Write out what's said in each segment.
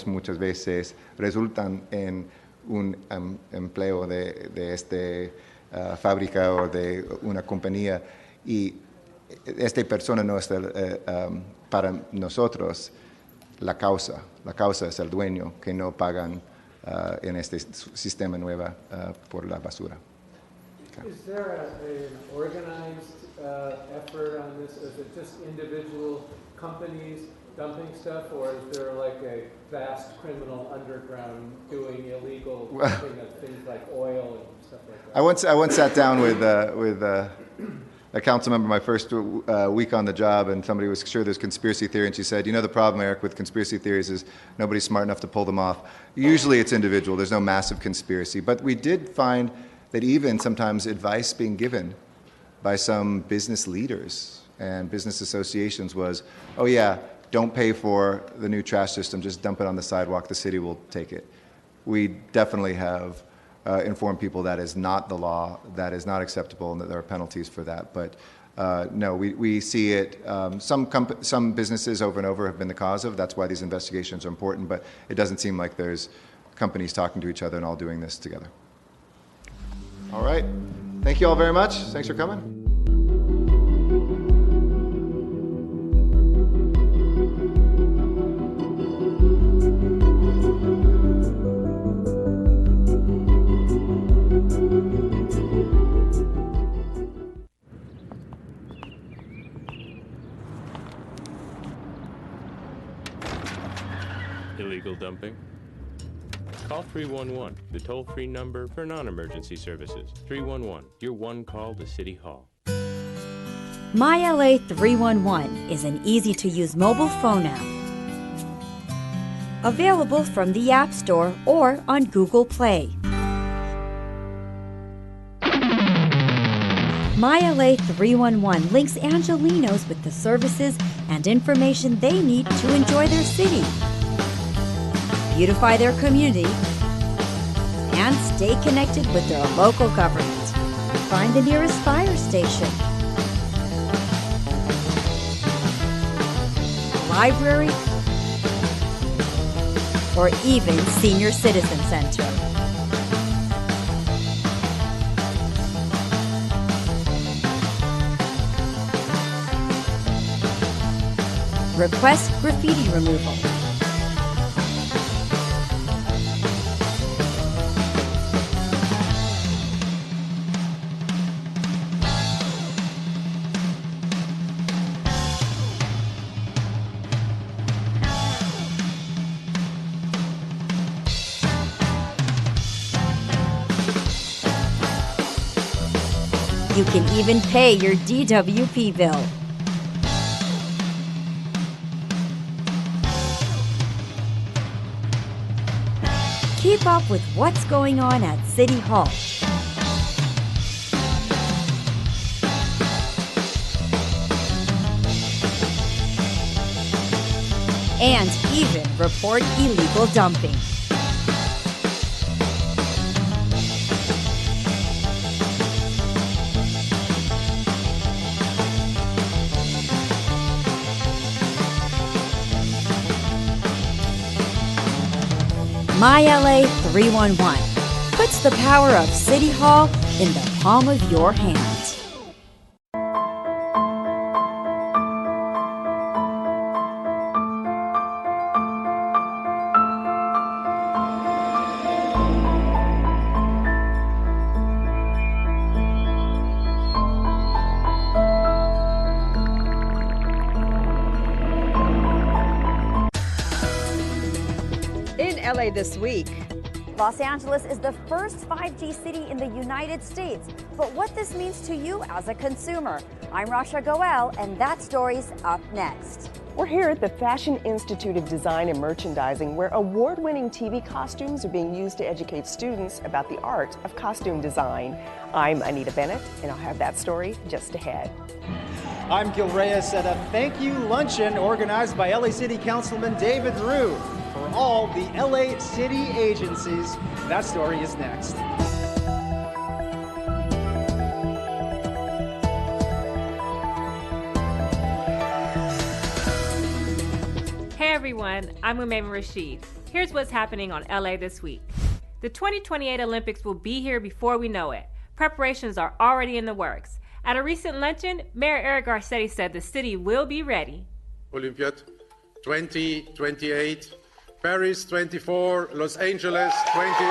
trabajos muchas veces resultan en un empleo de esta fábrica o de una compañía, y esta persona no es para nosotros la causa. La causa es el dueño, que no pagan en este sistema nuevo por la basura. Okay. Is there an organized effort on this? Is it just individual companies dumping stuff, or is there like a vast criminal underground doing illegal dumping of things like oil and stuff like that? I once sat down with a council member my first week on the job, and somebody was sure there's conspiracy theory, and she said, you know, the problem, Eric, with conspiracy theories is nobody's smart enough to pull them off. Usually it's individual. There's no massive conspiracy. But we did find that even sometimes advice being given by some business leaders and business associations was, oh yeah, don't pay for the new trash system, just dump it on the sidewalk, the city will take it. We definitely have informed people that is not the law, that is not acceptable, and that there are penalties for that. But no, we see it. Some businesses over and over have been the cause of. That's why these investigations are important, but it doesn't seem like there's companies talking to each other and all doing this together. All right. Thank you all very much. Thanks for coming. Illegal dumping? Call 311, the toll-free number for non-emergency services. 311, your one call to City Hall. MyLA 311 is an easy-to-use mobile phone app. Available from the App Store or on Google Play. MyLA 311 links Angelenos with the services and information they need to enjoy their city, beautify their community, and stay connected with their local government. Find the nearest fire station, library, or even senior citizen center. Request graffiti removal. You can even pay your DWP bill. Keep up with what's going on at City Hall. And even report illegal dumping. MyLA 311 puts the power of City Hall in the palm of your hand. LA this week. Los Angeles is the first 5G city in the United States. But what this means to you as a consumer. I'm Rasha Goel, and that story's up next. We're here at the Fashion Institute of Design and Merchandising, where award-winning TV costumes are being used to educate students about the art of costume design. I'm Anita Bennett, and I'll have that story just ahead. I'm Gil Reyes at a thank you luncheon organized by LA City Councilman David Rue for all the LA City agencies. That story is next. Hey everyone, I'm Umayma Rashid. Here's what's happening on LA this week. The 2028 Olympics will be here before we know it. Preparations are already in the works. At a recent luncheon, Mayor Eric Garcetti said the city will be ready. Olympiad 2028, Paris 24, Los Angeles 28.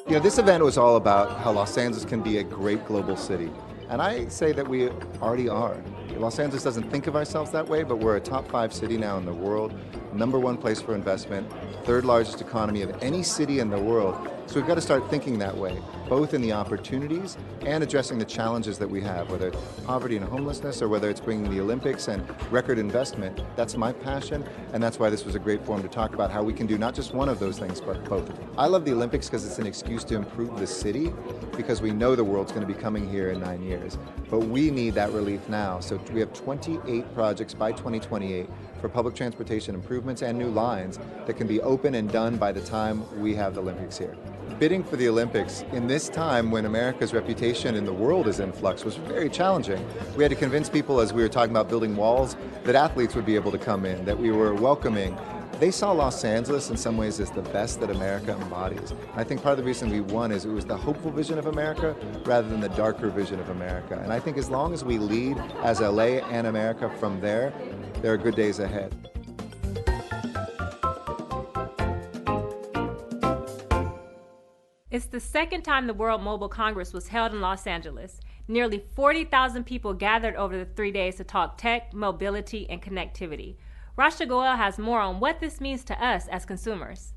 You know, this event was all about how Los Angeles can be a great global city. And I say that we already are. Los Angeles doesn't think of ourselves that way, but we're a top 5 city now in the world, #1 place for investment, 3rd largest economy of any city in the world. So we've got to start thinking that way, both in the opportunities and addressing the challenges that we have, whether it's poverty and homelessness or whether it's bringing the Olympics and record investment. That's my passion, and that's why this was a great forum to talk about how we can do not just one of those things, but both of them. I love the Olympics because it's an excuse to improve the city, because we know the world's going to be coming here in 9 years. But we need that relief now. So we have 28 projects by 2028 for public transportation improvements and new lines that can be open and done by the time we have the Olympics here. Bidding for the Olympics in this time when America's reputation in the world is in flux was very challenging. We had to convince people, as we were talking about building walls, that athletes would be able to come in, that we were welcoming. They saw Los Angeles in some ways as the best that America embodies. And I think part of the reason we won is it was the hopeful vision of America rather than the darker vision of America. And I think as long as we lead as LA and America from there are good days ahead. It's the second time the World Mobile Congress was held in Los Angeles. Nearly 40,000 people gathered over the 3 days to talk tech, mobility, and connectivity. Rasha Goel has more on what this means to us as consumers.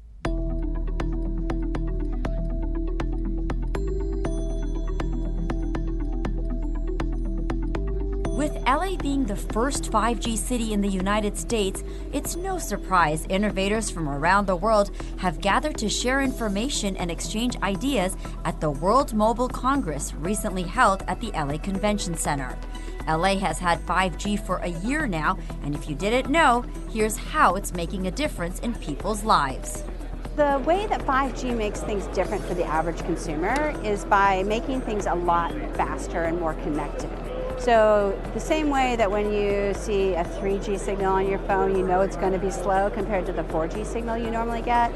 With LA being the first 5G city in the United States, it's no surprise innovators from around the world have gathered to share information and exchange ideas at the World Mobile Congress recently held at the LA Convention Center. LA has had 5G for a year now, and if you didn't know, here's how it's making a difference in people's lives. The way that 5G makes things different for the average consumer is by making things a lot faster and more connected. So the same way that when you see a 3G signal on your phone, you know it's going to be slow compared to the 4G signal you normally get,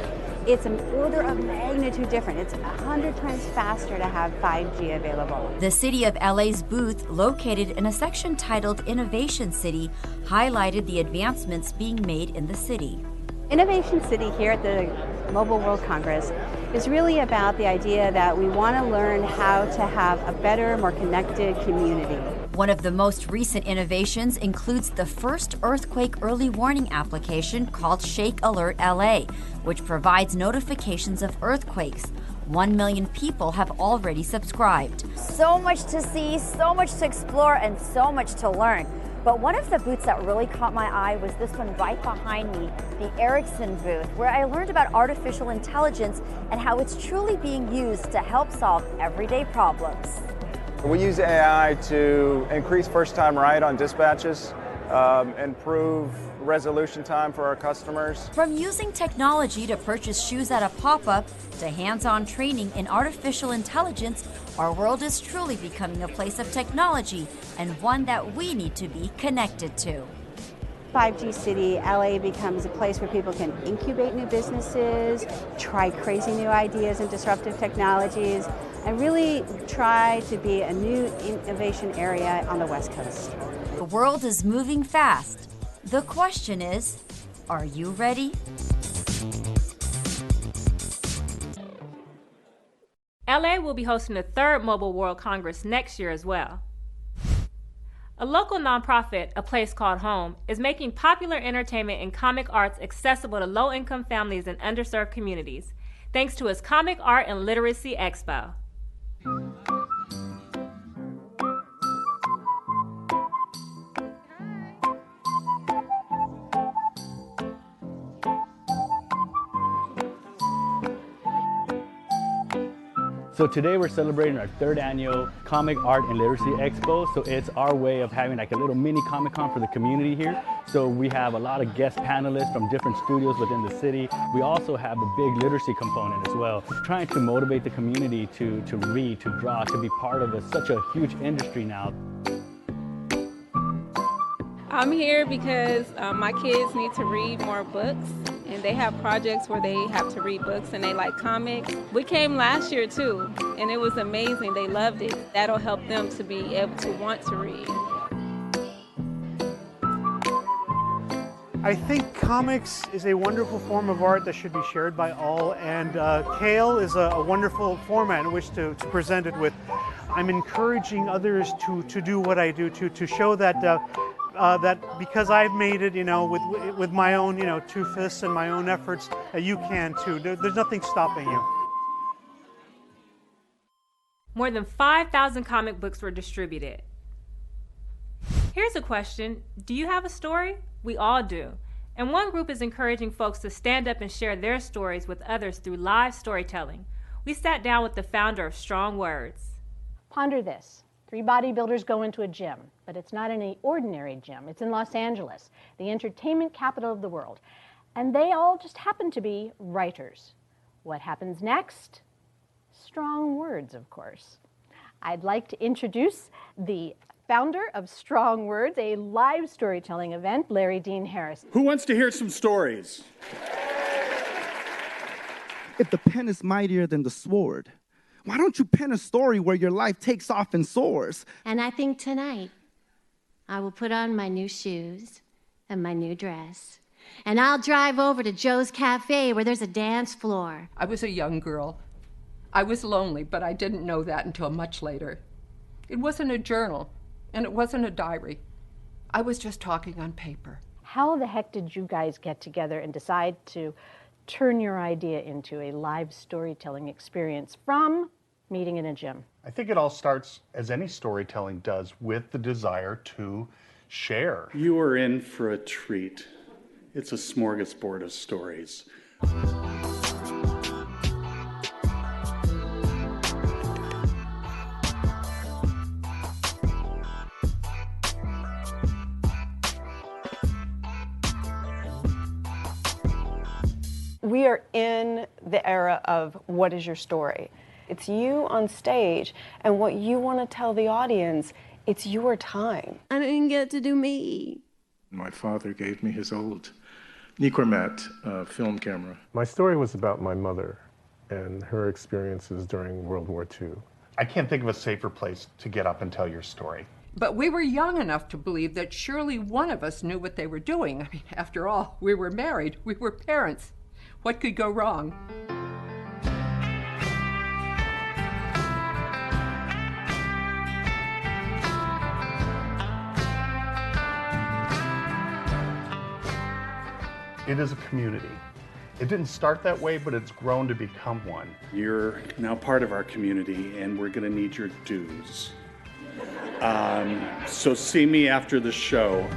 it's an order of magnitude different. It's 100 times faster to have 5G available. The City of LA's booth, located in a section titled Innovation City, highlighted the advancements being made in the city. Innovation City here at the Mobile World Congress is really about the idea that we want to learn how to have a better, more connected community. One of the most recent innovations includes the first earthquake early warning application called Shake Alert LA, which provides notifications of earthquakes. 1 million people have already subscribed. So much to see, so much to explore, and so much to learn. But one of the booths that really caught my eye was this one right behind me, the Ericsson booth, where I learned about artificial intelligence and how it's truly being used to help solve everyday problems. We use AI to increase first-time ride on dispatches, improve resolution time for our customers. From using technology to purchase shoes at a pop-up to hands-on training in artificial intelligence, our world is truly becoming a place of technology and one that we need to be connected to. 5G City, LA becomes a place where people can incubate new businesses, try crazy new ideas and disruptive technologies, and really try to be a new innovation area on the West Coast. The world is moving fast. The question is, are you ready? LA will be hosting the 3rd Mobile World Congress next year as well. A local nonprofit, A Place Called Home, is making popular entertainment and comic arts accessible to low-income families and underserved communities, thanks to its Comic Art and Literacy Expo. So today we're celebrating our 3rd annual Comic Art and Literacy Expo. So it's our way of having like a little mini Comic-Con for the community here. So we have a lot of guest panelists from different studios within the city. We also have a big literacy component as well, trying to motivate the community to read, to draw, to be part of such a huge industry now. I'm here because my kids need to read more books, and they have projects where they have to read books and they like comics. We came last year too, and it was amazing. They loved it. That'll help them to be able to want to read. I think comics is a wonderful form of art that should be shared by all, and Kale is a wonderful format in which to present it with. I'm encouraging others to do what I do, to show that that because I've made it, with my own, 2 fists and my own efforts, you can too. There's nothing stopping you. More than 5,000 comic books were distributed. Here's a question. Do you have a story? We all do. And one group is encouraging folks to stand up and share their stories with others through live storytelling. We sat down with the founder of Strong Words. Ponder this. 3 bodybuilders go into a gym, but it's not any ordinary gym. It's in Los Angeles, the entertainment capital of the world. And they all just happen to be writers. What happens next? Strong Words, of course. I'd like to introduce the founder of Strong Words, a live storytelling event, Larry Dean Harris. Who wants to hear some stories? If the pen is mightier than the sword, why don't you pen a story where your life takes off and soars? And I think tonight, I will put on my new shoes and my new dress, and I'll drive over to Joe's Cafe where there's a dance floor. I was a young girl. I was lonely, but I didn't know that until much later. It wasn't a journal, and it wasn't a diary. I was just talking on paper. How the heck did you guys get together and decide to turn your idea into a live storytelling experience from meeting in a gym? I think it all starts, as any storytelling does, with the desire to share. You are in for a treat. It's a smorgasbord of stories. We are in the era of what is your story? It's you on stage and what you want to tell the audience. It's your time. I didn't get to do me. My father gave me his old Nicormat film camera. My story was about my mother and her experiences during World War II. I can't think of a safer place to get up and tell your story. But we were young enough to believe that surely one of us knew what they were doing. I mean, after all, we were married, we were parents. What could go wrong? It is a community. It didn't start that way, but it's grown to become one. You're now part of our community, and we're going to need your dues. So see me after the show.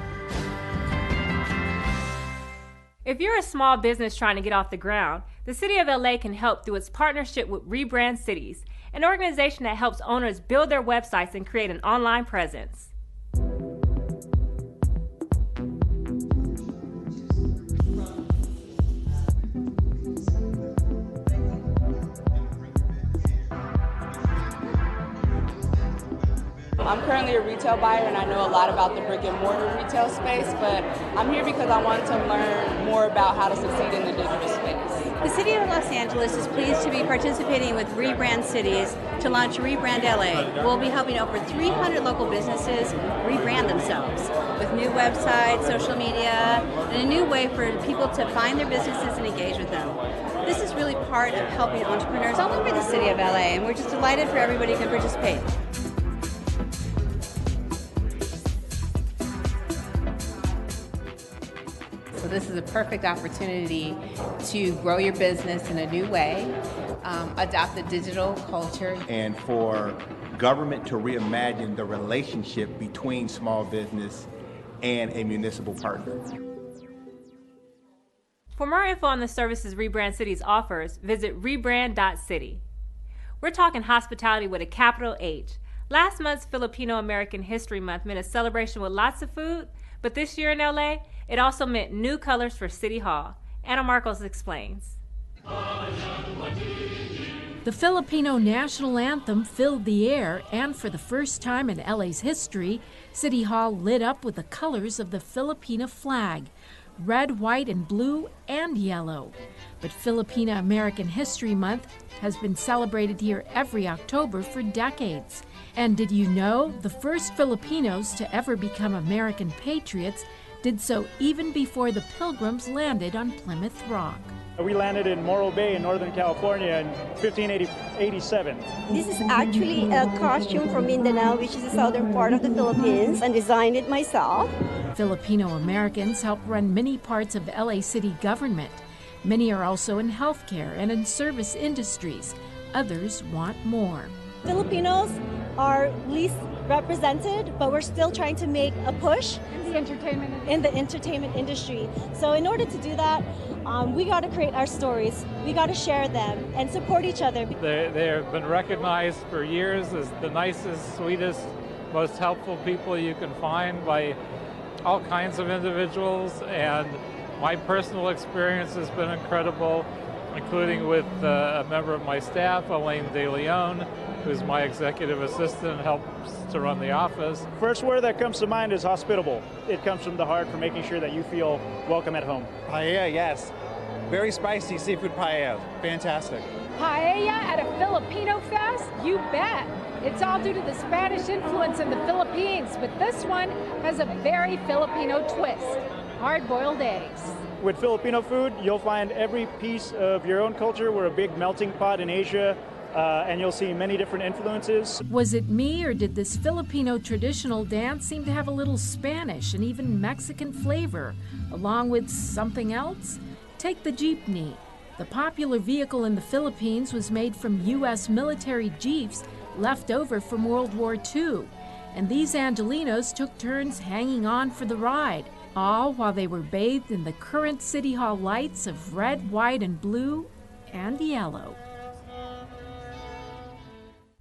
If you're a small business trying to get off the ground, the City of LA can help through its partnership with Rebrand Cities, an organization that helps owners build their websites and create an online presence. I'm currently a retail buyer and I know a lot about the brick and mortar retail space, but I'm here because I want to learn more about how to succeed in the digital space. The City of Los Angeles is pleased to be participating with Rebrand Cities to launch Rebrand LA. We'll be helping over 300 local businesses rebrand themselves with new websites, social media, and a new way for people to find their businesses and engage with them. This is really part of helping entrepreneurs all over the City of LA, and we're just delighted for everybody who can participate. So this is a perfect opportunity to grow your business in a new way, adopt the digital culture. And for government to reimagine the relationship between small business and a municipal partner. For more info on the services Rebrand Cities offers, visit rebrand.city. We're talking hospitality with a capital H. Last month's Filipino American History Month meant a celebration with lots of food, but this year in LA, it also meant new colors for City Hall. Anna Marcos explains. The Filipino national anthem filled the air, and for the first time in LA's history, City Hall lit up with the colors of the Filipino flag, red, white, and blue, and yellow. But Filipino American History Month has been celebrated here every October for decades. And did you know the first Filipinos to ever become American patriots did so even before the Pilgrims landed on Plymouth Rock? We landed in Morro Bay in Northern California in 1587. This is actually a costume from Mindanao, which is the southern part of the Philippines, and designed it myself. Filipino Americans help run many parts of LA city government. Many are also in healthcare and in service industries. Others want more. Filipinos are least represented, but we're still trying to make a push in the entertainment industry. So in order to do that, we got to create our stories. We got to share them and support each other. They have been recognized for years as the nicest, sweetest, most helpful people you can find by all kinds of individuals, and my personal experience has been incredible, including with a member of my staff, Elaine De Leon, who's my executive assistant and helps to run the office. First word that comes to mind is hospitable. It comes from the heart for making sure that you feel welcome at home. Paella, yes. Very spicy seafood paella. Fantastic. Paella at a Filipino fest? You bet. It's all due to the Spanish influence in the Philippines, but this one has a very Filipino twist. Hard-boiled eggs. With Filipino food, you'll find every piece of your own culture. We're a big melting pot in Asia, and you'll see many different influences. Was it me, or did this Filipino traditional dance seem to have a little Spanish and even Mexican flavor, along with something else? Take the jeepney. The popular vehicle in the Philippines was made from U.S. military jeeps left over from World War II, and these Angelinos took turns hanging on for the ride, all while they were bathed in the current City Hall lights of red, white, and blue, and yellow.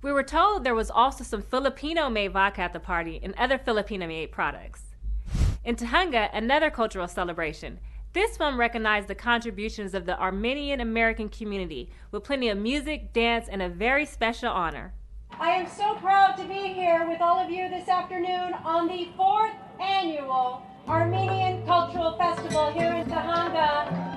We were told there was also some Filipino-made vodka at the party and other Filipino-made products. In Tujunga, another cultural celebration, this one recognized the contributions of the Armenian American community with plenty of music, dance, and a very special honor. I am so proud to be here with all of you this afternoon on the 4th annual Armenian Cultural Festival here in Tujunga.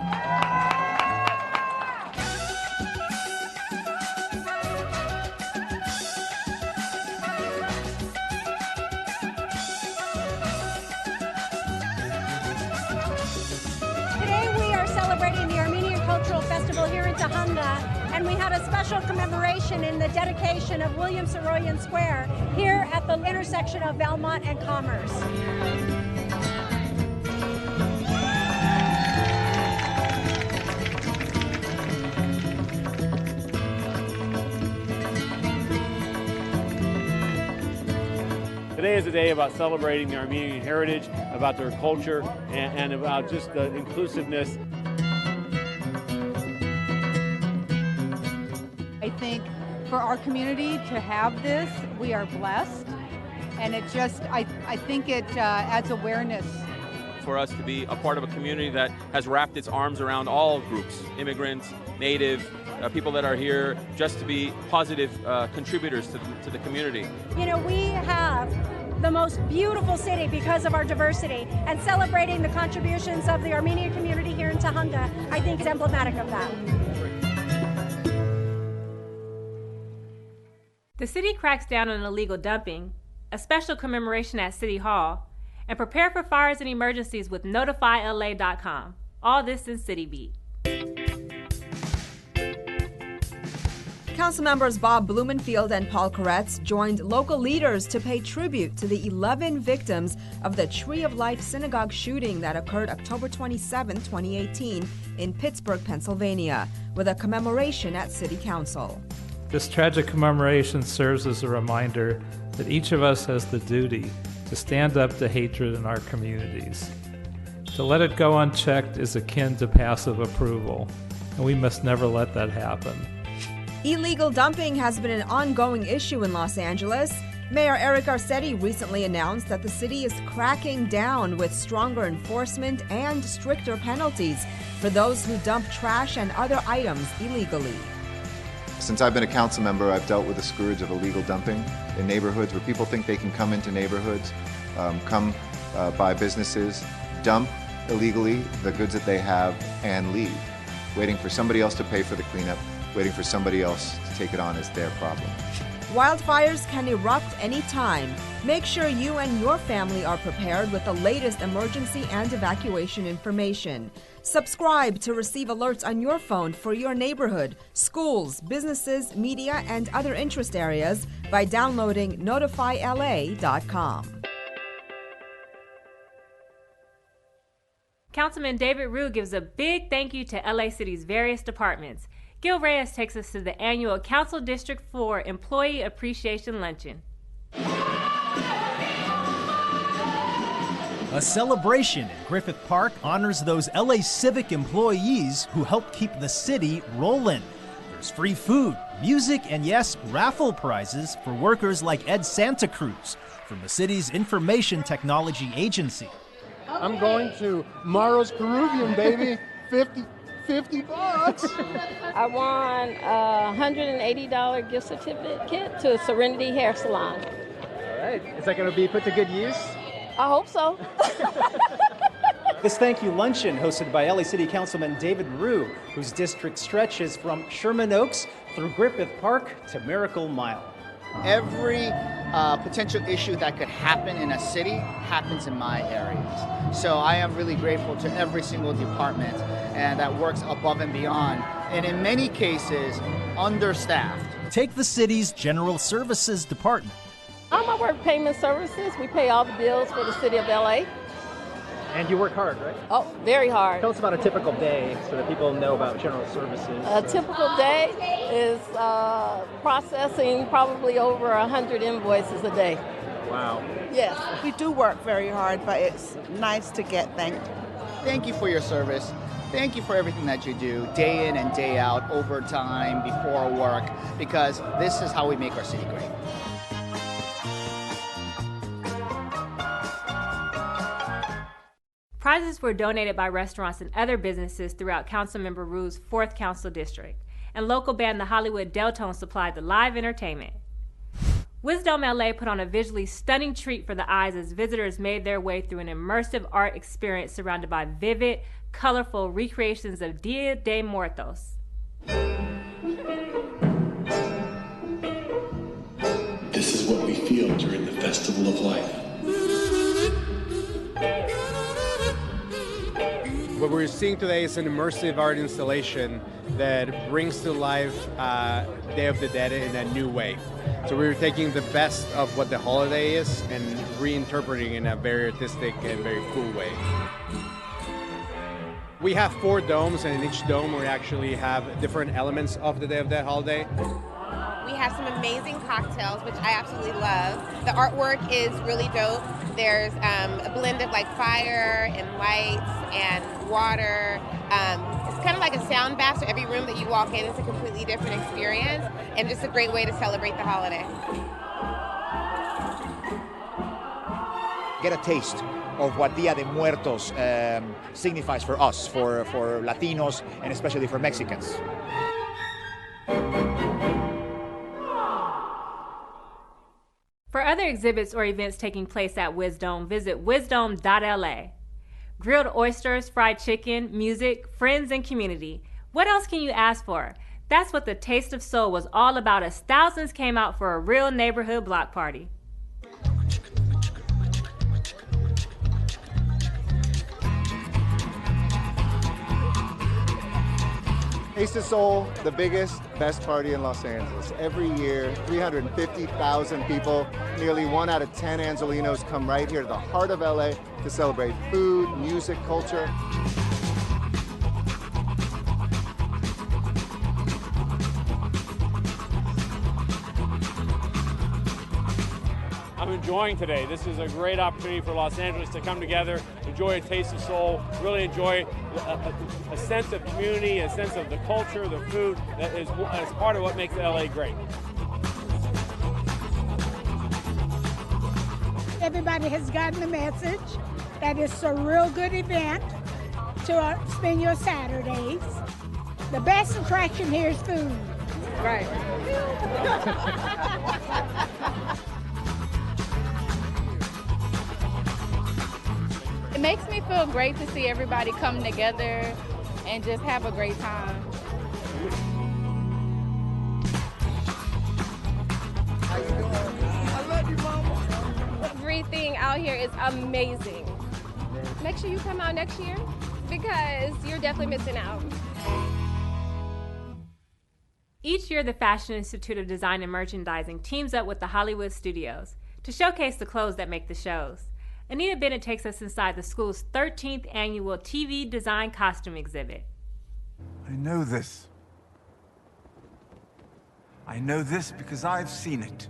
Celebrating the Armenian Cultural Festival here in Tujunga, and we had a special commemoration in the dedication of William Saroyan Square here at the intersection of Belmont and Commerce. Today is a day about celebrating the Armenian heritage, about their culture, and about just the inclusiveness. I think for our community to have this, we are blessed, and it just, I think it adds awareness. For us to be a part of a community that has wrapped its arms around all groups, immigrants, native, people that are here, just to be positive contributors to the community. You know, we have the most beautiful city because of our diversity, and celebrating the contributions of the Armenian community here in Tujunga, I think is emblematic of that. The city cracks down on illegal dumping, a special commemoration at City Hall, and prepare for fires and emergencies with notifyla.com. All this in City Beat. Council members Bob Blumenfield and Paul Koretz joined local leaders to pay tribute to the 11 victims of the Tree of Life synagogue shooting that occurred October 27, 2018 in Pittsburgh, Pennsylvania, with a commemoration at City Council. This tragic commemoration serves as a reminder that each of us has the duty to stand up to hatred in our communities. To let it go unchecked is akin to passive approval, and we must never let that happen. Illegal dumping has been an ongoing issue in Los Angeles. Mayor Eric Garcetti recently announced that the city is cracking down with stronger enforcement and stricter penalties for those who dump trash and other items illegally. Since I've been a council member, I've dealt with the scourge of illegal dumping in neighborhoods where people think they can come into neighborhoods, buy businesses, dump illegally the goods that they have, and leave, waiting for somebody else to pay for the cleanup, waiting for somebody else to take it on as their problem. Wildfires can erupt anytime. Make sure you and your family are prepared with the latest emergency and evacuation information. Subscribe to receive alerts on your phone for your neighborhood, schools, businesses, media, and other interest areas by downloading notifyla.com. Councilman David Rue gives a big thank you to LA City's various departments. Gil Reyes takes us to the annual Council District 4 Employee Appreciation Luncheon. A celebration in Griffith Park honors those LA Civic employees who help keep the city rolling. There's free food, music, and yes, raffle prizes for workers like Ed Santa Cruz from the city's Information Technology Agency. I'm going to Maro's Peruvian, baby. 50 bucks. I won a $180 gift certificate to Serenity Hair Salon. All right. Is that going to be put to good use? I hope so. This thank you luncheon, hosted by LA City Councilman David Rue, whose district stretches from Sherman Oaks through Griffith Park to Miracle Mile. Every potential issue that could happen in a city happens in my areas. So I am really grateful to every single department and that works above and beyond, and in many cases, understaffed. Take the city's General Services Department. I work payment services. We pay all the bills for the city of LA. And you work hard, right? Oh, very hard. Tell us about a typical day so that people know about General Services. A typical day is processing probably over 100 invoices a day. Wow. Yes. We do work very hard, but it's nice to get thanked. Thank you for your service. Thank you for everything that you do, day in and day out, overtime, before work, because this is how we make our city great. Prizes were donated by restaurants and other businesses throughout Councilmember Rue's 4th Council District, and local band the Hollywood Deltones supplied the live entertainment. Wisdom LA put on a visually stunning treat for the eyes as visitors made their way through an immersive art experience surrounded by vivid, colorful recreations of Dia de Muertos. This is what we feel during the Festival of Life. What we're seeing today is an immersive art installation that brings to life Day of the Dead in a new way. So we're taking the best of what the holiday is and reinterpreting it in a very artistic and very cool way. We have 4 domes, and in each dome we actually have different elements of the Day of the Dead holiday. We have some amazing cocktails, which I absolutely love. The artwork is really dope. There's a blend of like fire and lights and water. It's kind of like a sound bath, so every room that you walk in is a completely different experience, and just a great way to celebrate the holiday. Get a taste of what Dia de Muertos signifies for us, for Latinos, and especially for Mexicans. For other exhibits or events taking place at Wisdom, visit wisdom.la. Grilled oysters, fried chicken, music, friends, and community. What else can you ask for? That's what the Taste of Soul was all about as thousands came out for a real neighborhood block party. Taste of Soul, the biggest, best party in Los Angeles. Every year, 350,000 people, nearly 1 out of 10 Angelenos come right here to the heart of LA to celebrate food, music, culture. I'm enjoying today. This is a great opportunity for Los Angeles to come together, enjoy a taste of Seoul, really enjoy a sense of community, a sense of the culture, the food that is part of what makes LA great. Everybody has gotten the message that it's a real good event to spend your Saturdays. The best attraction here is food. Right. It makes me feel great to see everybody come together and just have a great time. Everything out here is amazing. Make sure you come out next year because you're definitely missing out. Each year, the Fashion Institute of Design and Merchandising teams up with the Hollywood studios to showcase the clothes that make the shows. Anita Bennett takes us inside the school's 13th annual TV Design Costume Exhibit. I know this. I know this because I've seen it.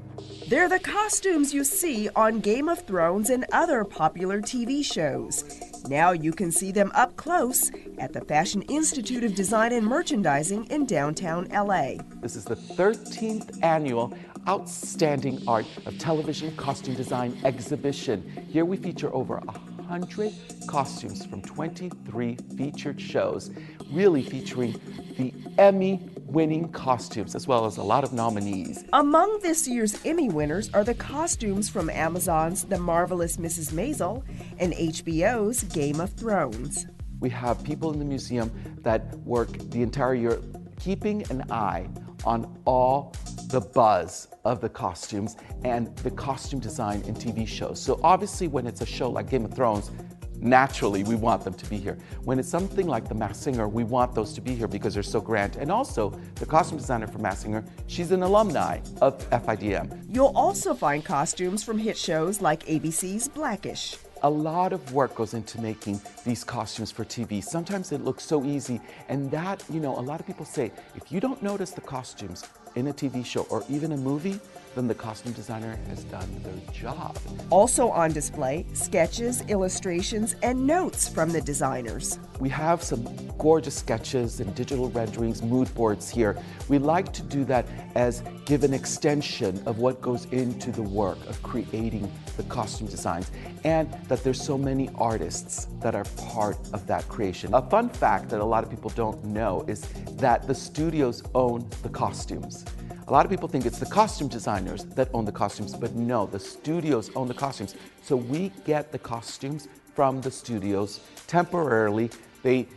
They're the costumes you see on Game of Thrones and other popular TV shows. Now you can see them up close at the Fashion Institute of Design and Merchandising in downtown LA. This is the 13th annual Outstanding Art of Television Costume Design exhibition. Here we feature over 100 costumes from 23 featured shows, really featuring the Emmy-winning costumes, as well as a lot of nominees. Among this year's Emmy winners are the costumes from Amazon's The Marvelous Mrs. Maisel and HBO's Game of Thrones. We have people in the museum that work the entire year keeping an eye on all the buzz of the costumes and the costume design in TV shows. So obviously when it's a show like Game of Thrones, naturally we want them to be here. When it's something like The Masked Singer, we want those to be here because they're so grand. And also, the costume designer for Masked Singer, she's an alumni of FIDM. You'll also find costumes from hit shows like ABC's Blackish. A lot of work goes into making these costumes for TV. Sometimes it looks so easy, and that, a lot of people say, if you don't notice the costumes in a TV show or even a movie, then the costume designer has done their job. Also on display, sketches, illustrations, and notes from the designers. We have some gorgeous sketches and digital renderings, mood boards here. We like to do that as give an extension of what goes into the work of creating the costume designs, and that there's so many artists that are part of that creation. A fun fact that a lot of people don't know is that the studios own the costumes. A lot of people think it's the costume designers that own the costumes, but no, the studios own the costumes. So we get the costumes from the studios temporarily. They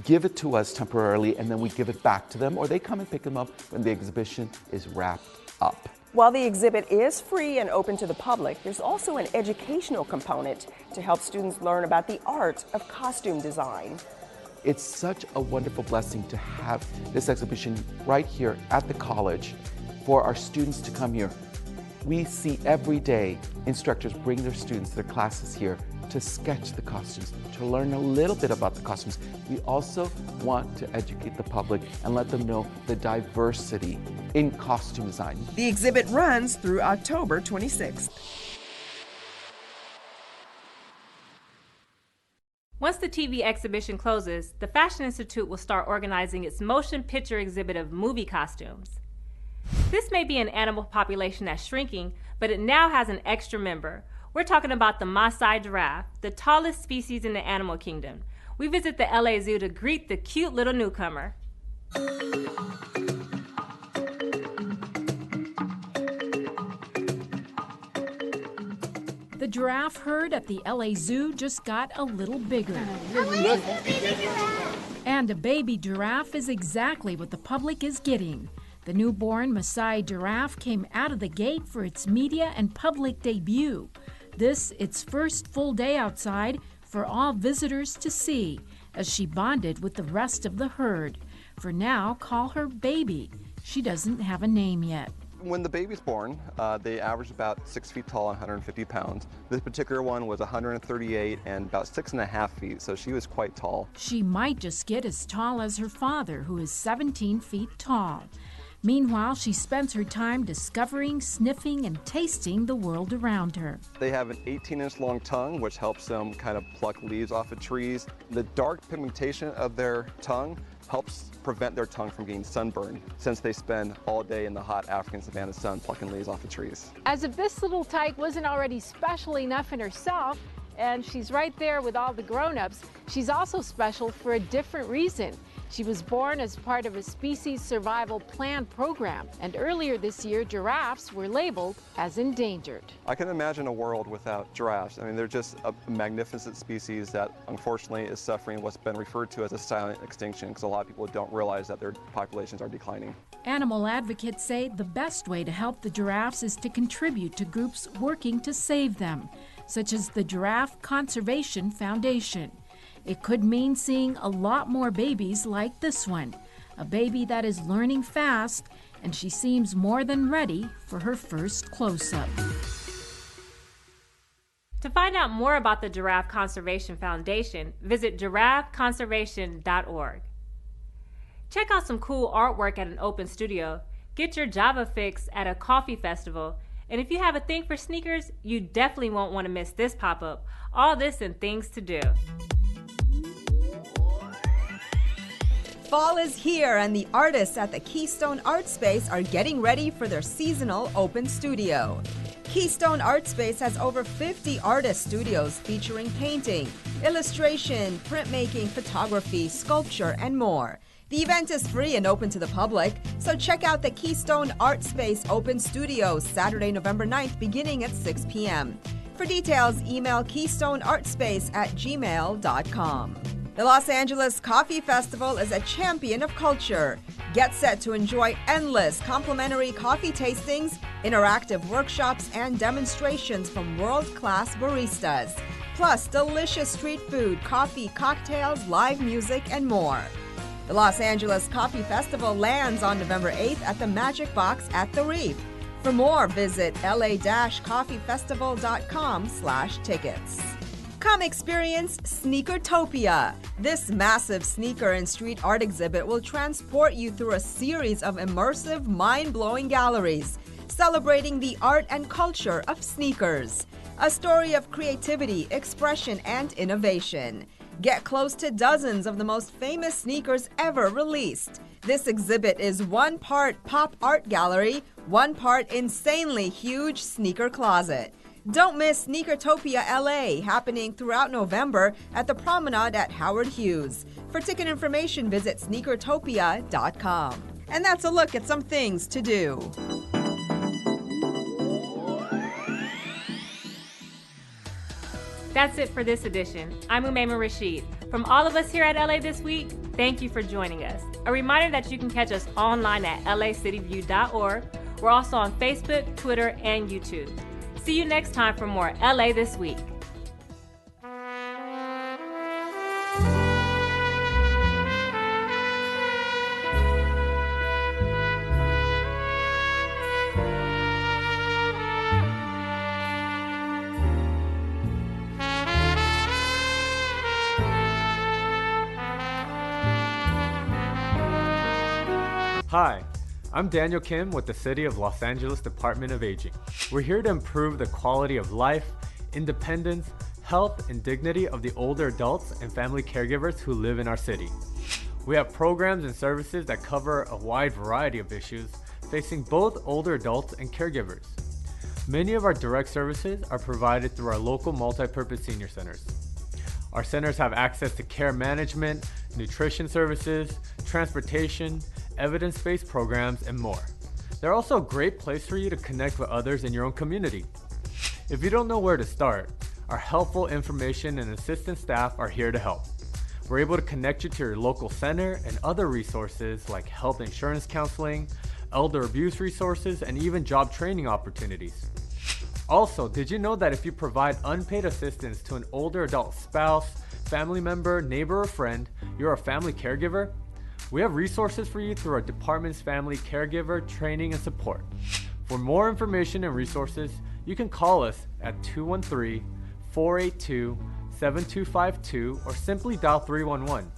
give it to us temporarily, and then we give it back to them, or they come and pick them up when the exhibition is wrapped up. While the exhibit is free and open to the public, there's also an educational component to help students learn about the art of costume design. It's such a wonderful blessing to have this exhibition right here at the college for our students to come here. We see every day instructors bring their students to their classes here to sketch the costumes, to learn a little bit about the costumes. We also want to educate the public and let them know the diversity in costume design. The exhibit runs through October 26th. Once the TV exhibition closes, the Fashion Institute will start organizing its motion picture exhibit of movie costumes. This may be an animal population that's shrinking, but it now has an extra member. We're talking about the Maasai giraffe, the tallest species in the animal kingdom. We visit the LA Zoo to greet the cute little newcomer. The giraffe herd at the LA Zoo just got a little bigger. And a baby giraffe is exactly what the public is getting. The newborn Maasai giraffe came out of the gate for its media and public debut. This, its first full day outside for all visitors to see, as she bonded with the rest of the herd. For now, call her Baby. She doesn't have a name yet. When the baby's born, they average about 6 feet tall and 150 pounds. This particular one was 138 and about 6.5 feet, so she was quite tall. She might just get as tall as her father, who is 17 feet tall. Meanwhile, she spends her time discovering, sniffing, and tasting the world around her. They have an 18-inch long tongue, which helps them kind of pluck leaves off of trees. The dark pigmentation of their tongue helps prevent their tongue from getting sunburned, since they spend all day in the hot African savanna sun plucking leaves off of trees. As if this little tyke wasn't already special enough in herself, and she's right there with all the grown-ups, she's also special for a different reason. She was born as part of a species survival plan program, and earlier this year, giraffes were labeled as endangered. I can imagine a world without giraffes. I mean, they're just a magnificent species that unfortunately is suffering what's been referred to as a silent extinction, because a lot of people don't realize that their populations are declining. Animal advocates say the best way to help the giraffes is to contribute to groups working to save them, such as the Giraffe Conservation Foundation. It could mean seeing a lot more babies like this one, a baby that is learning fast, and she seems more than ready for her first close-up. To find out more about the Giraffe Conservation Foundation, visit giraffeconservation.org. Check out some cool artwork at an open studio, get your Java fix at a coffee festival, and if you have a thing for sneakers, you definitely won't want to miss this pop-up. All this and things to do. Fall is here, and the artists at the Keystone Art Space are getting ready for their seasonal open studio. Keystone Art Space has over 50 artist studios featuring painting, illustration, printmaking, photography, sculpture, and more. The event is free and open to the public, so check out the Keystone Art Space Open Studio Saturday, November 9th, beginning at 6 p.m. For details, email keystoneartspace@gmail.com. The Los Angeles Coffee Festival is a champion of culture. Get set to enjoy endless complimentary coffee tastings, interactive workshops, and demonstrations from world-class baristas. Plus, delicious street food, coffee, cocktails, live music, and more. The Los Angeles Coffee Festival lands on November 8th at the Magic Box at the Reef. For more, visit la-coffeefestival.com/tickets. Come experience Sneakertopia. This massive sneaker and street art exhibit will transport you through a series of immersive, mind-blowing galleries celebrating the art and culture of sneakers. A story of creativity, expression, and innovation. Get close to dozens of the most famous sneakers ever released. This exhibit is one part pop art gallery, one part insanely huge sneaker closet. Don't miss Sneakertopia LA, happening throughout November at the Promenade at Howard Hughes. For ticket information, visit sneakertopia.com. And that's a look at some things to do. That's it for this edition. I'm Umayma Rashid. From all of us here at LA This Week, thank you for joining us. A reminder that you can catch us online at lacityview.org. We're also on Facebook, Twitter, and YouTube. See you next time for more LA This Week. Hi, I'm Daniel Kim with the City of Los Angeles Department of Aging. We're here to improve the quality of life, independence, health, and dignity of the older adults and family caregivers who live in our city. We have programs and services that cover a wide variety of issues facing both older adults and caregivers. Many of our direct services are provided through our local multi-purpose senior centers. Our centers have access to care management, nutrition services, transportation, evidence-based programs, and more. They're also a great place for you to connect with others in your own community. If you don't know where to start, our helpful information and assistant staff are here to help. We're able to connect you to your local center and other resources like health insurance counseling, elder abuse resources, and even job training opportunities. Also, did you know that if you provide unpaid assistance to an older adult spouse, family member, neighbor, or friend, you're a family caregiver? We have resources for you through our department's family caregiver training and support. For more information and resources, you can call us at 213-482-7252 or simply dial 311.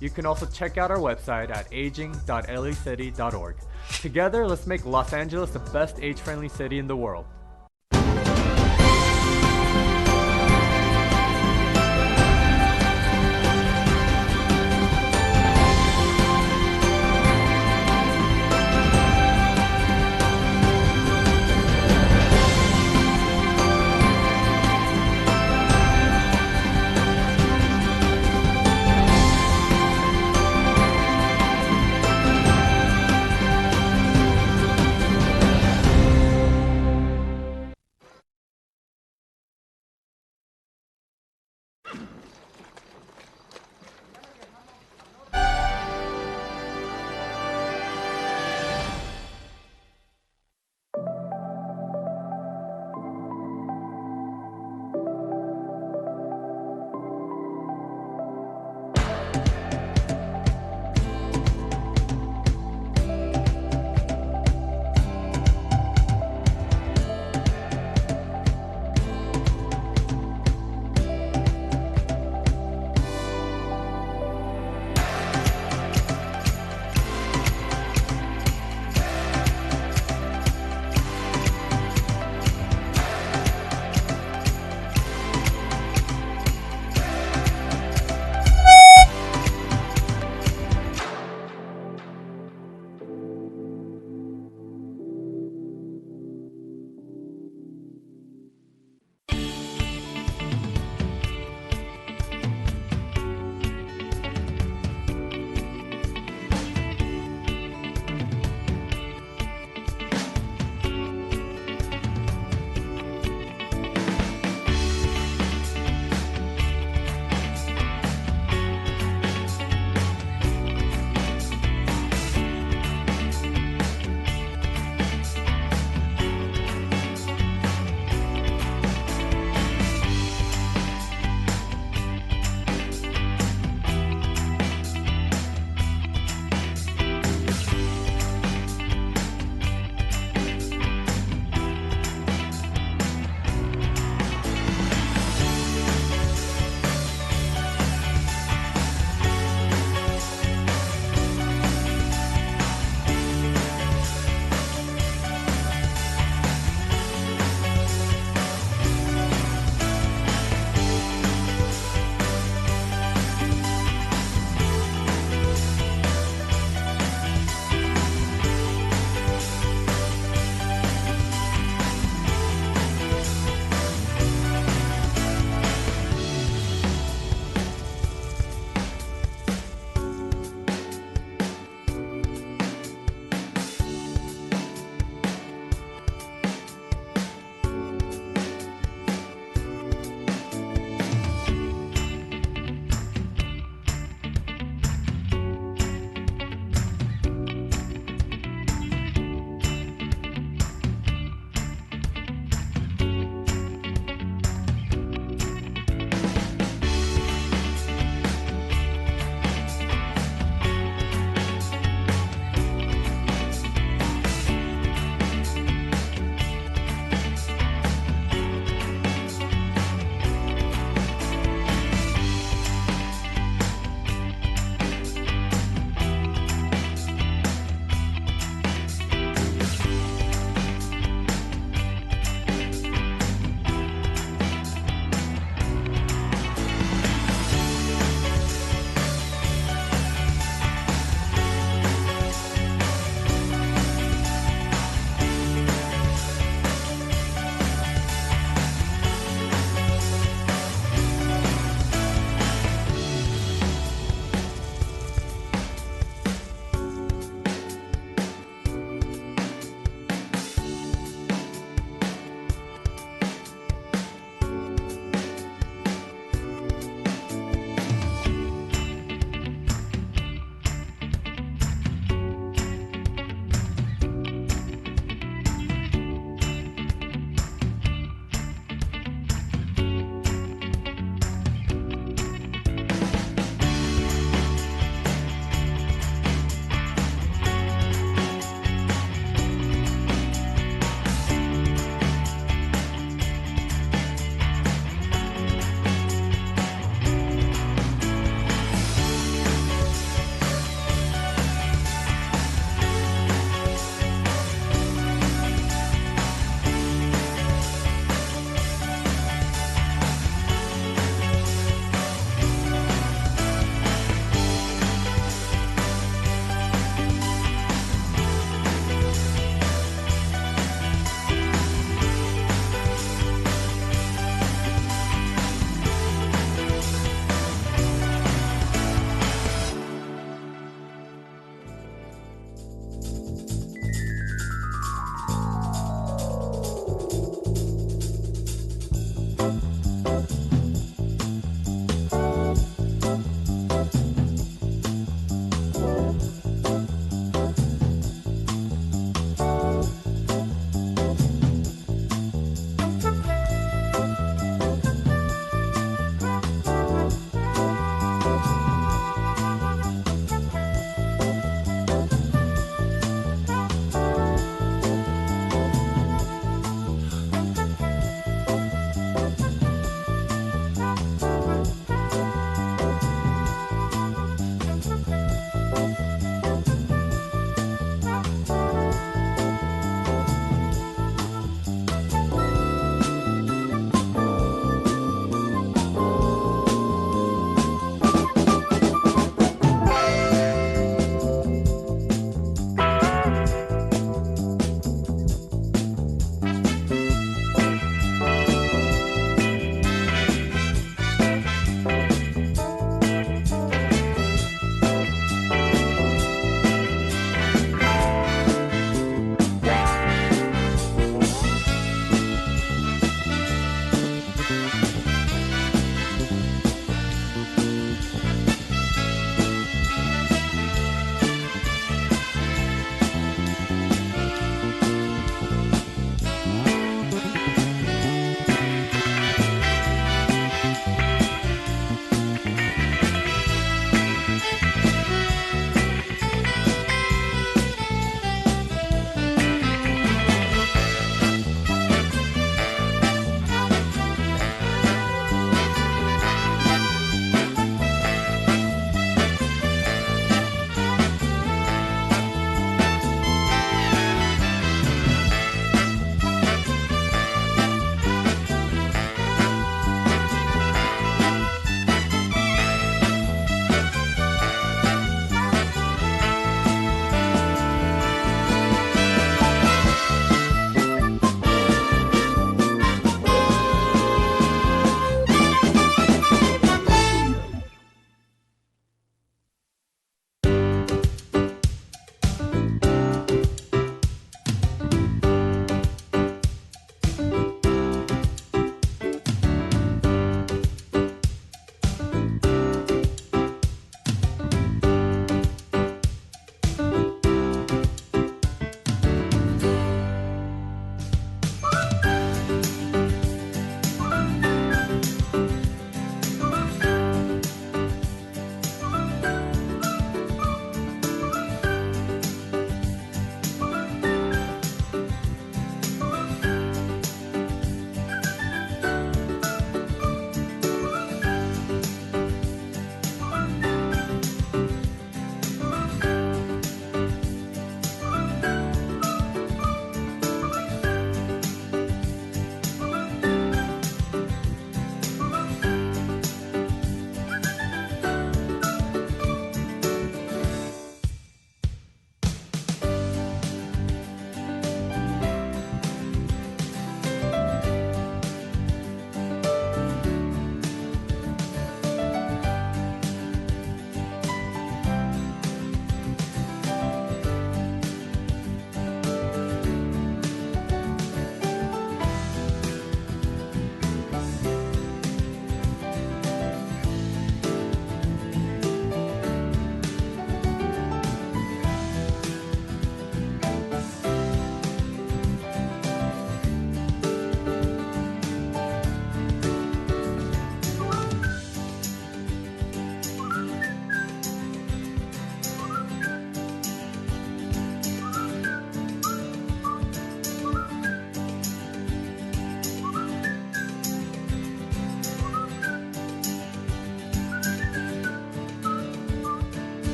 You can also check out our website at aging.lacity.org. Together, let's make Los Angeles the best age-friendly city in the world.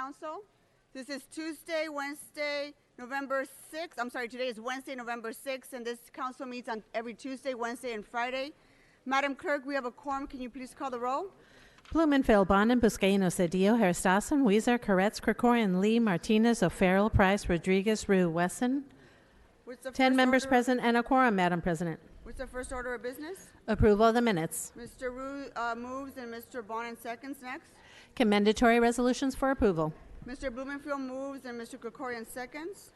Council. This is Tuesday, Wednesday, November 6th. I'm sorry, today is Wednesday, November 6th, and this council meets on every Tuesday, Wednesday, and Friday. Madam Clerk, we have a quorum. Can you please call the roll? Blumenfeld, Bonin, Buscaino, Cedillo, Heristason, Weezer, Koretz, Krikorian, Lee, Martinez, O'Farrell, Price, Rodriguez, Rue, Wesson. 10 members present and a quorum, Madam President. What's the first order of business? Approval of the minutes. Mr. Rue moves and Mr. Bonin seconds. Next. Commendatory resolutions for approval. Mr. Blumenfield moves and Mr. Krikorian seconds.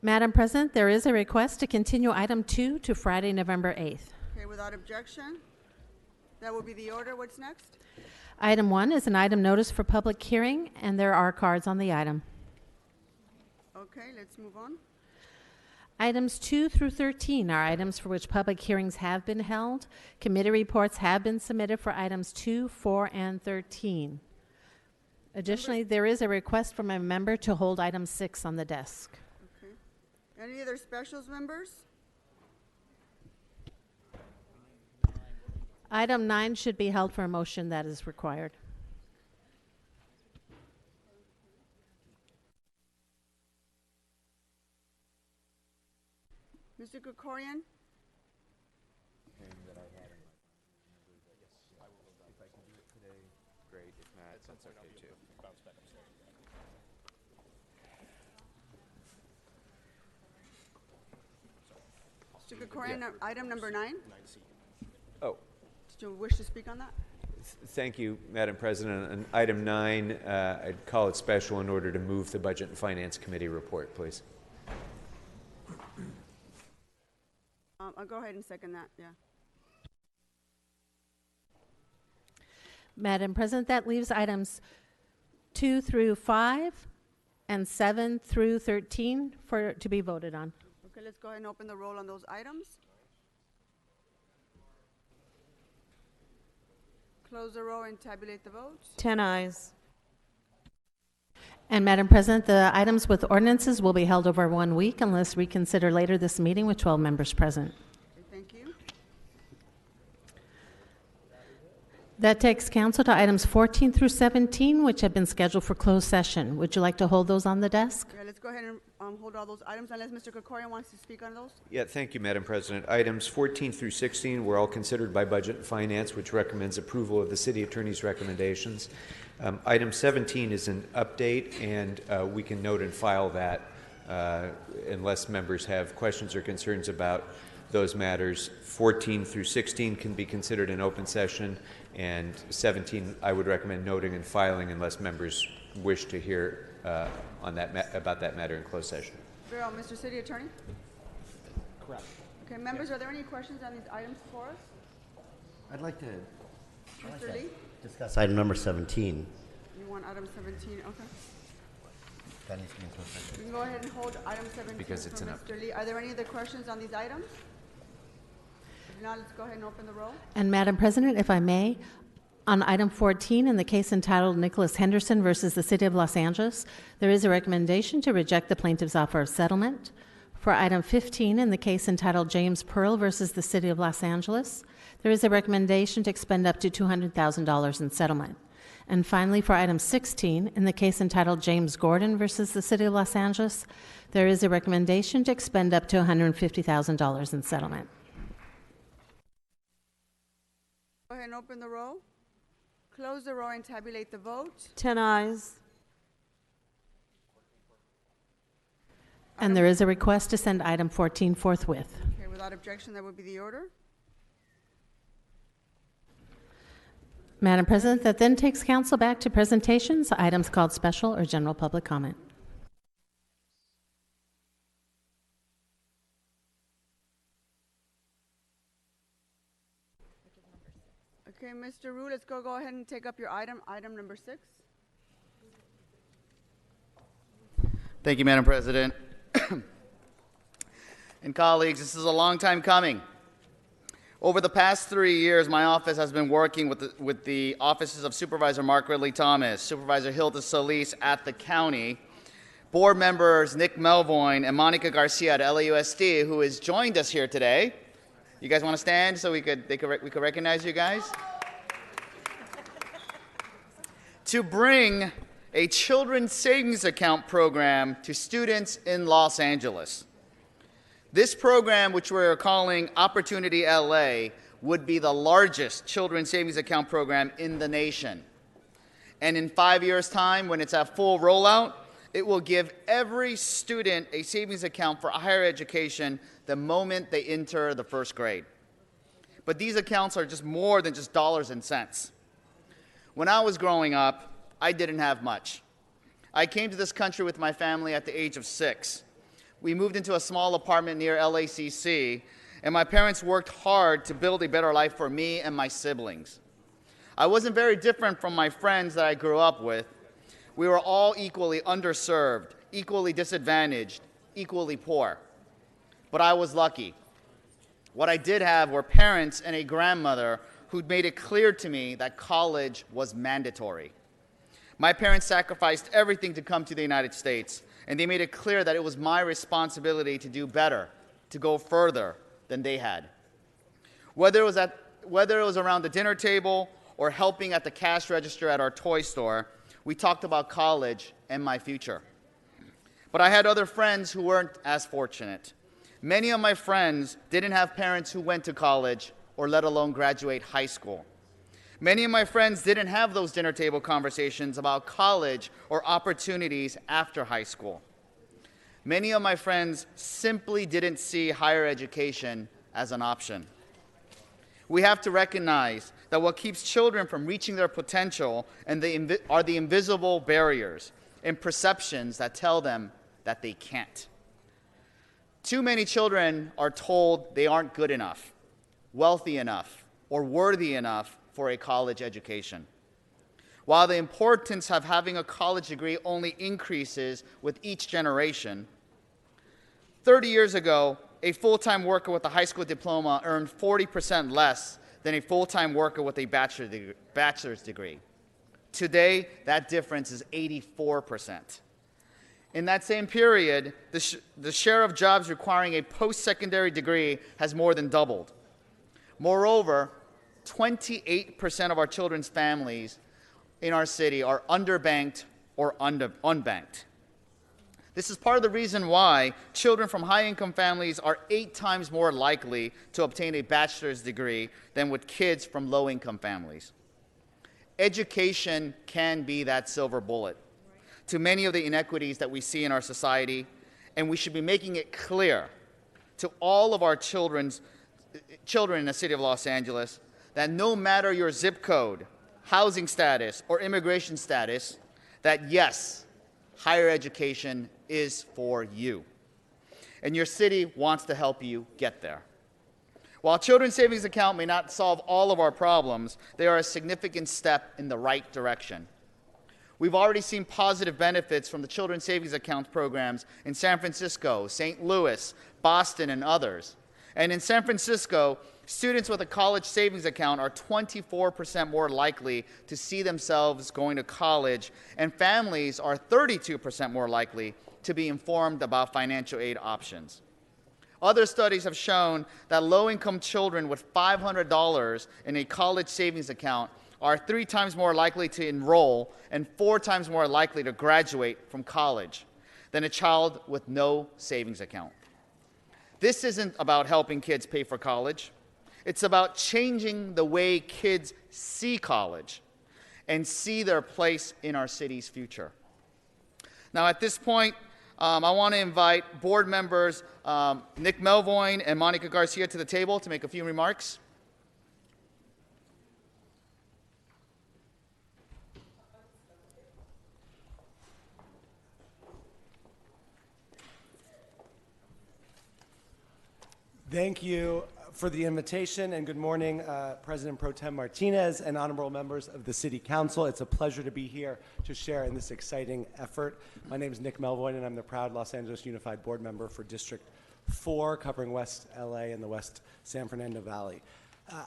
Madam President, there is a request to continue item 2 to Friday, November 8th. Okay, without objection. That will be the order. What's next? Item 1 is an item notice for public hearing, and there are cards on the item. Okay, let's move on. Items 2 through 13 are items for which public hearings have been held. Committee reports have been submitted for items 2, 4, and 13. Additionally, there is a request from a member to hold item 6 on the desk. Okay. Any other specials, members? Item 9 should be held for a motion that is required. Mr. Krikorian? Great. If not, that's okay too. Mr. Krikorian, item number 9? Oh. Did you wish to speak on that? Thank you, Madam President. On item 9, I'd call it special in order to move the Budget and Finance Committee report, please. I'll go ahead and second that, yeah. Madam President, that leaves items 2 through 5 and 7 through 13 to be voted on. Okay, let's go ahead and open the roll on those items. Close the roll and tabulate the votes. 10 ayes. And Madam President, the items with ordinances will be held over 1 week unless reconsidered later this meeting with 12 members present. Okay, thank you. That takes council to items 14 through 17, which have been scheduled for closed session. Would you like to hold those on the desk? Yeah, let's go ahead and hold all those items unless Mr. Krikorian wants to speak on those. Yeah, thank you, Madam President. Items 14 through 16 were all considered by Budget and Finance, which recommends approval of the City Attorney's recommendations. Item 17 is an update, and we can note and file that unless members have questions or concerns about those matters. 14 through 16 can be considered in open session, and 17 I would recommend noting and filing unless members wish to hear on that about that matter in closed session. Very well, Mr. City Attorney. Correct. Okay, members, are there any questions on these items for us? I'd like to Mr. Lee? discuss item number 17. You want item 17, okay. That needs to be in closed session. We can go ahead and hold item 17 Because it's for an Mr. Lee. Are there any other questions on these items? If not, let's go ahead and open the roll. And Madam President, if I may, on item 14, in the case entitled Nicholas Henderson versus the City of Los Angeles, there is a recommendation to reject the plaintiff's offer of settlement. For item 15, in the case entitled James Pearl versus the City of Los Angeles, there is a recommendation to expend up to $200,000 in settlement. And finally, for item 16, in the case entitled James Gordon versus the City of Los Angeles, there is a recommendation to expend up to $150,000 in settlement. Go ahead and open the roll. Close the roll and tabulate the vote. 10 ayes. And there is a request to send item 14 forthwith. Okay, without objection, that would be the order. Madam President, that then takes council back to presentations, items called special or general public comment. Okay, Mr. Rue, let's go ahead and take up your item number 6. Thank you, Madam President. And colleagues, this is a long time coming. Over the past 3 years, my office has been working with the offices of Supervisor Mark Ridley Thomas, Supervisor Hilda Solis at the county, board members Nick Melvoin and Monica Garcia at LAUSD, who has joined us here today. You guys want to stand so we could recognize you guys? to bring a children's savings account program to students in Los Angeles. This program, which we're calling Opportunity LA, would be the largest children's savings account program in the nation. And in 5 years' time, when it's at full rollout, it will give every student a savings account for higher education the moment they enter the first grade. But these accounts are just more than just dollars and cents. When I was growing up, I didn't have much. I came to this country with my family at the age of 6. We moved into a small apartment near LACC, and my parents worked hard to build a better life for me and my siblings. I wasn't very different from my friends that I grew up with. We were all equally underserved, equally disadvantaged, equally poor. But I was lucky. What I did have were parents and a grandmother who'd made it clear to me that college was mandatory. My parents sacrificed everything to come to the United States, and they made it clear that it was my responsibility to do better, to go further than they had. Whether it was around the dinner table or helping at the cash register at our toy store, we talked about college and my future. But I had other friends who weren't as fortunate. Many of my friends didn't have parents who went to college or let alone graduate high school. Many of my friends didn't have those dinner table conversations about college or opportunities after high school. Many of my friends simply didn't see higher education as an option. We have to recognize that what keeps children from reaching their potential are the invisible barriers and perceptions that tell them that they can't. Too many children are told they aren't good enough, wealthy enough, or worthy enough for a college education. While the importance of having a college degree only increases with each generation, 30 years ago, a full-time worker with a high school diploma earned 40% less than a full-time worker with a bachelor's degree. Today, that difference is 84%. In that same period, the share of jobs requiring a post-secondary degree has more than doubled. Moreover, 28% of our children's families in our city are underbanked or unbanked. This is part of the reason why children from high-income families are 8 times more likely to obtain a bachelor's degree than with kids from low-income families. Education can be that silver bullet to many of the inequities that we see in our society, and we should be making it clear to all of our children in the city of Los Angeles that no matter your zip code, housing status, or immigration status, that yes, higher education is for you. And your city wants to help you get there. While Children's Savings Account may not solve all of our problems, they are a significant step in the right direction. We've already seen positive benefits from the Children's Savings Account programs in San Francisco, St. Louis, Boston, and others. And in San Francisco, students with a college savings account are 24% more likely to see themselves going to college, and families are 32% more likely to be informed about financial aid options. Other studies have shown that low-income children with $500 in a college savings account are 3 times more likely to enroll and 4 times more likely to graduate from college than a child with no savings account. This isn't about helping kids pay for college. It's about changing the way kids see college and see their place in our city's future. Now, at this point, I want to invite board members Nick Melvoin and Monica Garcia to the table to make a few remarks. Thank you for the invitation, and good morning, President Pro Tem Martinez and honorable members of the City Council. It's a pleasure to be here to share in this exciting effort. My name is Nick Melvoin, and I'm the proud Los Angeles Unified Board Member for District 4, covering West LA and the West San Fernando Valley.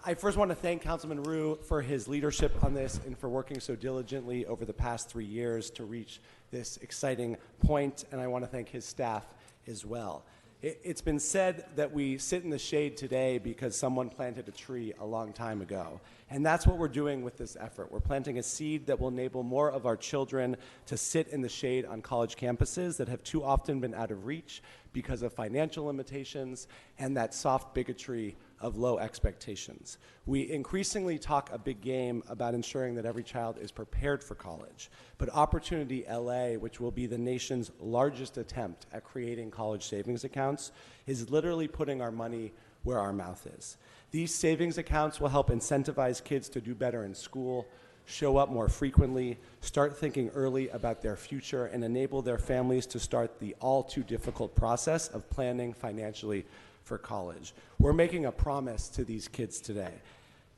I first want to thank Councilman Ryu for his leadership on this and for working so diligently over the past 3 years to reach this exciting point, and I want to thank his staff as well. It's been said that we sit in the shade today because someone planted a tree a long time ago. And that's what we're doing with this effort. We're planting a seed that will enable more of our children to sit in the shade on college campuses that have too often been out of reach because of financial limitations and that soft bigotry of low expectations. We increasingly talk a big game about ensuring that every child is prepared for college. But Opportunity LA, which will be the nation's largest attempt at creating college savings accounts, is literally putting our money where our mouth is. These savings accounts will help incentivize kids to do better in school, show up more frequently, start thinking early about their future, and enable their families to start the all too difficult process of planning financially for college. We're making a promise to these kids today.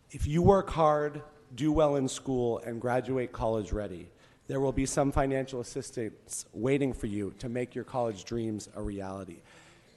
If you work hard, do well in school, and graduate college ready, there will be some financial assistance waiting for you to make your college dreams a reality.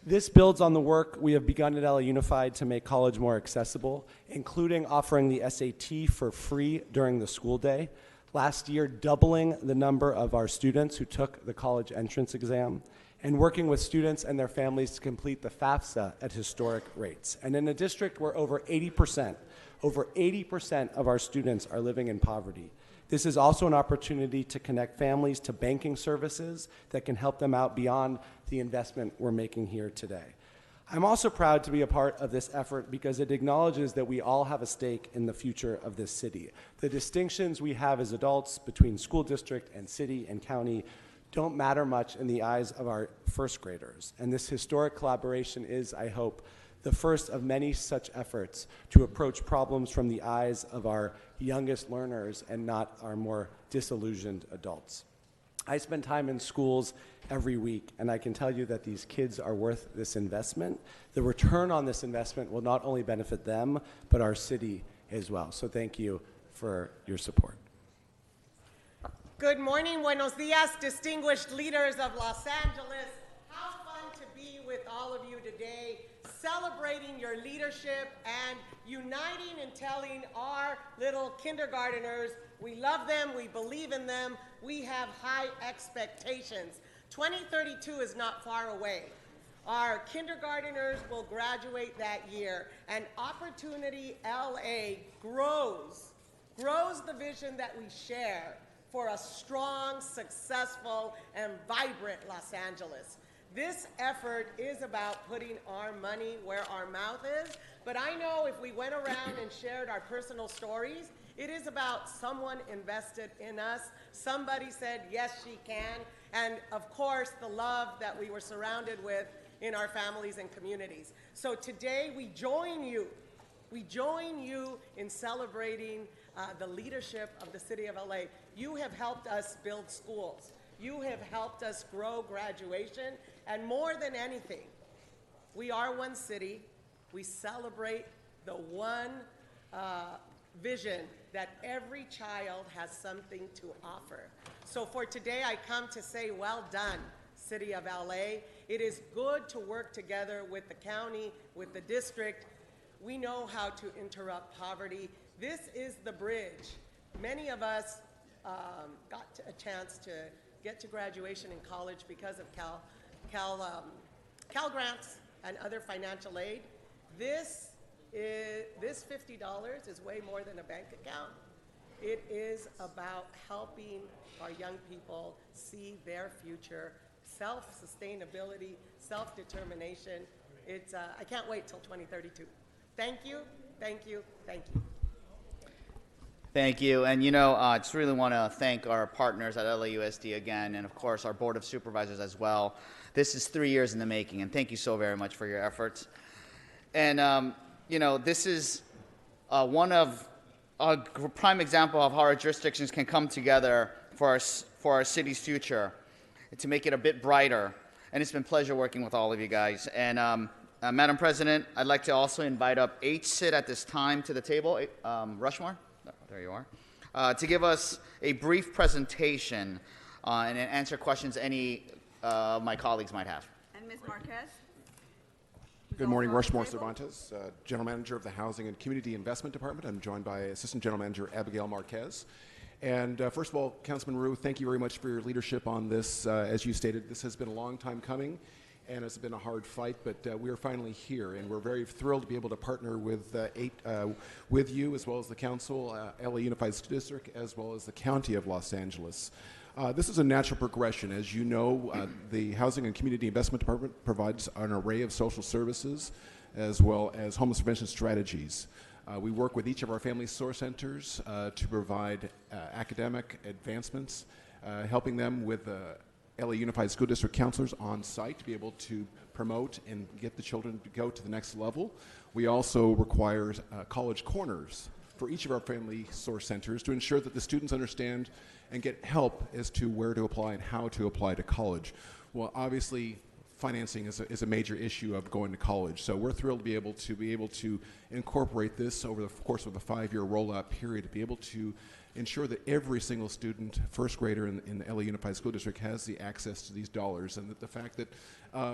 This builds on the work we have begun at LA Unified to make college more accessible, including offering the SAT for free during the school day, last year doubling the number of our students who took the college entrance exam, and working with students and their families to complete the FAFSA at historic rates. And in a district where over 80% of our students are living in poverty, this is also an opportunity to connect families to banking services that can help them out beyond the investment we're making here today. I'm also proud to be a part of this effort because it acknowledges that we all have a stake in the future of this city. The distinctions we have as adults between school district and city and county don't matter much in the eyes of our first graders. And this historic collaboration is, I hope, the first of many such efforts to approach problems from the eyes of our youngest learners and not our more disillusioned adults. I spend time in schools every week, and I can tell you that these kids are worth this investment. The return on this investment will not only benefit them, but our city as well. So thank you for your support. Good morning, buenos dias, distinguished leaders of Los Angeles. How fun to be with all of you today, celebrating your leadership and uniting and telling our little kindergarteners we love them, we believe in them, we have high expectations. 2032 is not far away. Our kindergarteners will graduate that year, and Opportunity LA grows the vision that we share for a strong, successful, and vibrant Los Angeles. This effort is about putting our money where our mouth is, but I know if we went around and shared our personal stories, it is about someone invested in us, somebody said, yes, she can, and of course, the love that we were surrounded with in our families and communities. So today, we join you in celebrating the leadership of the city of LA. You have helped us build schools. You have helped us grow graduation. And more than anything, we are one city. We celebrate the one vision that every child has something to offer. So for today, I come to say, well done, City of LA. It is good to work together with the county, with the district. We know how to interrupt poverty. This is the bridge. Many of us got a chance to get to graduation in college because of Cal grants and other financial aid. This $50 is way more than a bank account. It is about helping our young people see their future, self-sustainability, self-determination. I can't wait till 2032. Thank you, thank you, thank you. Thank you. And I just really want to thank our partners at LAUSD again, and of course our Board of Supervisors as well. This is 3 years in the making, and thank you so very much for your efforts. And this is one of a prime example of how our jurisdictions can come together for our city's future, to make it a bit brighter. And it's been a pleasure working with all of you guys. And Madam President, I'd like to also invite up HSID at this time to the table. Rushmore, there you are, to give us a brief presentation and answer questions any of my colleagues might have. And Ms. Marquez? Good morning, Rushmore Cervantes, General Manager of the Housing and Community Investment Department. I'm joined by Assistant General Manager Abigail Marquez. And first of all, Councilman Rue, thank you very much for your leadership on this. As you stated, this has been a long time coming. and it's been a hard fight, but we are finally here, and we're very thrilled to be able to partner with with you, as well as the council, LA Unified School District, as well as the County of Los Angeles. This is a natural progression. As you know, the Housing and Community Investment Department provides an array of social services, as well as homeless prevention strategies. We work with each of our family source centers to provide academic advancements, helping them with LA Unified School District counselors on site to be able to promote and get the children to go to the next level. We also require college corners for each of our family source centers to ensure that the students understand and get help as to where to apply and how to apply to college. Well, obviously, financing is a major issue of going to college. So we're thrilled to be able to incorporate this over the course of the 5-year rollout period, to be able to ensure that every single student, first grader in the LA Unified School District, has the access to these dollars, and that the fact that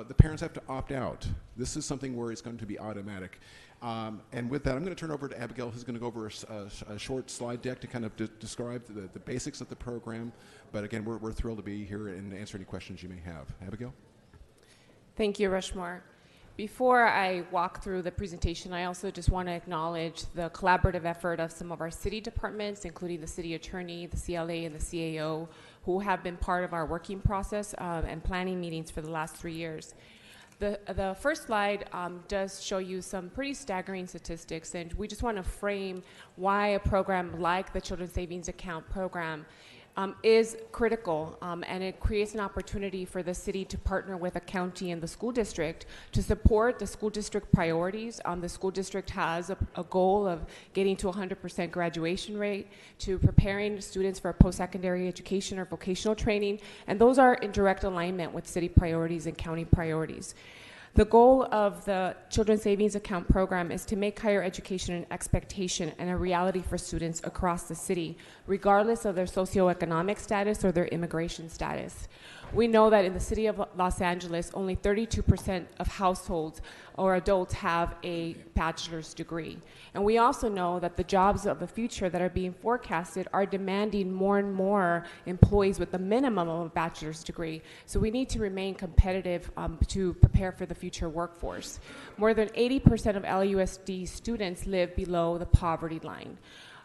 the parents have to opt out. This is something where it's going to be automatic. And with that, I'm going to turn over to Abigail, who's going to go over a short slide deck to kind of describe the basics of the program. But again, we're thrilled to be here and answer any questions you may have. Abigail? Thank you, Rushmore. Before I walk through the presentation, I also just want to acknowledge the collaborative effort of some of our city departments, including the city attorney, the CLA, and the CAO, who have been part of our working process and planning meetings for the last 3 years. The first slide does show you some pretty staggering statistics, and we just want to frame why a program like the Children's Savings Account program is critical, and it creates an opportunity for the city to partner with a county and the school district to support the school district priorities. The school district has a goal of getting to 100% graduation rate, to preparing students for post-secondary education or vocational training, and those are in direct alignment with city priorities and county priorities. The goal of the Children's Savings Account program is to make higher education an expectation and a reality for students across the city, regardless of their socioeconomic status or their immigration status. We know that in the city of Los Angeles, only 32% of households or adults have a bachelor's degree. And we also know that the jobs of the future that are being forecasted are demanding more and more employees with the minimum of a bachelor's degree. So we need to remain competitive to prepare for the future workforce. More than 80% of LAUSD students live below the poverty line.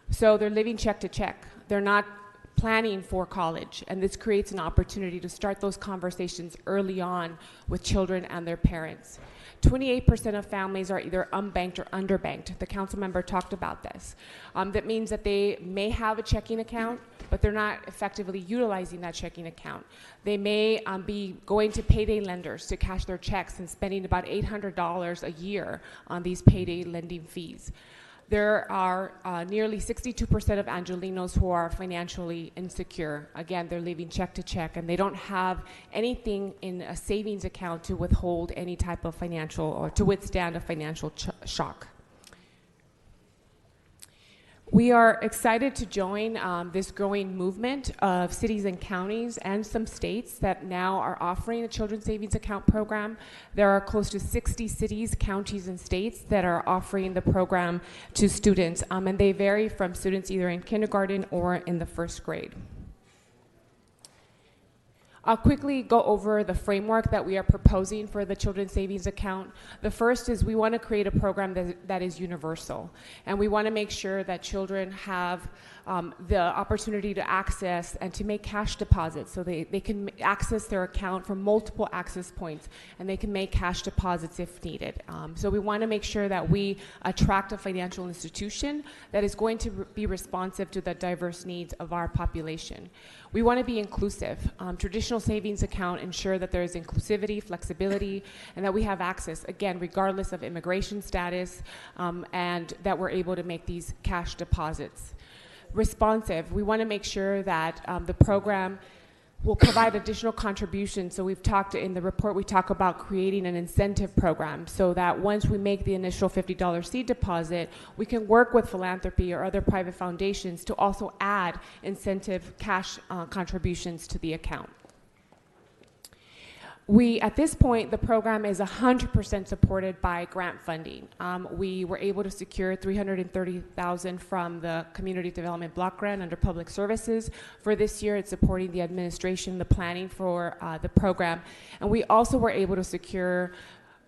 So they're living check to check. They're not planning for college, and this creates an opportunity to start those conversations early on with children and their parents. 28% of families are either unbanked or underbanked. The council member talked about this. That means that they may have a checking account, but they're not effectively utilizing that checking account. They may be going to payday lenders to cash their checks and spending about $800 a year on these payday lending fees. There are nearly 62% of Angelenos who are financially insecure. Again, they're living check to check, and they don't have anything in a savings account to withhold any type of financial or to withstand a financial shock. We are excited to join this growing movement of cities and counties and some states that now are offering a Children's Savings Account program. There are close to 60 cities, counties, and states that are offering the program to students, and they vary from students either in kindergarten or in the first grade. I'll quickly go over the framework that we are proposing for the Children's Savings Account. The first is we want to create a program that is universal, and we want to make sure that children have the opportunity to access and to make cash deposits, so they can access their account from multiple access points, and they can make cash deposits if needed. So we want to make sure that we attract a financial institution that is going to be responsive to the diverse needs of our population. We want to be inclusive. Traditional savings account ensure that there is inclusivity, flexibility, and that we have access, again, regardless of immigration status, and that we're able to make these cash deposits. Responsive, we want to make sure that the program will provide additional contributions. So we've talked in the report, we talk about creating an incentive program so that once we make the initial $50 seed deposit, we can work with philanthropy or other private foundations to also add incentive cash contributions to the account. At this point, the program is 100% supported by grant funding. We were able to secure $330,000 from the Community Development Block Grant under Public Services. For this year, it's supporting the administration, the planning for the program. And we also were able to secure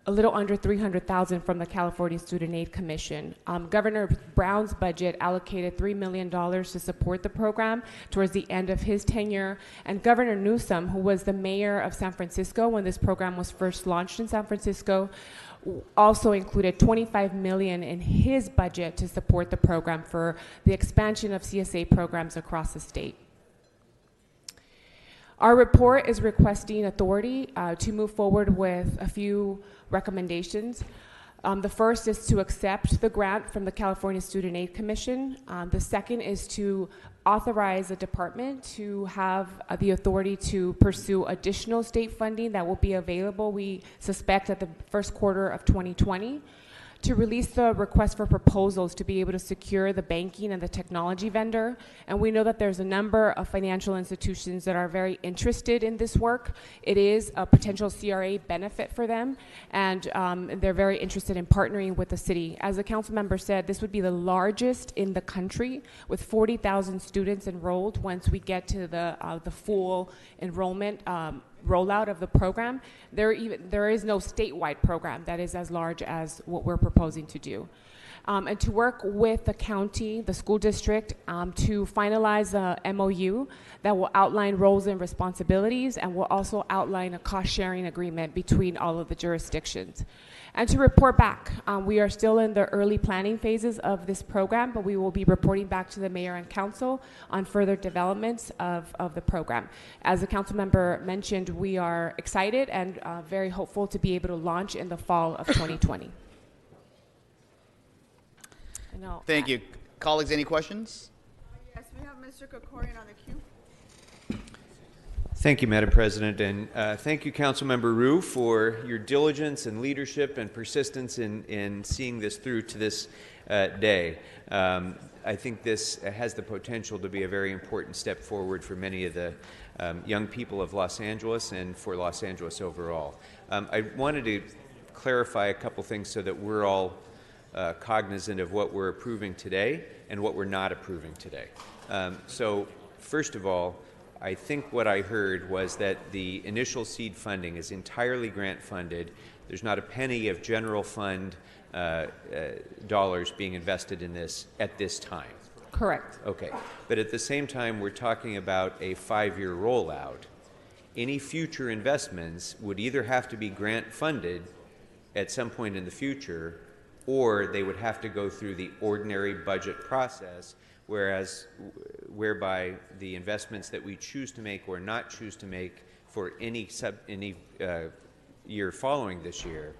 a little under $300,000 from the California Student Aid Commission. Governor Brown's budget allocated $3 million to support the program towards the end of his tenure, and Governor Newsom, who was the mayor of San Francisco when this program was first launched in San Francisco, also included $25 million in his budget to support the program for the expansion of CSA programs across the state. Our report is requesting authority to move forward with a few recommendations. The first is to accept the grant from the California Student Aid Commission. The second is to authorize the department to have the authority to pursue additional state funding that will be available, we suspect, at the first quarter of 2020. To release the request for proposals to be able to secure the banking and the technology vendor. And we know that there's a number of financial institutions that are very interested in this work. It is a potential CRA benefit for them, and they're very interested in partnering with the city. As the council member said, this would be the largest in the country, with 40,000 students enrolled once we get to the full enrollment rollout of the program. There is no statewide program that is as large as what we're proposing to do. And to work with the county, the school district, to finalize a MOU that will outline roles and responsibilities and will also outline a cost-sharing agreement between all of the jurisdictions. And to report back. We are still in the early planning phases of this program, but we will be reporting back to the mayor and council on further developments of the program. As the council member mentioned, we are excited and very hopeful to be able to launch in the fall of 2020. Thank you. Colleagues, any questions? Yes, we have Mr. Kokorian on the queue. Thank you, Madam President, and thank you, Councilmember Ryu, for your diligence and leadership and persistence in seeing this through to this day. I think this has the potential to be a very important step forward for many of the young people of Los Angeles and for Los Angeles overall. I wanted to clarify a couple things so that we're all cognizant of what we're approving today and what we're not approving today. So, first of all, I think what I heard was that the initial seed funding is entirely grant funded. There's not a penny of general fund dollars being invested in this at this time. Correct. Okay. But at the same time, we're talking about a 5-year rollout. Any future investments would either have to be grant funded at some point in the future, or they would have to go through the ordinary budget process, whereby the investments that we choose to make or not choose to make for any year following this year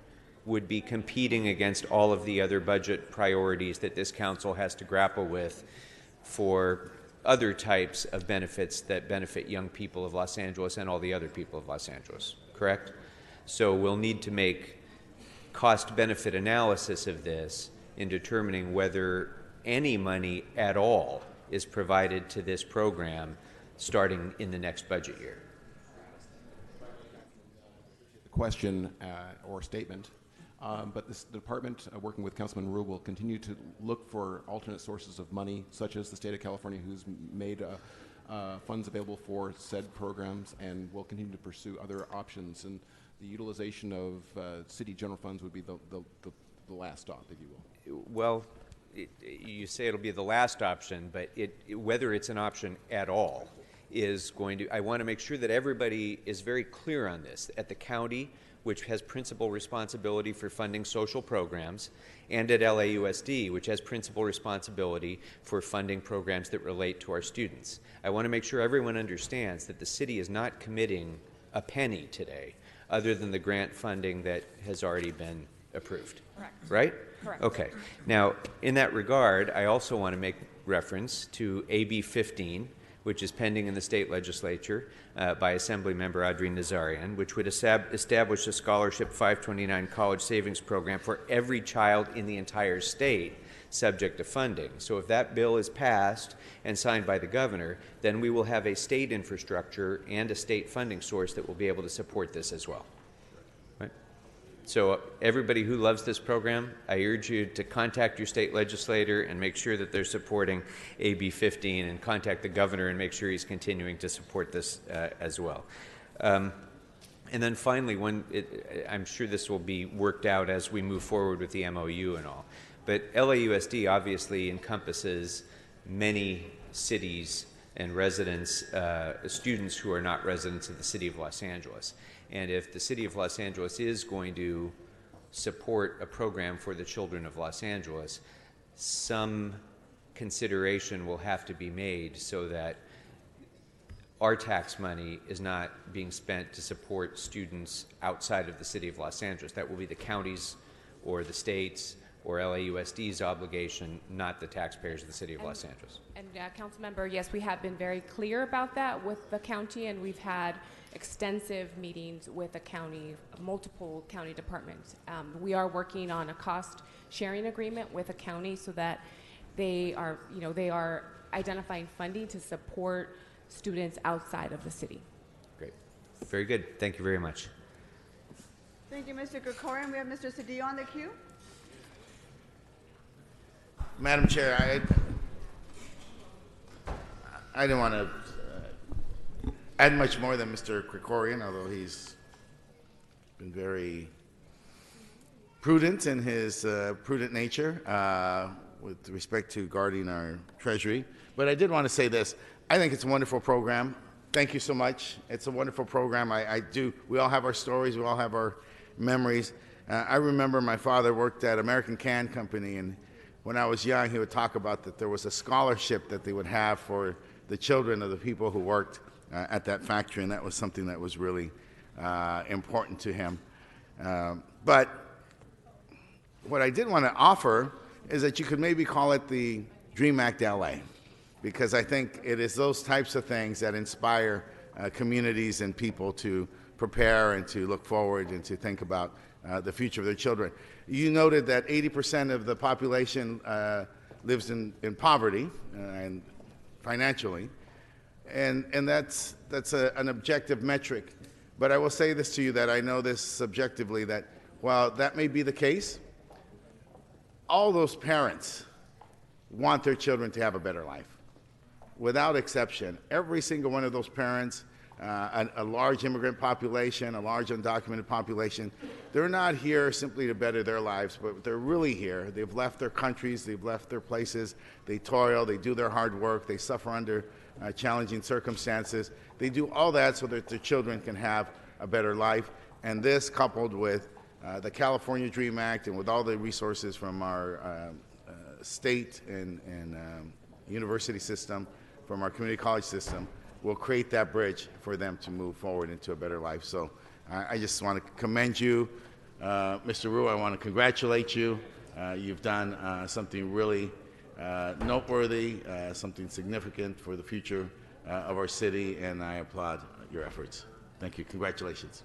would be competing against all of the other budget priorities that this council has to grapple with for other types of benefits that benefit young people of Los Angeles and all the other people of Los Angeles, correct? So we'll need to make cost-benefit analysis of this in determining whether any money at all is provided to this program starting in the next budget year. Question or statement, but this department, working with Councilman Ryu, will continue to look for alternate sources of money, such as the state of California, who's made funds available for said programs, and will continue to pursue other options. And the utilization of city general funds would be the last stop, if you will. Well, you say it'll be the last option, but whether it's an option at all is going to, I want to make sure that everybody is very clear on this. At the county, which has principal responsibility for funding social programs, and at LAUSD, which has principal responsibility for funding programs that relate to our students. I want to make sure everyone understands that the city is not committing a penny today, other than the grant funding that has already been approved. Correct. Right? Correct. Okay. Now, in that regard, I also want to make reference to AB 15, which is pending in the state legislature by Assembly Member Adrien Nazarian, which would establish a scholarship 529 college savings program for every child in the entire state subject to funding. So if that bill is passed and signed by the governor, then we will have a state infrastructure and a state funding source that will be able to support this as well. Right? So everybody who loves this program, I urge you to contact your state legislator and make sure that they're supporting AB 15, and contact the governor and make sure he's continuing to support this as well. And then finally, I'm sure this will be worked out as we move forward with the MOU and all, but LAUSD obviously encompasses many cities and residents, students who are not residents of the City of Los Angeles. And if the City of Los Angeles is going to support a program for the children of Los Angeles, some consideration will have to be made so that our tax money is not being spent to support students outside of the City of Los Angeles. That will be the counties or the states or LAUSD's obligation, not the taxpayers of the City of Los Angeles. And Councilmember, yes, we have been very clear about that with the county, and we've had extensive meetings with the county, multiple county departments. We are working on a cost sharing agreement with the county so that they are identifying funding to support students outside of the city. Great. Very good. Thank you very much. Thank you, Mr. Krikorian. We have Mr. Cedillo on the queue. Madam Chair, I didn't want to add much more than Mr. Krikorian, although he's been very prudent in his prudent nature with respect to guarding our treasury. But I did want to say this. I think it's a wonderful program. Thank you so much. It's a wonderful program. We all have our stories. We all have our memories. I remember my father worked at American Can Company, and when I was young, he would talk about that there was a scholarship that they would have for the children of the people who worked at that factory, and that was something that was really important to him. But what I did want to offer is that you could maybe call it the Dream Act LA, because I think it is those types of things that inspire communities and people to prepare and to look forward and to think about the future of their children. You noted that 80% of the population lives in poverty and financially, and that's an objective metric. But I will say this to you, that I know this subjectively, that while that may be the case, all those parents want their children to have a better life. Without exception, every single one of those parents, a large immigrant population, a large undocumented population, they're not here simply to better their lives, but they're really here. They've left their countries, they've left their places, they toil, they do their hard work, they suffer under challenging circumstances. They do all that so that their children can have a better life. And this, coupled with the California Dream Act and with all the resources from our state and university system, from our community college system, will create that bridge for them to move forward into a better life. So I just want to commend you, Mr. Ru. I want to congratulate you. You've done something really noteworthy, something significant for the future of our city, and I applaud your efforts. Thank you. Congratulations.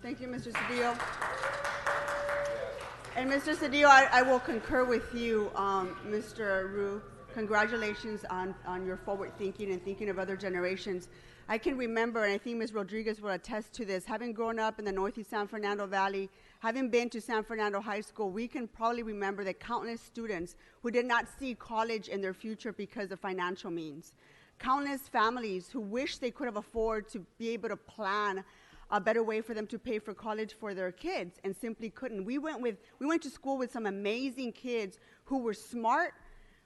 Thank you, Mr. Cedillo. And Mr. Cedillo, I will concur with you, Mr. Ru. Congratulations on your forward thinking and thinking of other generations. I can remember, and I think Ms. Rodriguez will attest to this, having grown up in the Northeast San Fernando Valley, having been to San Fernando High School, we can probably remember the countless students who did not see college in their future because of financial means. Countless families who wish they could have afforded to be able to plan a better way for them to pay for college for their kids and simply couldn't. We went to school with some amazing kids who were smart,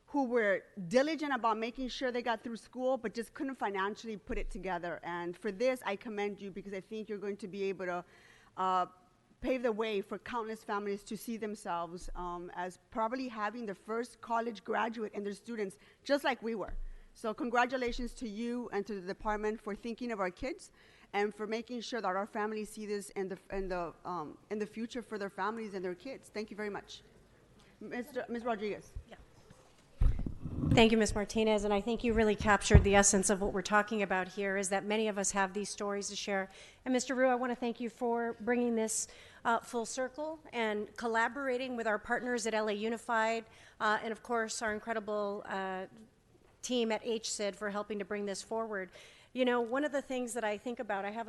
who were diligent about making sure they got through school, but just couldn't financially put it together. And for this, I commend you, because I think you're going to be able to pave the way for countless families to see themselves as probably having the first college graduate and their students, just like we were. So congratulations to you and to the department for thinking of our kids and for making sure that our families see this in the future for their families and their kids. Thank you very much. Ms. Rodriguez. Yeah. Thank you, Ms. Martinez, and I think you really captured the essence of what we're talking about here, is that many of us have these stories to share. And Mr. Ru, I want to thank you for bringing this full circle and collaborating with our partners at LA Unified, and of course our incredible team at HSID for helping to bring this forward. You know, one of the things that I think about, I have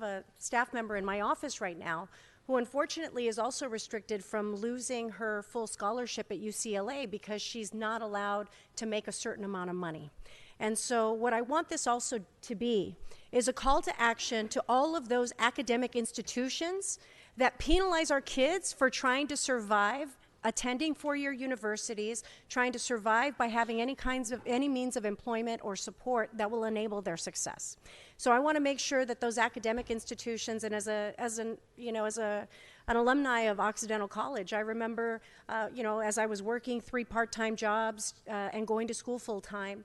a staff member in my office right now who unfortunately is also restricted from losing her full scholarship at UCLA because she's not allowed to make a certain amount of money. And so what I want this also to be is a call to action to all of those academic institutions that penalize our kids for trying to survive attending four-year universities, trying to survive by having any means of employment or support that will enable their success. So I want to make sure that those academic institutions, and as an alumni of Occidental College, I remember, as I was working 3 part-time jobs and going to school full-time,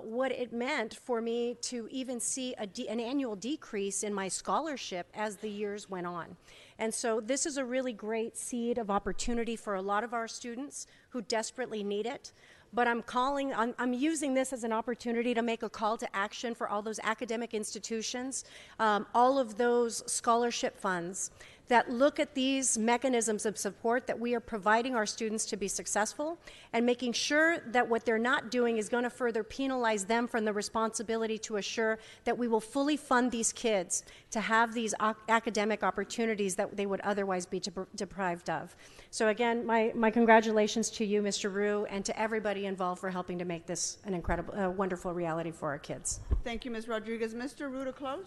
what it meant for me to even see an annual decrease in my scholarship as the years went on. And so this is a really great seed of opportunity for a lot of our students who desperately need it. But I'm using this as an opportunity to make a call to action for all those academic institutions, all of those scholarship funds that look at these mechanisms of support that we are providing our students to be successful, and making sure that what they're not doing is going to further penalize them from the responsibility to assure that we will fully fund these kids to have these academic opportunities that they would otherwise be deprived of. So again, my congratulations to you, Mr. Rue, and to everybody involved for helping to make this an incredible, wonderful reality for our kids. Thank you, Ms. Rodriguez. Mr. Rue to close.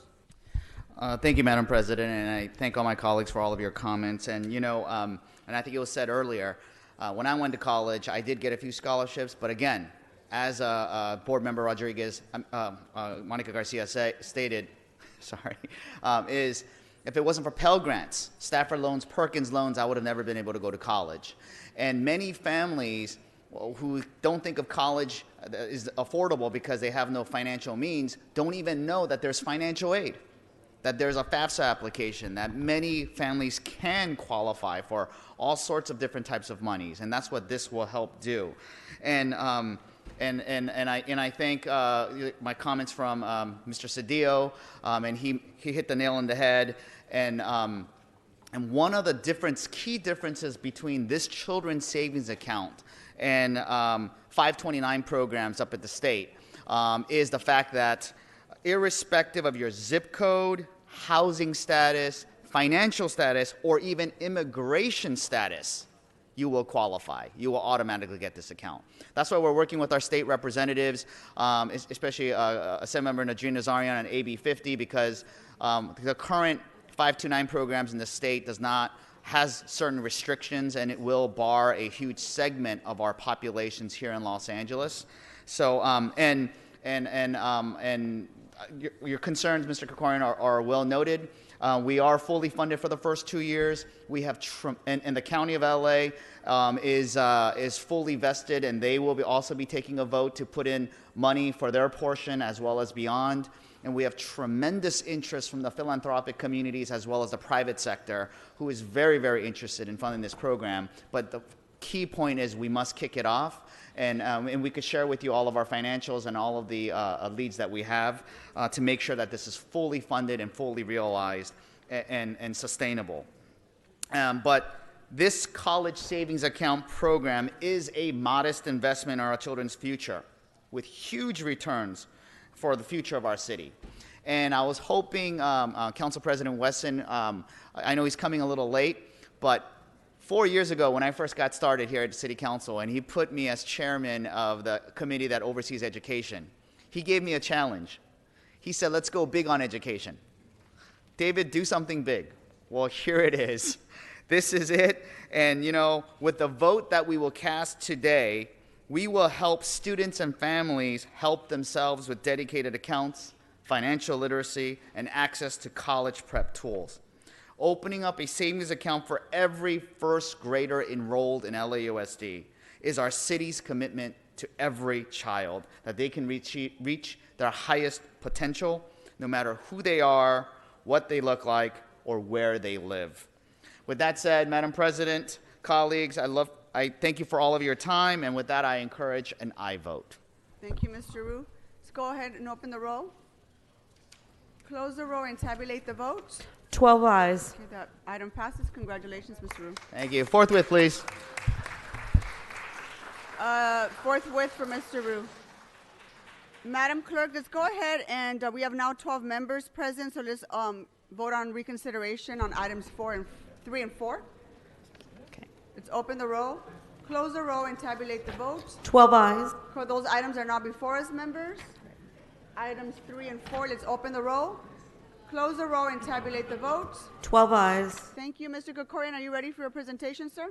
Thank you, Madam President, and I thank all my colleagues for all of your comments. And, and I think it was said earlier, when I went to college, I did get a few scholarships, but again, as Board Member Rodriguez, Monica Garcia stated, is if it wasn't for Pell Grants, Stafford loans, Perkins loans, I would have never been able to go to college. And many families who don't think of college is affordable because they have no financial means don't even know that there's financial aid, that there's a FAFSA application, that many families can qualify for all sorts of different types of monies, and that's what this will help do. And I thank my comments from Mr. Cedillo, and he hit the nail on the head. And one of the key differences between this children's savings account and 529 programs up at the state is the fact that irrespective of your zip code, housing status, financial status, or even immigration status, you will qualify. You will automatically get this account. That's why we're working with our state representatives, especially Assembly Member Nadreen Nazarian on AB 50, because the current 529 programs in the state has certain restrictions, and it will bar a huge segment of our populations here in Los Angeles. So, your concerns, Mr. Krikorian, are well noted. We are fully funded for the first 2 years. We have, and the County of LA is fully vested, and they will also be taking a vote to put in money for their portion as well as beyond. And we have tremendous interest from the philanthropic communities as well as the private sector, who is very, very interested in funding this program. But the key point is we must kick it off. And we could share with you all of our financials and all of the leads that we have to make sure that this is fully funded and fully realized and sustainable. But this college savings account program is a modest investment in our children's future with huge returns for the future of our city. And I was hoping Council President Wesson, I know he's coming a little late, but 4 years ago, when I first got started here at the City Council, and he put me as chairman of the committee that oversees education, he gave me a challenge. He said, let's go big on education. David, do something big. Well, here it is. This is it. And, with the vote that we will cast today, we will help students and families help themselves with dedicated accounts, financial literacy, and access to college prep tools. Opening up a savings account for every first grader enrolled in LAUSD is our city's commitment to every child, that they can reach their highest potential, no matter who they are, what they look like, or where they live. With that said, Madam President, colleagues, I thank you for all of your time, and with that, I encourage an aye vote. Thank you, Mr. Rue. Let's go ahead and open the roll. Close the roll and tabulate the votes. 12 ayes. Okay, that item passes. Congratulations, Mr. Rue. Thank you. Forthwith, please. Forthwith for Mr. Rue. Madam Clerk, let's go ahead and we have now 12 members present, so let's vote on reconsideration on items 3 and 4. Okay. Let's open the roll, close the roll, and tabulate the votes. 12 ayes. Those items are now before us, members. Items 3 and 4, let's open the roll, close the roll, and tabulate the votes. 12 ayes. Thank you. Mr. Krikorian, are you ready for your presentation, sir?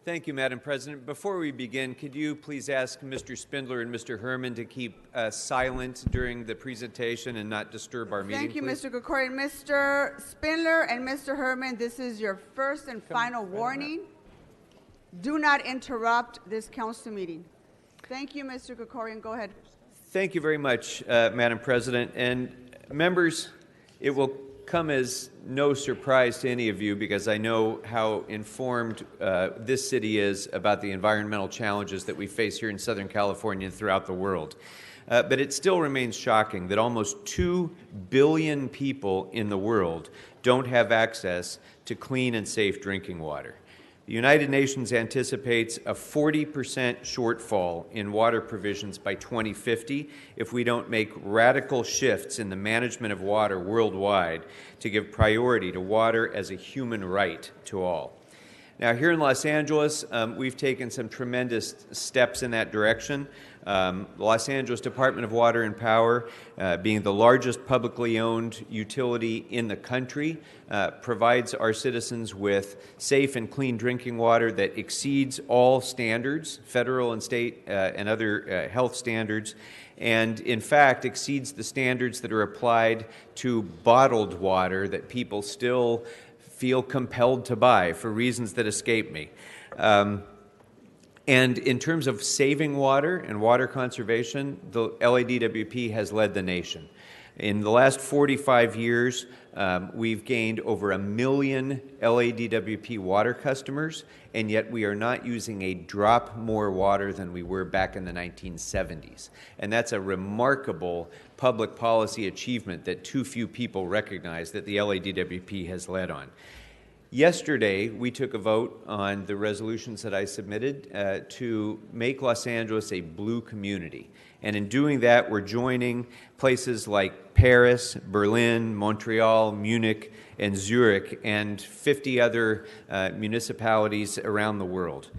Thank you, Madam President. Before we begin, could you please ask Mr. Spindler and Mr. Herman to keep silent during the presentation and not disturb our meeting, Thank you, please? Mr. Krikorian. Mr. Spindler and Mr. Herman, this is your first and final warning. Do not interrupt this council meeting. Thank you, Mr. Krikorian. Go ahead. Thank you very much, Madam President. And members, it will come as no surprise to any of you because I know how informed this city is about the environmental challenges that we face here in Southern California and throughout the world. But it still remains shocking that almost 2 billion people in the world don't have access to clean and safe drinking water. The United Nations anticipates a 40% shortfall in water provisions by 2050 if we don't make radical shifts in the management of water worldwide to give priority to water as a human right to all. Now, here in Los Angeles, we've taken some tremendous steps in that direction. The Los Angeles Department of Water and Power, being the largest publicly owned utility in the country, provides our citizens with safe and clean drinking water that exceeds all standards, federal and state and other health standards, and in fact exceeds the standards that are applied to bottled water that people still feel compelled to buy for reasons that escape me. And in terms of saving water and water conservation, the LADWP has led the nation. In the last 45 years, we've gained over 1 million LADWP water customers, and yet we are not using a drop more water than we were back in the 1970s. And that's a remarkable public policy achievement that too few people recognize that the LADWP has led on. Yesterday, we took a vote on the resolutions that I submitted to make Los Angeles a blue community. And in doing that, we're joining places like Paris, Berlin, Montreal, Munich, and Zurich, and 50 other municipalities around the world.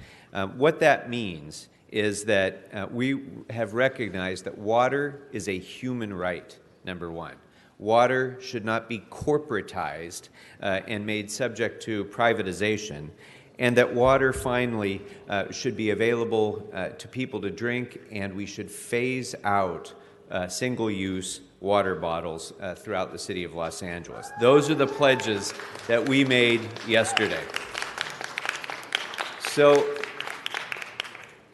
What that means is that we have recognized that water is a human right, number one. Water should not be corporatized and made subject to privatization, and that water, finally, should be available to people to drink, and we should phase out single-use water bottles throughout the city of Los Angeles. Those are the pledges that we made yesterday. So,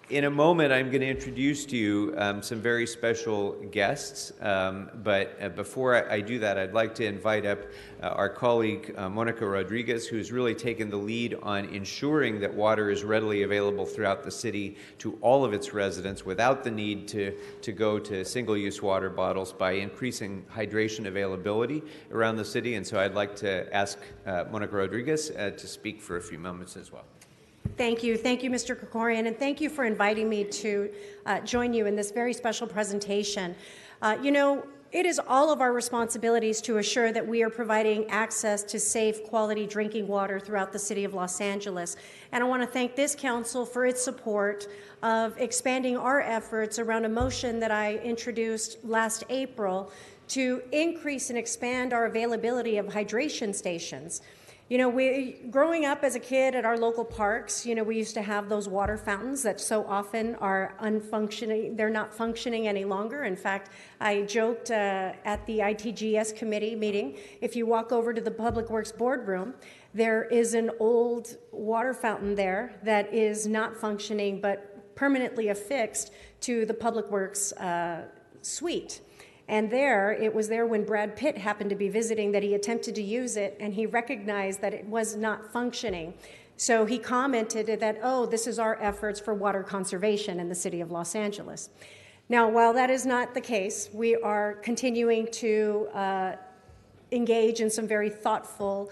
in a moment, I'm going to introduce to you some very special guests, but before I do that, I'd like to invite up our colleague, Monica Rodriguez, who's really taken the lead on ensuring that water is readily available throughout the city to all of its residents without the need to go to single-use water bottles by increasing hydration availability around the city. And so I'd like to ask Monica Rodriguez to speak for a few moments as well. Thank you, Mr. Krikorian, and thank you for inviting me to join you in this very special presentation. It is all of our responsibilities to assure that we are providing access to safe, quality drinking water throughout the city of Los Angeles. And I want to thank this council for its support of expanding our efforts around a motion that I introduced last April to increase and expand our availability of hydration stations. Growing up as a kid at our local parks, we used to have those water fountains that so often are unfunctioning. They're not functioning any longer. In fact, I joked at the ITGS committee meeting, if you walk over to the Public Works boardroom, there is an old water fountain there that is not functioning but permanently affixed to the Public Works suite. And it was there when Brad Pitt happened to be visiting that he attempted to use it, and he recognized that it was not functioning. So he commented that, oh, this is our efforts for water conservation in the city of Los Angeles. Now, while that is not the case, we are continuing to engage in some very thoughtful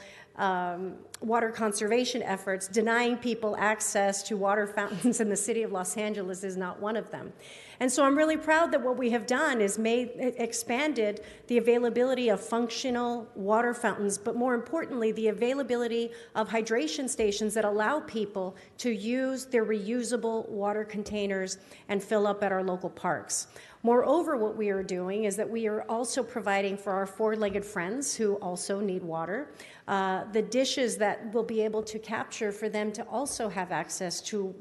water conservation efforts. Denying people access to water fountains in the city of Los Angeles is not one of them. And so I'm really proud that what we have done is expanded the availability of functional water fountains, but more importantly, the availability of hydration stations that allow people to use their reusable water containers and fill up at our local parks. Moreover, what we are doing is that we are also providing for our four-legged friends who also need water, the dishes that we'll be able to capture for them to also have access to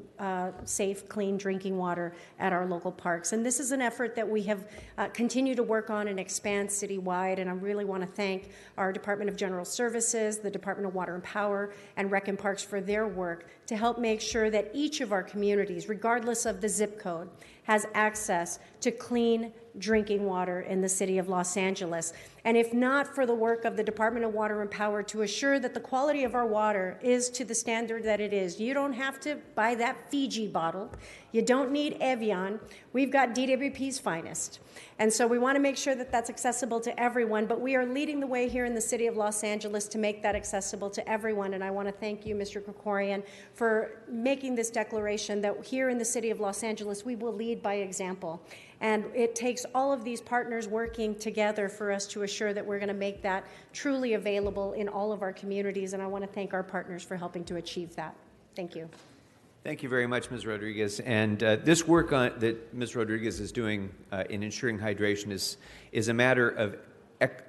safe, clean drinking water at our local parks. And this is an effort that we have continued to work on and expand citywide, and I really want to thank our Department of General Services, the Department of Water and Power, and Rec and Parks for their work to help make sure that each of our communities, regardless of the zip code, has access to clean drinking water in the city of Los Angeles. And if not for the work of the Department of Water and Power to assure that the quality of our water is to the standard that it is, you don't have to buy that Fiji bottle. You don't need Evian. We've got DWP's finest. And so we want to make sure that that's accessible to everyone, but we are leading the way here in the city of Los Angeles to make that accessible to everyone. And I want to thank you, Mr. Krikorian, for making this declaration that here in the city of Los Angeles, we will lead by example. And it takes all of these partners working together for us to assure that we're going to make that truly available in all of our communities. And I want to thank our partners for helping to achieve that. Thank you. Thank you very much, Ms. Rodriguez. And this work that Ms. Rodriguez is doing in ensuring hydration is a matter of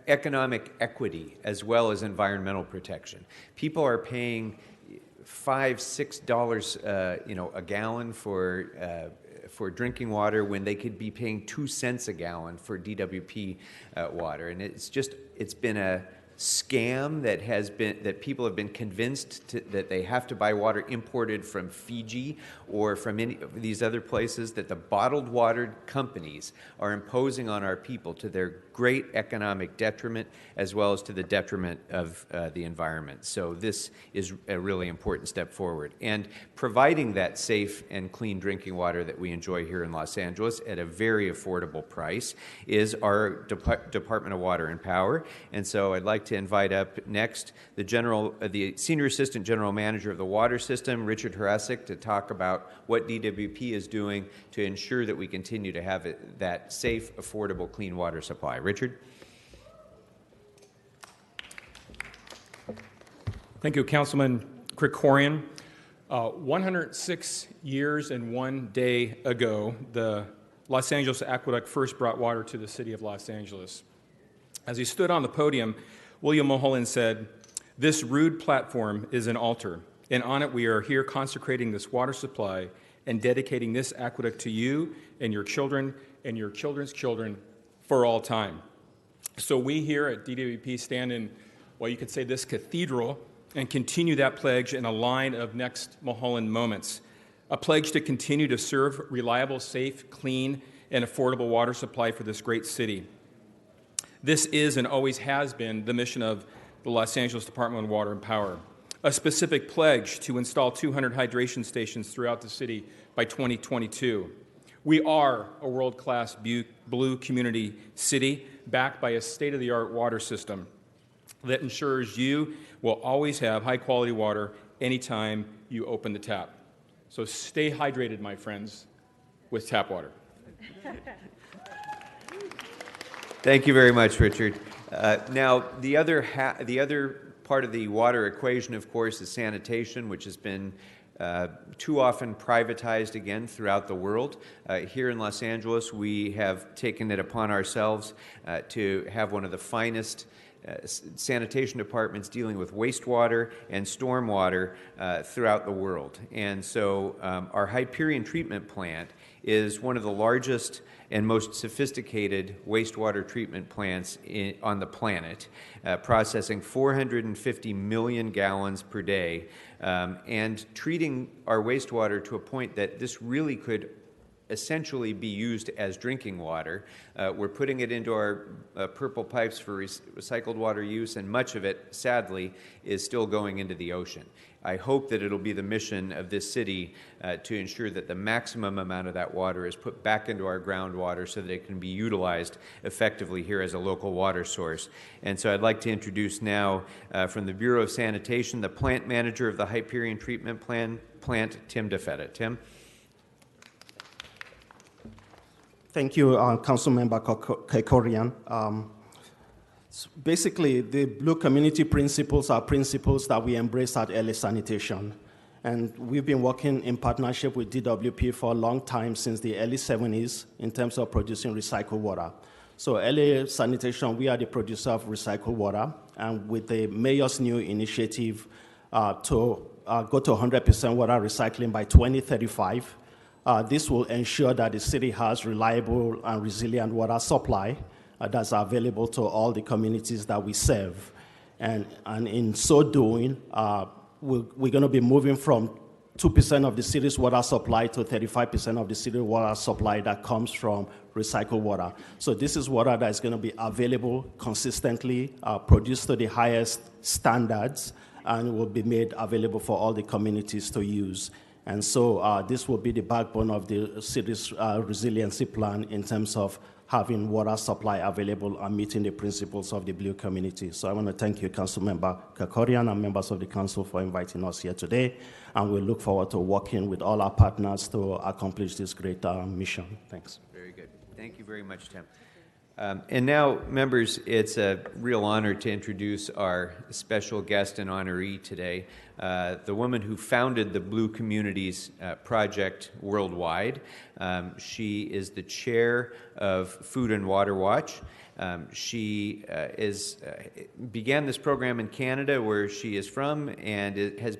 economic equity as well as environmental protection. People are paying $5-6 a gallon for drinking water when they could be paying 2 cents a gallon for DWP water, and it's been a scam that people have been convinced that they have to buy water imported from Fiji or from any of these other places, that the bottled water companies are imposing on our people to their great economic detriment as well as to the detriment of the environment. So this is a really important step forward. And providing that safe and clean drinking water that we enjoy here in Los Angeles at a very affordable price is our Department of Water and Power. And so I'd like to invite up next the Senior Assistant General Manager of the Water System, Richard Harasik, to talk about what DWP is doing to ensure that we continue to have that safe, affordable, clean water supply. Richard? Thank you, Councilman Krikorian. 106 years and 1 day ago, the Los Angeles Aqueduct first brought water to the city of Los Angeles. As he stood on the podium, William Mulholland said, "This rude platform is an altar, and on it we are here consecrating this water supply and dedicating this aqueduct to you and your children and your children's children for all time." So we here at DWP stand in, well, you could say this cathedral and continue that pledge in a line of next Mulholland moments, a pledge to continue to serve reliable, safe, clean, and affordable water supply for this great city. This is and always has been the mission of the Los Angeles Department of Water and Power, a specific pledge to install 200 hydration stations throughout the city by 2022. We are a world-class blue community city backed by a state-of-the-art water system that ensures you will always have high-quality water anytime you open the tap. So stay hydrated, my friends, with tap water. Thank you very much, Richard. Now, the other part of the water equation, of course, is sanitation, which has been too often privatized again throughout the world. Here in Los Angeles, we have taken it upon ourselves to have one of the finest sanitation departments dealing with wastewater and stormwater throughout the world. And so our Hyperion treatment plant is one of the largest and most sophisticated wastewater treatment plants on the planet, processing 450 million gallons per day, and treating our wastewater to a point that this really could essentially be used as drinking water. We're putting it into our purple pipes for recycled water use, and much of it, sadly, is still going into the ocean. I hope that it'll be the mission of this city to ensure that the maximum amount of that water is put back into our groundwater so that it can be utilized effectively here as a local water source. And so I'd like to introduce now from the Bureau of Sanitation, the plant manager of the Hyperion Treatment Plant, Tim DeFetta. Tim? Thank you, Councilmember Kekorian. Basically, the Blue Community Principles are principles that we embrace at LA Sanitation. And we've been working in partnership with DWP for a long time, since the early 70s, in terms of producing recycled water. So LA Sanitation, we are the producer of recycled water, and with the mayor's new initiative to go to 100% water recycling by 2035, this will ensure that the city has reliable and resilient water supply that's available to all the communities that we serve. And in so doing, we're going to be moving from 2% of the city's water supply to 35% of the city's water supply that comes from recycled water. So this is water that is going to be available consistently, produced to the highest standards, and will be made available for all the communities to use. And so this will be the backbone of the city's resiliency plan in terms of having water supply available and meeting the principles of the Blue community. So I want to thank you, Councilmember Kekorian, and members of the council for inviting us here today. And we look forward to working with all our partners to accomplish this great mission. Thanks. Very good. Thank you very much, Tim. And now, members, it's a real honor to introduce our special guest and honoree today, the woman who founded the Blue Communities Project worldwide. She is the chair of Food and Water Watch. She began this program in Canada, where she is from, and it has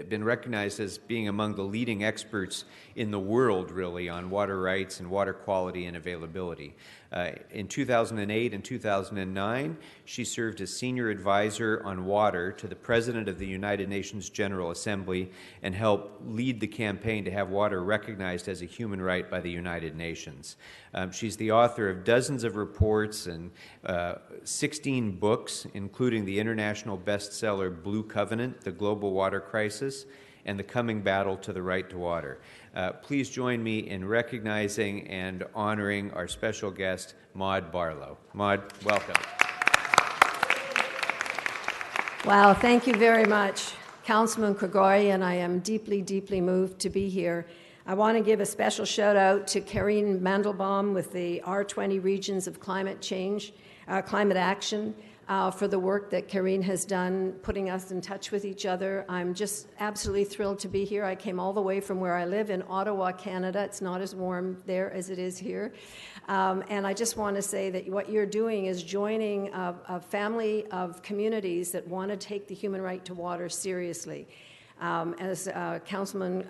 been recognized as being among the leading experts in the world, really, on water rights and water quality and availability. In 2008 and 2009, she served as senior advisor on water to the President of the United Nations General Assembly and helped lead the campaign to have water recognized as a human right by the United Nations. She's the author of dozens of reports and 16 books, including the international bestseller Blue Covenant, The Global Water Crisis, and The Coming Battle to the Right to Water. Please join me in recognizing and honoring our special guest, Maud Barlow. Maud, welcome. Wow, thank you very much, Councilman Krekorian. I am deeply, deeply moved to be here. I want to give a special shout out to Karine Mandelbaum with the R20 Regions of Climate Change, Climate Action, for the work that Karine has done, putting us in touch with each other. I'm just absolutely thrilled to be here. I came all the way from where I live in Ottawa, Canada. It's not as warm there as it is here. And I just want to say that what you're doing is joining a family of communities that want to take the human right to water seriously. As Councilman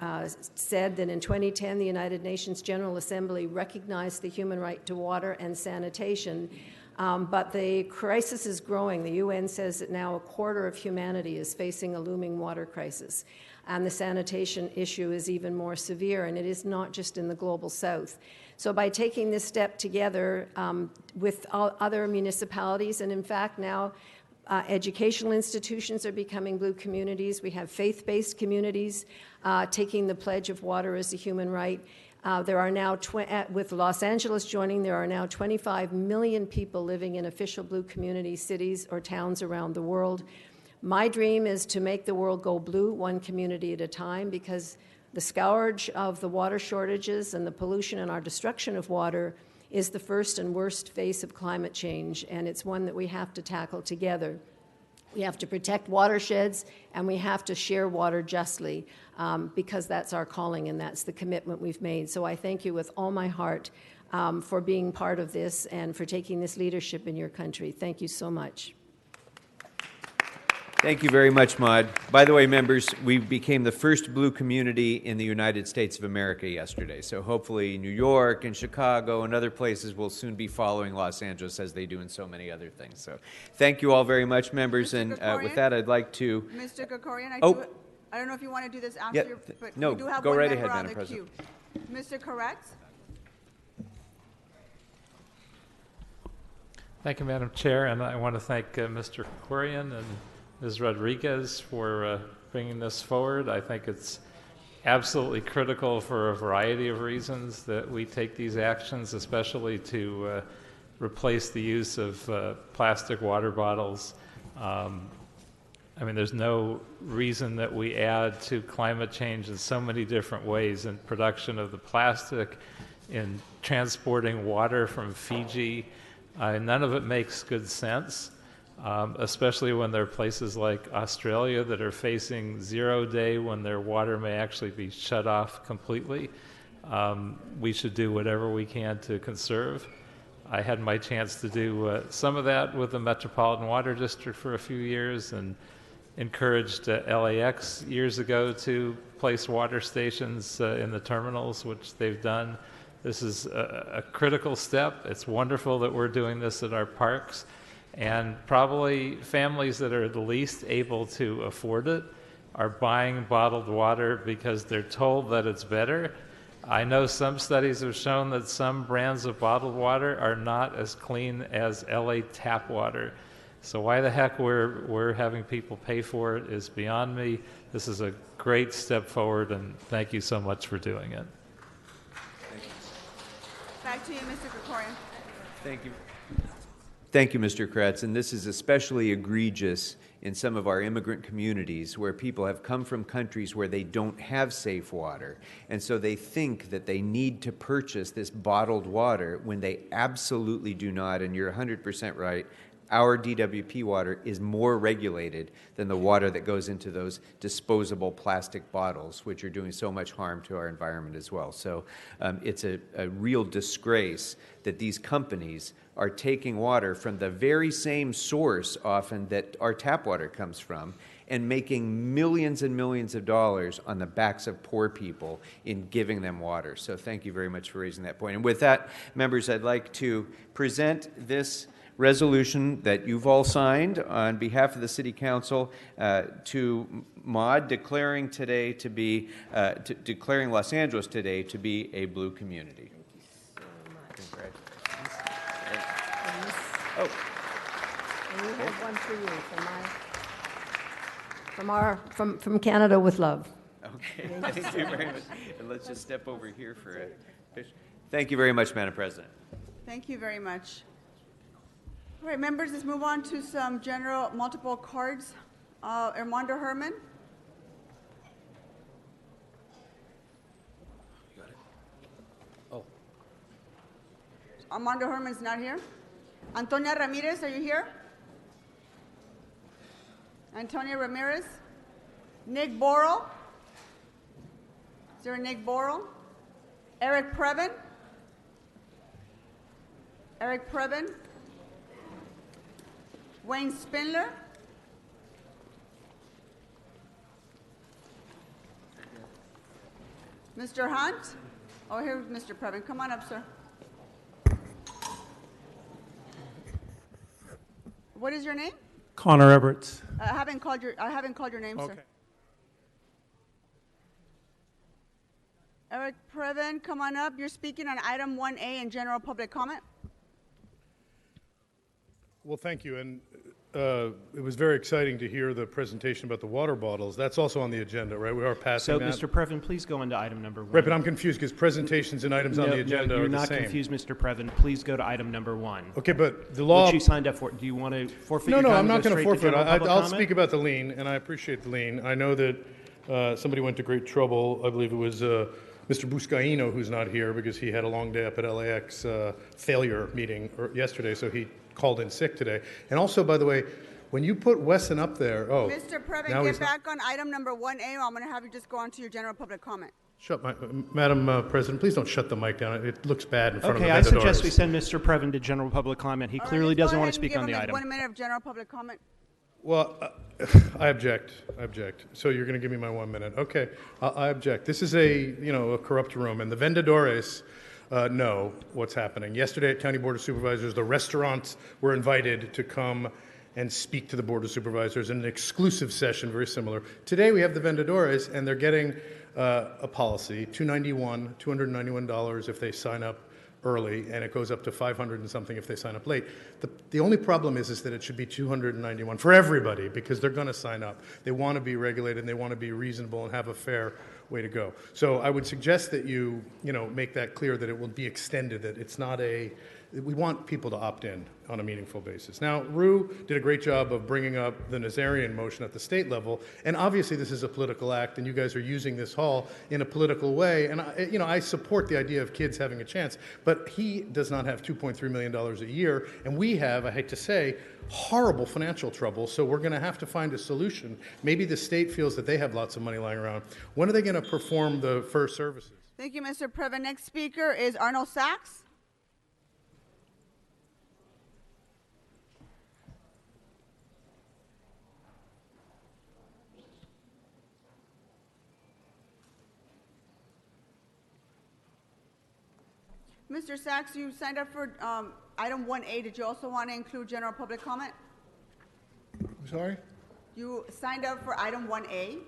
said, that in 2010, the United Nations General Assembly recognized the human right to water and sanitation. But the crisis is growing. The UN says that now a quarter of humanity is facing a looming water crisis. And the sanitation issue is even more severe, and it is not just in the global south. So by taking this step together with other municipalities, and in fact now educational institutions are becoming Blue communities. We have faith-based communities taking the pledge of water as a human right. There are now, with Los Angeles joining, there are now 25 million people living in official Blue community cities or towns around the world. My dream is to make the world go blue, one community at a time, because the scourge of the water shortages and the pollution and our destruction of water is the first and worst face of climate change, and it's one that we have to tackle together. We have to protect watersheds, and we have to share water justly, because that's our calling and that's the commitment we've made. So I thank you with all my heart for being part of this and for taking this leadership in your country. Thank you so much. Thank you very much, Maud. By the way, members, we became the first Blue community in the United States of America yesterday. So hopefully New York and Chicago and other places will soon be following Los Angeles as they do in so many other things. So thank you all very much, members. And with that, I'd like to... Mr. Krekorian, I don't know if you want to do this after, yeah, but no, we do have go one right member ahead, on Madam the queue. President. Mr. Correct? Thank you, Madam Chair, and I want to thank Mr. Quarian and Ms. Rodriguez for bringing this forward. I think it's absolutely critical for a variety of reasons that we take these actions, especially to replace the use of plastic water bottles. I mean, there's no reason that we add to climate change in so many different ways, in production of the plastic, in transporting water from Fiji. None of it makes good sense, especially when there are places like Australia that are facing 0 day when their water may actually be shut off completely. We should do whatever we can to conserve. I had my chance to do some of that with the Metropolitan Water District for a few years, and encouraged LAX years ago to place water stations in the terminals, which they've done. This is a critical step. It's wonderful that we're doing this at our parks, and probably families that are the least able to afford it are buying bottled water because they're told that it's better. I know some studies have shown that some brands of bottled water are not as clean as LA tap water. So why the heck we're having people pay for it is beyond me. This is a great step forward, and thank you so much for doing it. Back to you, Mr. Krikorian. Thank you. Thank you, Mr. Kretz. And this is especially egregious in some of our immigrant communities where people have come from countries where they don't have safe water. And so they think that they need to purchase this bottled water when they absolutely do not. And you're 100% right. Our DWP water is more regulated than the water that goes into those disposable plastic bottles, which are doing so much harm to our environment as well. So it's a real disgrace that these companies are taking water from the very same source often that our tap water comes from and making millions and millions of dollars on the backs of poor people in giving them water. So thank you very much for raising that point. And with that, members, I'd like to present this resolution that you've all signed on behalf of the City Council to Maud, declaring today to be declaring Los Angeles today to be a blue community. Thank you so much. And we have one for you from Canada with love. Okay, thank you very much. And let's just step over here for it. Thank you very much, Madam President. Thank you very much. All right, members, let's move on to some general multiple cards. Armando Herman. You got it. Oh. Armando Herman's not here. Antonia Ramirez, are you here? Antonia Ramirez. Nick Borrell. Is there a Nick Borrell? Eric Previn. Eric Previn. Wayne Spindler. Mr. Hunt. Oh, here's Mr. Previn. Come on up, sir. What is your name? Connor Everett. I haven't called your name, Okay. sir. Eric Previn, come on up. You're speaking on item 1A in general public comment. Well, thank you. And it was very exciting to hear the presentation about the water bottles. That's also on the agenda, right? We are passing that. So, Mr. Previn, please go into item number 1. Right, but I'm confused because presentations and items on the agenda you're are the not same. confused, Mr. Previn. Please go to item number 1. Okay, but the law... Which you signed up for. Do you want to forfeit No, your no, time I'm not and go going to straight forfeit. general public I'll comment? speak about the lien, and I appreciate the lien. I know that somebody went to great trouble. I believe it was Mr. Buscaino, who's not here because he had a long day up at LAX failure meeting yesterday, so he called in sick today. And also, by the way, when you put Wesson up there, Mr. Previn, get back on item number 1A. I'm going to have you just go on to your general public comment. Madam President, please don't shut the mic down. It looks bad in front of the Okay, I suggest vendedores. we send Mr. Previn to general public comment. He clearly doesn't want to speak on the item. 1 minute of general public comment. Well, I object. So you're going to give me my 1 minute. Okay, I object. This is a corrupt room, and the vendedores know what's happening. Yesterday at County Board of Supervisors, the restaurants were invited to come and speak to the Board of Supervisors in an exclusive session, very similar. Today we have the vendedores, and they're getting a policy, $291 if they sign up early, and it goes up to 500 and something if they sign up late. The only problem is that it should be 291 for everybody, because they're going to sign up. They want to be regulated, and they want to be reasonable and have a fair way to go. So I would suggest that you make that clear, that it will be extended, that it's not we want people to opt in on a meaningful basis. Now, Rue did a great job of bringing up the Nazarian motion at the state level, and obviously this is a political act, and you guys are using this hall in a political way, and I support the idea of kids having a chance, but he does not have $2.3 million a year, and we have, I hate to say, horrible financial trouble, so we're going to have to find a solution. Maybe the state feels that they have lots of money lying around. When are they going to perform the first services? Thank you, Mr. Previn. Next speaker is Arnold Sachs. Mr. Sachs, you signed up for item 1A. Did you also want to include general public comment? I'm sorry? You signed up for item 1A.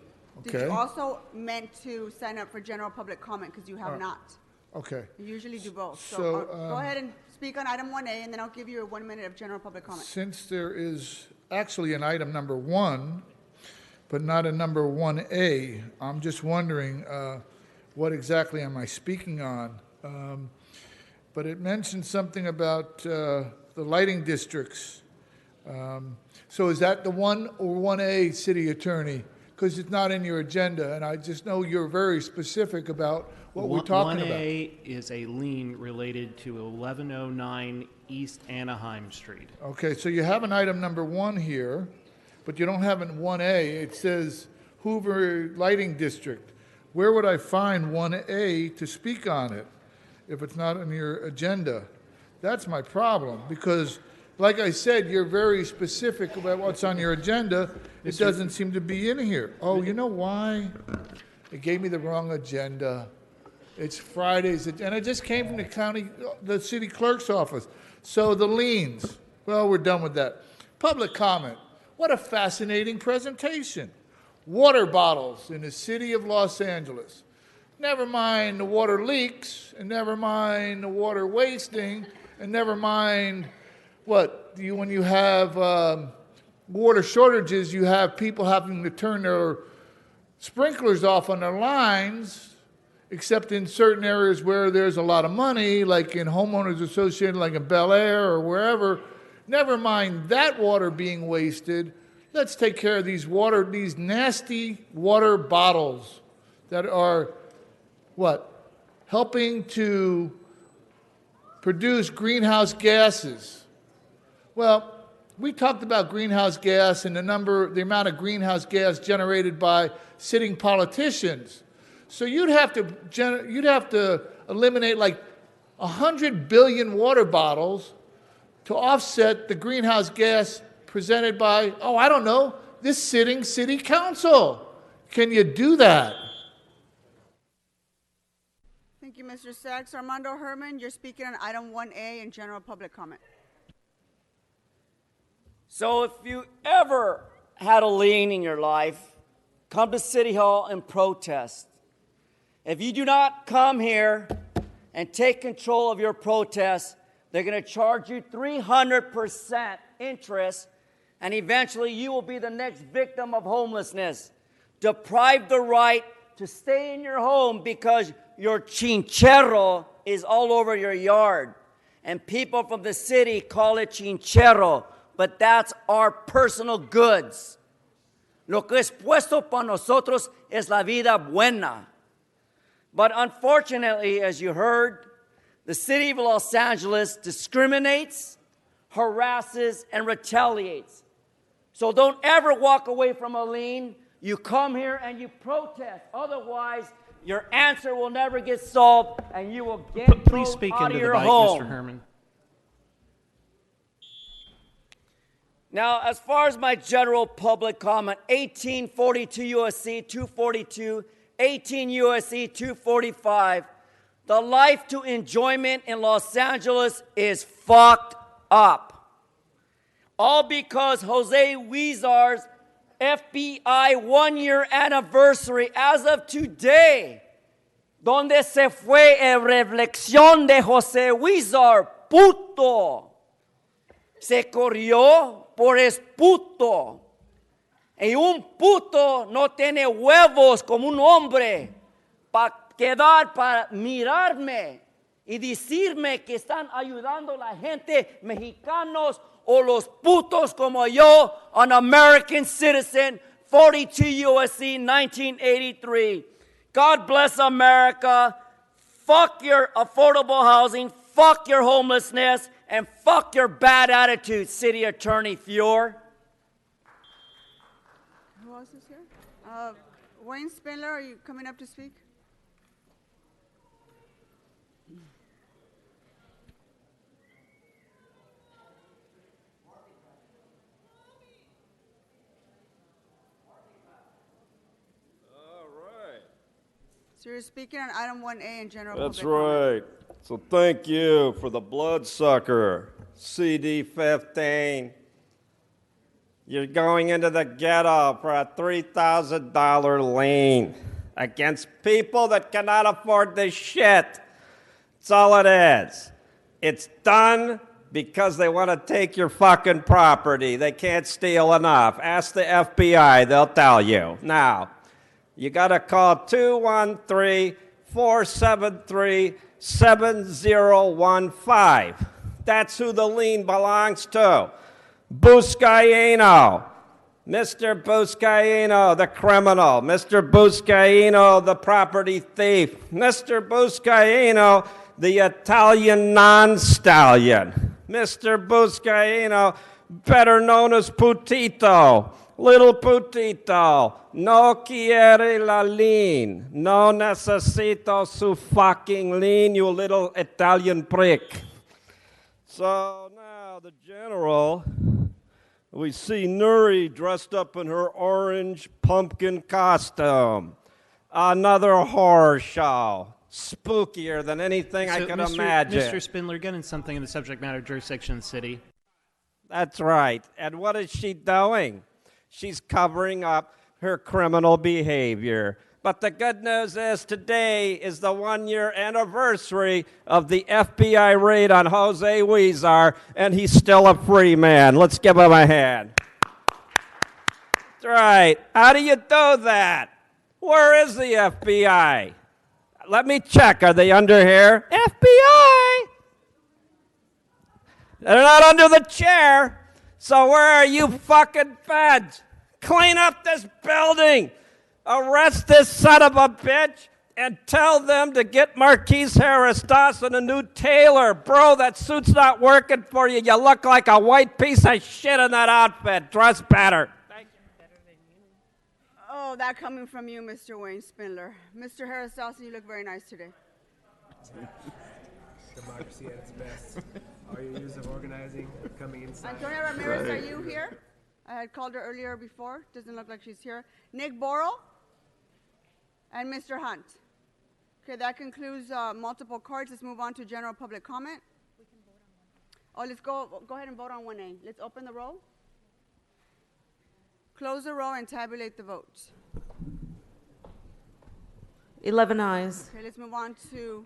Did Okay. you also meant to sign up for general public comment, because you have not? Okay. You usually do both. So, So, go ahead and speak on item 1A, and then I'll give you 1 minute of general public comment. Since there is actually an item number 1, but not a number 1A, I'm just wondering what exactly am I speaking on? But it mentioned something about the lighting districts. So is that the 1 or 1A, City Attorney? Because it's not in your agenda, and I just know you're very specific about what we're talking about. 1A is a lien related to 1109 East Anaheim Street. Okay, so you have an item number 1 here, but you don't have an 1A. It says Hoover Lighting District. Where would I find 1A to speak on it if it's not on your agenda? That's my problem, because like I said, you're very specific about what's on your agenda. It doesn't seem to be in here. Oh, you know why? It gave me the wrong agenda. It's Friday's agenda. It just came from the city clerk's office. So the liens, well, we're done with that. Public comment. What a fascinating presentation. Water bottles in the city of Los Angeles. Never mind the water leaks, and never mind the water wasting, and never mind when you have water shortages, you have people having to turn their sprinklers off on their lines, except in certain areas where there's a lot of money, like in homeowners association, like in Bel Air or wherever. Never mind that water being wasted. Let's take care of these nasty water bottles that are helping to produce greenhouse gases. Well, we talked about greenhouse gas and the amount of greenhouse gas generated by sitting politicians. So you'd have to eliminate like 100 billion water bottles to offset the greenhouse gas presented by, I don't know, this sitting city council. Can you do that? Thank you, Mr. Sachs. Armando Herman, you're speaking on item 1A in general public comment. So if you ever had a lien in your life, come to City Hall and protest. If you do not come here and take control of your protest, they're going to charge you 300% interest, and eventually you will be the next victim of homelessness. Deprived the right to stay in your home because your chinchero is all over your yard. And people from the city call it chinchero, but that's our personal goods. Lo que es puesto para nosotros es la vida buena. But unfortunately, as you heard, the city of Los Angeles discriminates, harasses, and retaliates. So don't ever walk away from a lien. You come here and you protest. Otherwise, your answer will never get solved, and you will get Please thrown speak out into of the your mic, home. Mr. Herman. Now, as far as my general public comment, 1842 U.S.C. 242, 18 U.S.C. 245, the life to enjoyment in Los Angeles is fucked up. All because Jose Huizar's FBI 1-year anniversary as of today ¿Dónde se fue la reflexión de José Huizar? Puto. Se corrió por es puto. Y un puto no tiene huevos como un hombre para quedar, para mirarme y decirme que están ayudando a la gente mexicanos o los putos como yo, an American citizen, 42 USC, 1983. God bless America. Fuck your affordable housing. Fuck your homelessness. And fuck your bad attitude, City Attorney Fior. Who else is here? Wayne Spindler, are you coming up to speak? So you're speaking on item 1A in general That's public comment. right. So thank you for the bloodsucker, CD15. You're going into the ghetto for a $3,000 lien against people that cannot afford this shit. That's all it is. It's done because they want to take your fucking property. They can't steal enough. Ask the FBI, they'll tell you. Now, you got to call 213-473-7015. That's who the lien belongs to. Buscaino. Mr. Buscaino, the criminal. Mr. Buscaino, the property thief. Mr. Buscaino, the Italian non-stallion. Mr. Buscaino, better known as Putito. Little Putito, no quiere la lien. No necesito su fucking lien, you little Italian prick. So now the general, we see Nuri dressed up in her orange pumpkin costume. Another horror show. Spookier than anything I could imagine. Mr. Spindler, getting something in the subject matter jurisdiction of the city. That's right. And what is she doing? She's covering up her criminal behavior. But the good news is today is the 1-year anniversary of the FBI raid on Jose Huizar, and he's still a free man. Let's give him a hand. That's right. How do you do that? Where is the FBI? Let me check. Are they under here? FBI! They're not under the chair. So where are you fucking feds? Clean up this building. Arrest this son of a bitch and tell them to get Marquise Harris Dawson a new tailor. Bro, that suit's not working for you. You look like a white piece of shit in that outfit. Dress better. Oh, that coming from you, Mr. Wayne Spindler. Mr. Harris Dawson, you look very nice today. Democracy at its best. All your years of organizing, coming inside. Antonia Ramirez, are you here? I had called her earlier before. Doesn't look like she's here. Nick Borrell and Mr. Hunt. Okay, that concludes multiple cards. Let's move on to general public comment. We can vote on 1A. Oh, let's go ahead and vote on 1A. Let's open the roll. Close the roll and tabulate the votes. 11 ayes. Okay, let's move on to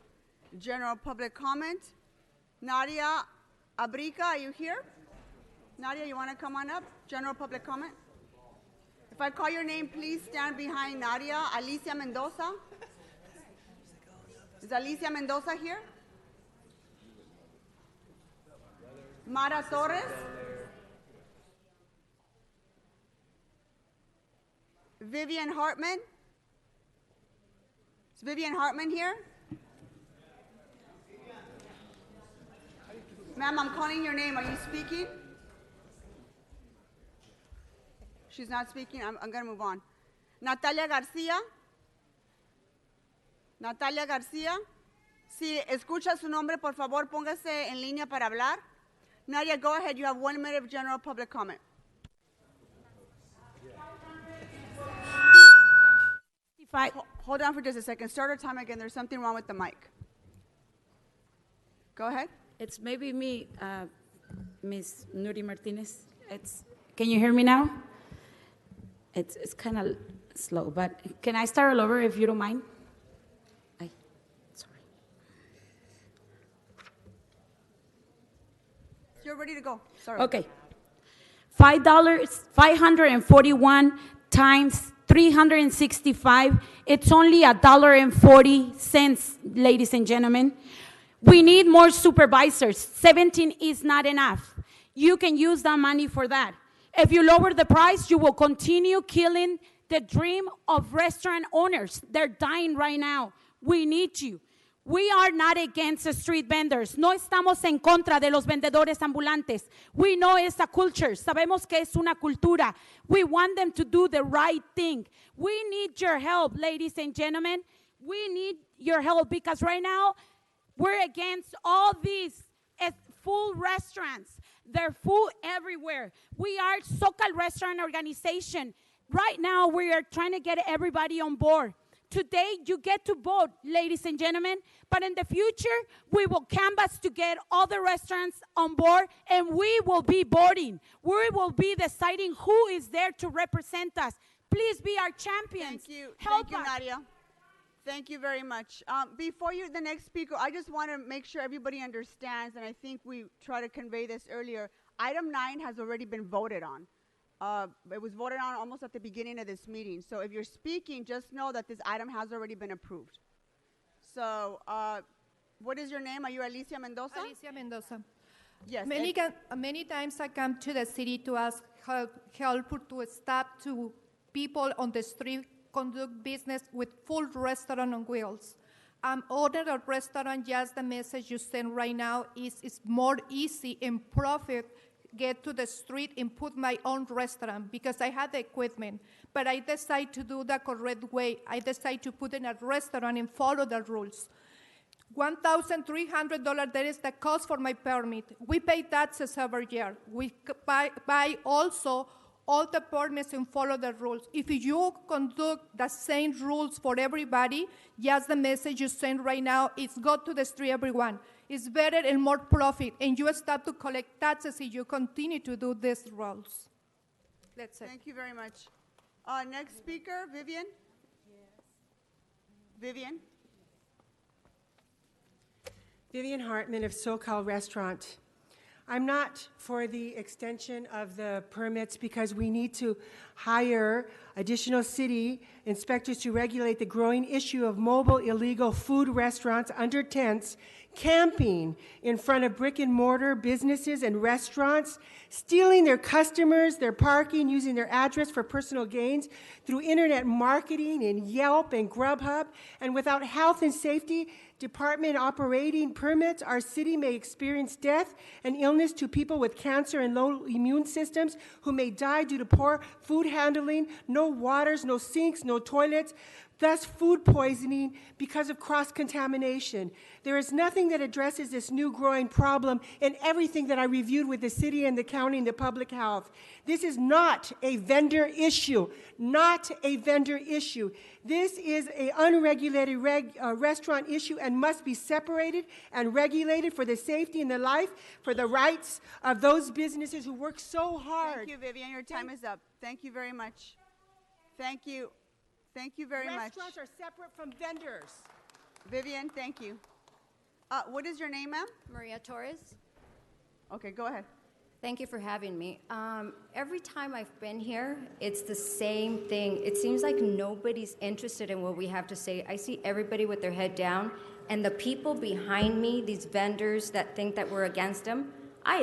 general public comment. Nadia Abrica, are you here? Nadia, you want to come on up? General public comment. If I call your name, please stand behind Nadia. Alicia Mendoza. Is Alicia Mendoza here? Mara Torres. Vivian Hartman. Is Vivian Hartman here? Ma'am, I'm calling your name. Are you speaking? She's not speaking. I'm going to move on. Natalia Garcia. Natalia Garcia. Si escucha su nombre, por favor, póngase en línea para hablar. Nadia, go ahead. You have 1 minute of general public comment. Hold on for just a second. Start our time again. There's something wrong with the mic. Go ahead. It's maybe me, Miss Nuri Martinez. Can you hear me now? It's kind of slow, but can I start all over if you don't mind? ready to go. Sorry. Okay. $541 times 365. It's only $1.40, ladies and gentlemen. We need more supervisors. 17 is not enough. You can use that money for that. If you lower the price, you will continue killing the dream of restaurant owners. They're dying right now. We need you. We are not against the street vendors. No estamos en contra de los vendedores ambulantes. We know it's a culture. Sabemos que es una cultura. We want them to do the right thing. We need your help, ladies and gentlemen. We need your help because right now we're against all these full restaurants. They're full everywhere. We are SoCal Restaurant Organization. Right now we are trying to get everybody on board. Today, you get to vote, ladies and gentlemen, but in the future, we will canvass to get all the restaurants on board, and we will be voting. We will be deciding who is there to represent us. Please be our champions. Thank you. Help Thank you, us. Nadia. Thank you very much. Before the next speaker, I just want to make sure everybody understands, and I think we tried to convey this earlier. Item 9 has already been voted on. It was voted on almost at the beginning of this meeting. So if you're speaking, just know that this item has already been approved. So what is your name? Are you Alicia Mendoza? Alicia Mendoza. Yes. Many times I come to the city to ask help to stop to people on the street conduct business with full restaurant on wheels. Order a restaurant, just the message you send right now is more easy and profit get to the street and put my own restaurant because I have the equipment. But I decide to do the correct way. I decide to put in a restaurant and follow the rules. $1,300, that is the cost for my permit. We pay taxes every year. We buy also all the permits and follow the rules. If you conduct the same rules for everybody, just the message you send right now is go to the street, everyone. It's better and more profit, and you start to collect taxes if you continue to do these rules. That's it. Thank you very much. Next speaker, Vivian. Yes. Vivian. Vivian Hartman of SoCal Restaurant. I'm not for the extension of the permits because we need to hire additional city inspectors to regulate the growing issue of mobile illegal food restaurants under tents, camping in front of brick and mortar businesses and restaurants, stealing their customers, their parking, using their address for personal gains through internet marketing and Yelp and Grubhub, and without health and safety department operating permits, our city may experience death and illness to people with cancer and low immune systems who may die due to poor food handling, no waters, no sinks, no toilets, thus food poisoning because of cross-contamination. There is nothing that addresses this new growing problem in everything that I reviewed with the city and the county and the public health. This is not a vendor issue, not a vendor issue. This is an unregulated restaurant issue and must be separated and regulated for the safety and the life, for the rights of those businesses who work so hard. Thank you, Vivian. Your time is up. Thank you very much. Thank you. Thank you very much. Restaurants are separate from vendors. Vivian, thank you. What is your name, ma'am? Maria Torres. Okay, go ahead. Thank you for having me. Every time I've been here, it's the same thing. It seems like nobody's interested in what we have to say. I see everybody with their head down, and the people behind me, these vendors that think that we're against them, I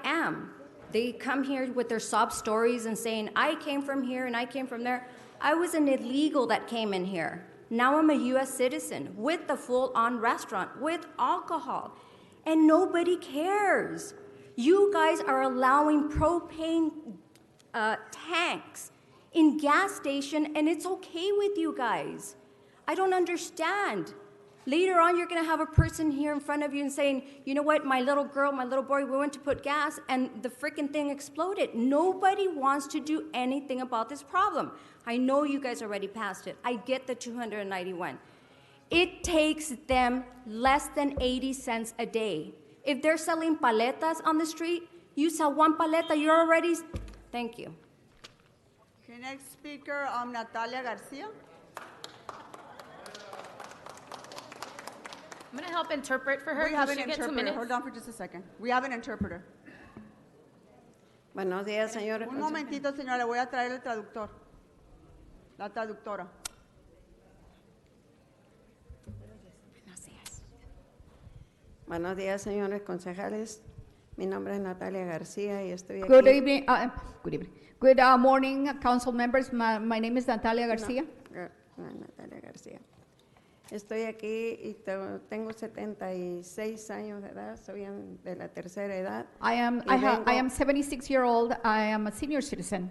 am. They come here with their sob stories and saying, I came from here and I came from there. I was an illegal that came in here. Now I'm a U.S. citizen with the full-on restaurant, with alcohol, and nobody cares. You guys are allowing propane tanks in gas station, and it's okay with you guys. I don't understand. Later on, you're going to have a person here in front of you and saying, you know what, my little girl, my little boy, we went to put gas, and the freaking thing exploded. Nobody wants to do anything about this problem. I know you guys already passed it. I get the 291. It takes them less than 80 cents a day. If they're selling paletas on the street, you sell one paleta, you're already... Thank you. Okay, next speaker, Natalia Garcia. I'm going to help interpret for her. We have Can an she get 2 interpreter. minutes? Hold on for just a second. We have an interpreter. Buenos días, señora. Un momentito, señora, voy a traer el traductor. La traductora. Buenos días, señores concejales. Mi nombre es Natalia García y estoy aquí. Good evening. Good evening. Good morning, council members. My name is Natalia Garcia. Natalia García. Estoy aquí y tengo 76 años de edad. Soy de la tercera edad. I am 76-year-old. I am a senior citizen.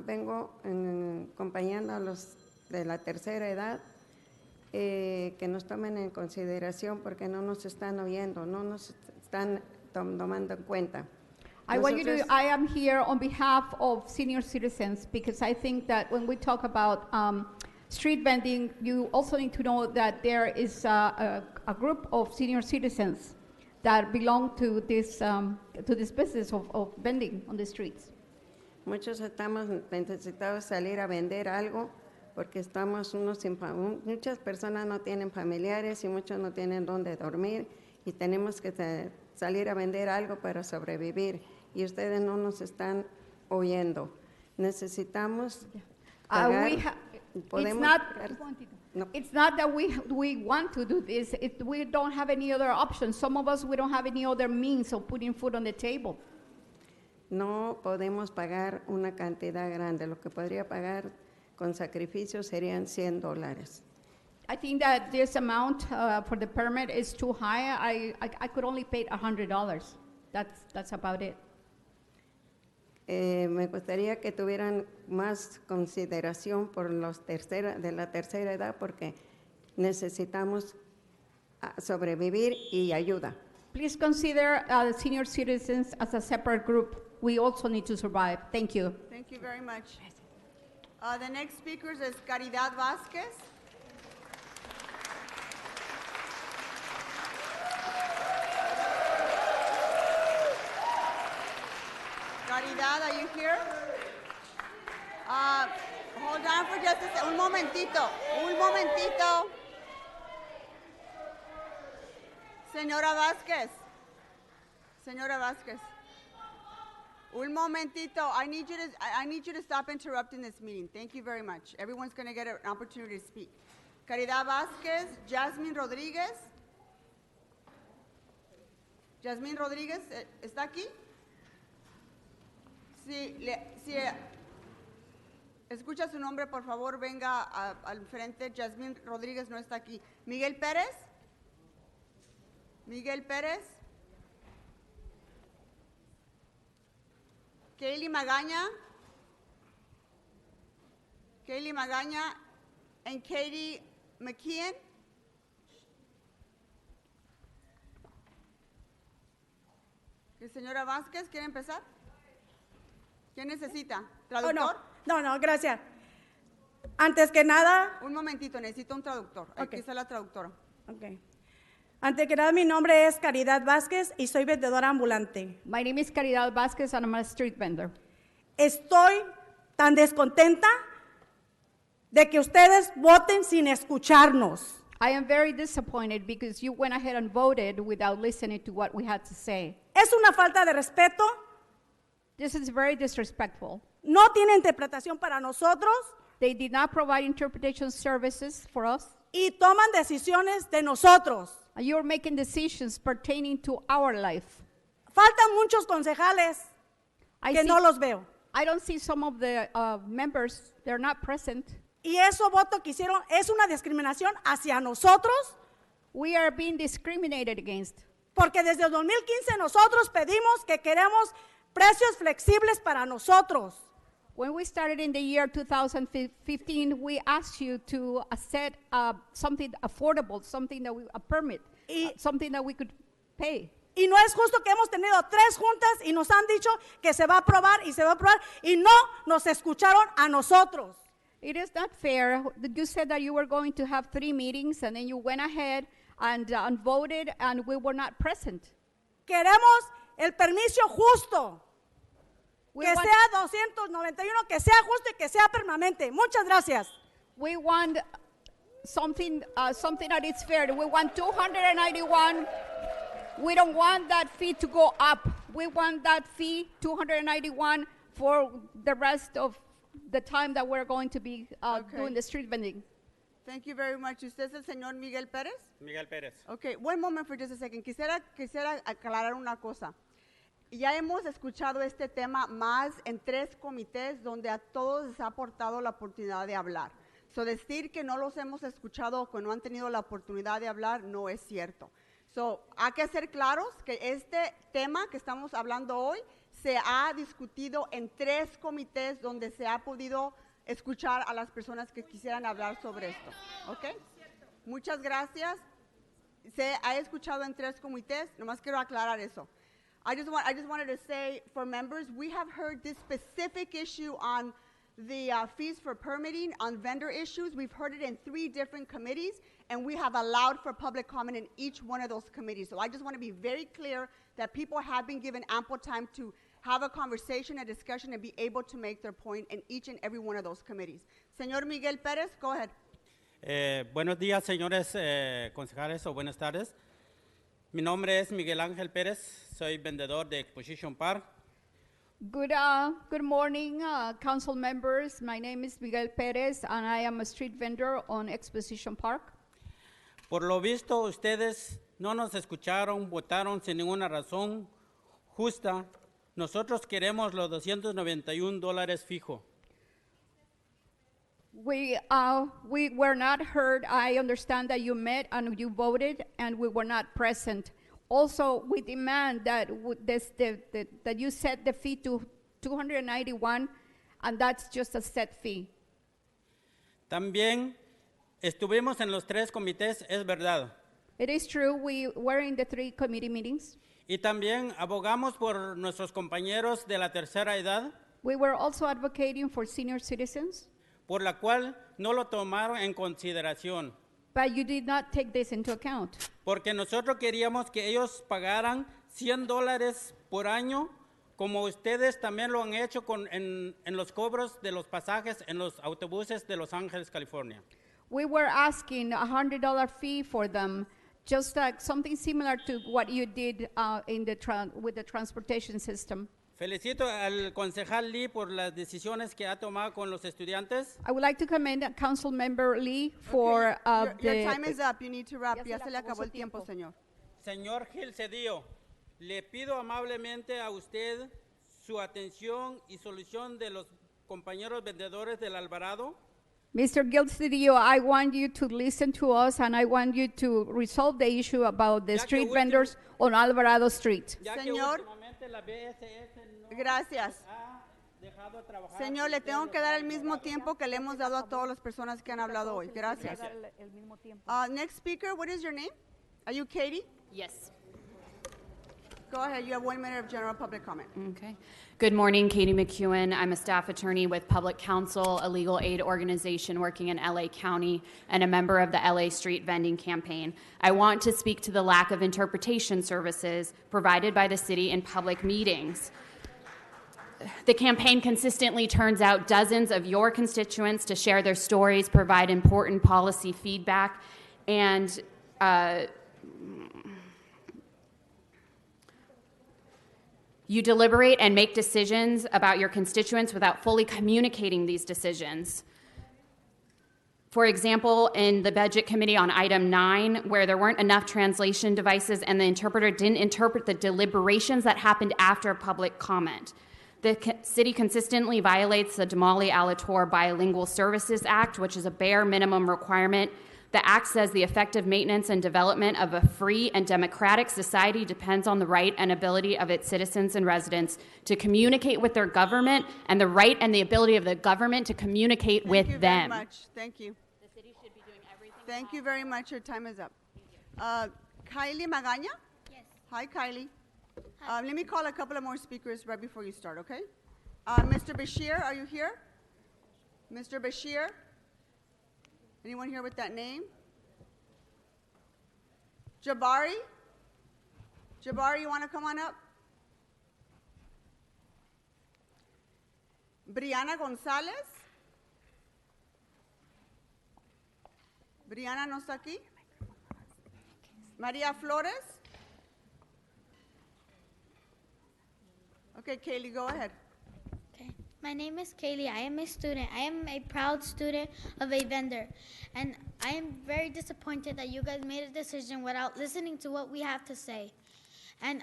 Vengo acompañando a los de la tercera edad que nos tomen en consideración porque no nos están oyendo, no nos están tomando en cuenta. I am here on behalf of senior citizens because I think that when we talk about street vending, you also need to know that there is a group of senior citizens that belong to this business of vending on the streets. Muchos estamos necesitados salir a vender algo porque muchas personas no tienen familiares y muchos no tienen dónde dormir y tenemos que salir a vender algo para sobrevivir y ustedes no nos están oyendo. Necesitamos pagar. It's not that we want to do this. We don't have any other options. Some of us, we don't have any other means of putting food on the table. No podemos pagar una cantidad grande. Lo que podría pagar con sacrificio serían $100. I think that this amount for the permit is too high. I could only pay $100. That's about it. Me gustaría que tuvieran más consideración por los de la tercera edad porque necesitamos sobrevivir y ayuda. Please consider the senior citizens as a separate group. We also need to survive. Thank you. Thank you very much. The next speaker is Caridad Vázquez. Caridad, are you here? Hold on for just a second. Un momentito. Señora Vázquez. Un momentito. I need you to stop interrupting this meeting. Thank you very much. Everyone's going to get an opportunity to speak. Caridad Vázquez, Jasmine Rodríguez. Jasmine Rodríguez, ¿está aquí? Si escucha su nombre, por favor, venga al frente. Jasmine Rodríguez no está aquí. Miguel Pérez. Kaylee Magaña and Katie McKeon. Señora Vázquez, ¿quiere empezar? ¿Quién necesita? ¿Traductor? No, gracias. Antes que nada... Un momentito, necesito un traductor. Aquí está la traductora. Okay. Antes que nada, mi nombre es Caridad Vázquez y soy vendedora ambulante. My name is Caridad Vázquez and I'm a street vendor. Estoy tan descontenta de que ustedes voten sin escucharnos. I am very disappointed because you went ahead and voted without listening to what we had to say. Es una falta de respeto. This is very disrespectful. No tiene interpretación para nosotros. They did not provide interpretation services for us. Y toman decisiones de nosotros. You're making decisions pertaining to our life. Faltan muchos concejales que no los veo. I don't see some of the members. They're not present. Y eso voto que hicieron es una discriminación hacia nosotros. We are being discriminated against. Porque desde el 2015 nosotros pedimos que queremos precios flexibles para nosotros. When we started in the year 2015, we asked you to set something affordable, something that a permit, something that we could pay. Y no es justo que hemos tenido 3 juntas y nos han dicho que se va a aprobar y no nos escucharon a nosotros. It is not fair. You said that you were going to have 3 meetings and then you went ahead and voted and we were not present. Queremos el permiso justo. Que sea 291, que sea justo y que sea permanente. Muchas gracias. We want something that is fair. We want 291. We don't want that fee to go up. We want that fee, 291, for the rest of the time that we're going to be doing the street vending. Thank you very much. ¿Usted es el señor Miguel Pérez? Miguel Pérez. Okay, one moment for just a second. Quisiera aclarar una cosa. Ya hemos escuchado este tema más en 3 comités donde a todos les ha aportado la oportunidad de hablar. So decir que no los hemos escuchado o que no han tenido la oportunidad de hablar no es cierto. So hay que ser claros que este tema que estamos hablando hoy se ha discutido en 3 comités donde se ha podido escuchar a las personas que quisieran hablar sobre esto. ¿Ok? Muchas gracias. Se ha escuchado en 3 comités. Nomás quiero aclarar eso. I just wanted to say, for members, we have heard this specific issue on the fees for permitting, on vendor issues. We've heard it in 3 different committees, and we have allowed for public comment in each one of those committees. So I just want to be very clear that people have been given ample time to have a conversation, a discussion, and be able to make their point in each and every one of those committees. Señor Miguel Pérez, go ahead. Buenos días, señores concejales, o buenas tardes. Mi nombre es Miguel Ángel Pérez, soy vendedor de Exposition Park. Good morning, council members. My name is Miguel Pérez, and I am a street vendor on Exposition Park. Por lo visto, ustedes no nos escucharon, votaron sin ninguna razón justa. Nosotros queremos los $291 fijo. We were not heard. I understand that you met and you voted, and we were not present. Also, we demand that that you set the fee to $291, and that's just a set fee. También estuvimos en los 3 comités, es verdad. It is true. We were in the 3 committee meetings. Y también abogamos por nuestros compañeros de la tercera edad. We were also advocating for senior citizens. Por la cual no lo tomaron en consideración. But you did not take this into account. Porque nosotros queríamos que ellos pagaran $100 por año, como ustedes también lo han hecho en los cobros de los pasajes en los autobuses de Los Ángeles, California. We were asking a $100 fee for them, just like something similar to what you did with the transportation system. Felicito al concejal Lee por las decisiones que ha tomado con los estudiantes. I would like to commend Council Member Lee for your time is up. You need to wrap. Ya se le acabó el tiempo, señor. Señor Gil Cedillo, le pido amablemente a usted su atención y solución de los compañeros vendedores del Alvarado. Mr. Gilcedillo, I want you to listen to us, and I want you to resolve the issue about the street vendors on Alvarado Street. Señor, gracias. Señor, le tengo que dar el mismo tiempo que le hemos dado a todas las personas que han hablado hoy. Gracias. Next speaker, what is your name? Are you Katie? Yes. Go ahead. You have 1 minute of general public comment. Okay. Good morning, Katie McEwen. I'm a staff attorney with Public Counsel, a legal aid organization working in LA County, and a member of the LA Street Vending Campaign. I want to speak to the lack of interpretation services provided by the city in public meetings. The campaign consistently turns out dozens of your constituents to share their stories, provide important policy feedback, and you deliberate and make decisions about your constituents without fully communicating these decisions. For example, in the Budget Committee on Item 9, where there weren't enough translation devices and the interpreter didn't interpret the deliberations that happened after public comment. The city consistently violates the Damali Alator Bilingual Services Act, which is a bare minimum requirement. The act says the effective maintenance and development of a free and democratic society depends on the right and ability of its citizens and residents to communicate with their government, and the right and the ability of the government to communicate with them. Thank you very much. Thank you. The city should be doing everything. Thank you very much. Your time is up. Kylie Magaña? Yes. Hi, Kylie. Let me call a couple of more speakers right before you start, okay? Mr. Bashir, are you here? Mr. Bashir? Anyone here with that name? Jabari? Jabari, you want to come on up? Brianna Gonzalez? Brianna no está aquí. Maria Flores. Okay, Kaylee, go ahead. Okay. My name is Kaylee. I am a student. I am a proud student of a vendor. And I am very disappointed that you guys made a decision without listening to what we have to say. And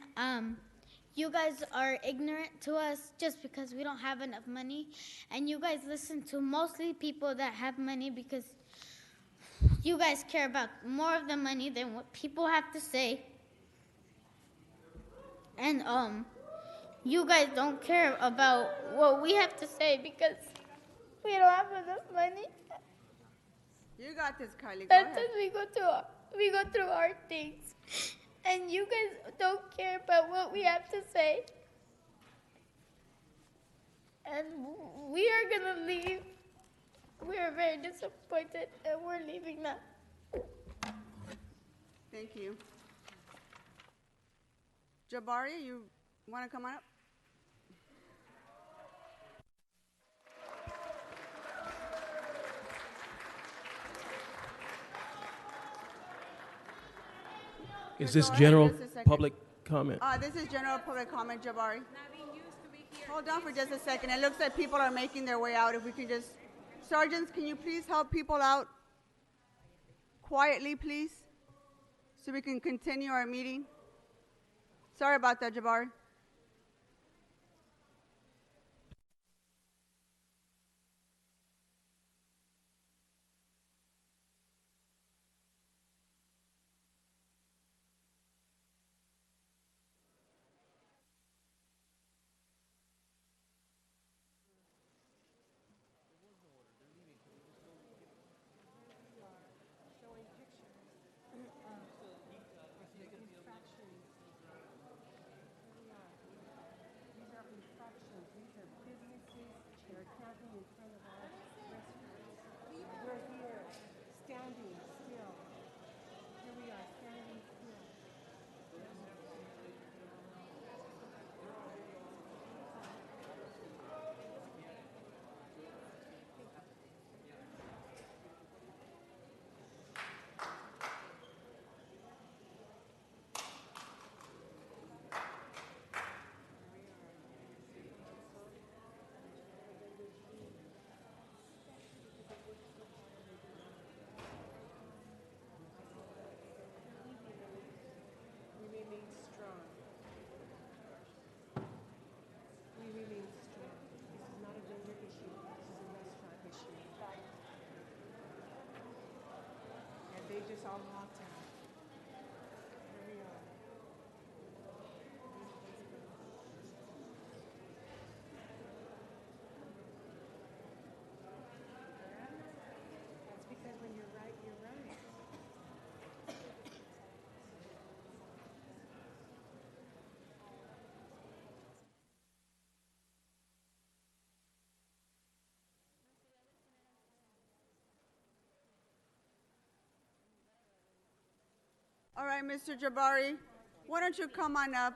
you guys are ignorant to us just because we don't have enough money. And you guys listen to mostly people that have money because you guys care about more of the money than what people have to say. And you guys don't care about what we have to say because we don't have enough money. You got this, Kylie. Go That's ahead. because we go through hard things. And you guys don't care about what we have to say. And we are gonna leave. We are very disappointed and we're leaving now. Thank you. Jabari, you want to come on up? Is this Go ahead, general just a second. public comment? This is general public comment, Jabari. Hold on for just a second. It looks like people are making their way out. If we can just, sergeants, can you please help people out quietly, please, so we can continue our meeting? Sorry about that, Jabari. Just all locked out. Here we are. That's because when you're right, you're right. All right, Mr. Jabari, why don't you come on up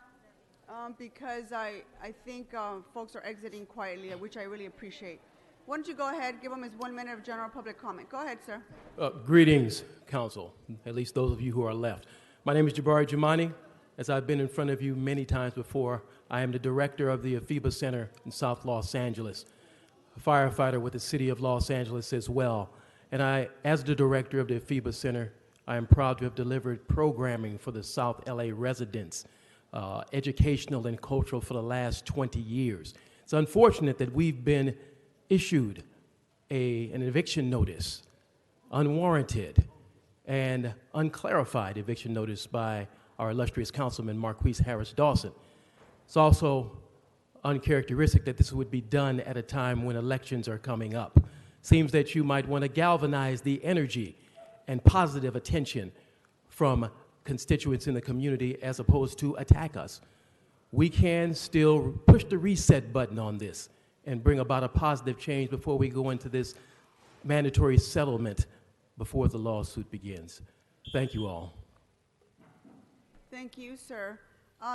because I think folks are exiting quietly, which I really appreciate. Why don't you go ahead, give them his 1 minute of general public comment. Go ahead, sir. Greetings, Council, at least those of you who are left. My name is Jabari Jamani. As I've been in front of you many times before, I am the director of the Afiba Center in South Los Angeles, a firefighter with the City of Los Angeles as well. And I, as the director of the Afiba Center, I am proud to have delivered programming for the South LA residents, educational and cultural for the last 20 years. It's unfortunate that we've been issued an eviction notice, unwarranted and unclarified eviction notice by our illustrious councilman, Marquise Harris Dawson. It's also uncharacteristic that this would be done at a time when elections are coming up. Seems that you might want to galvanize the energy and positive attention from constituents in the community as opposed to attack us. We can still push the reset button on this and bring about a positive change before we go into this mandatory settlement before the lawsuit begins. Thank you all. Thank you, sir.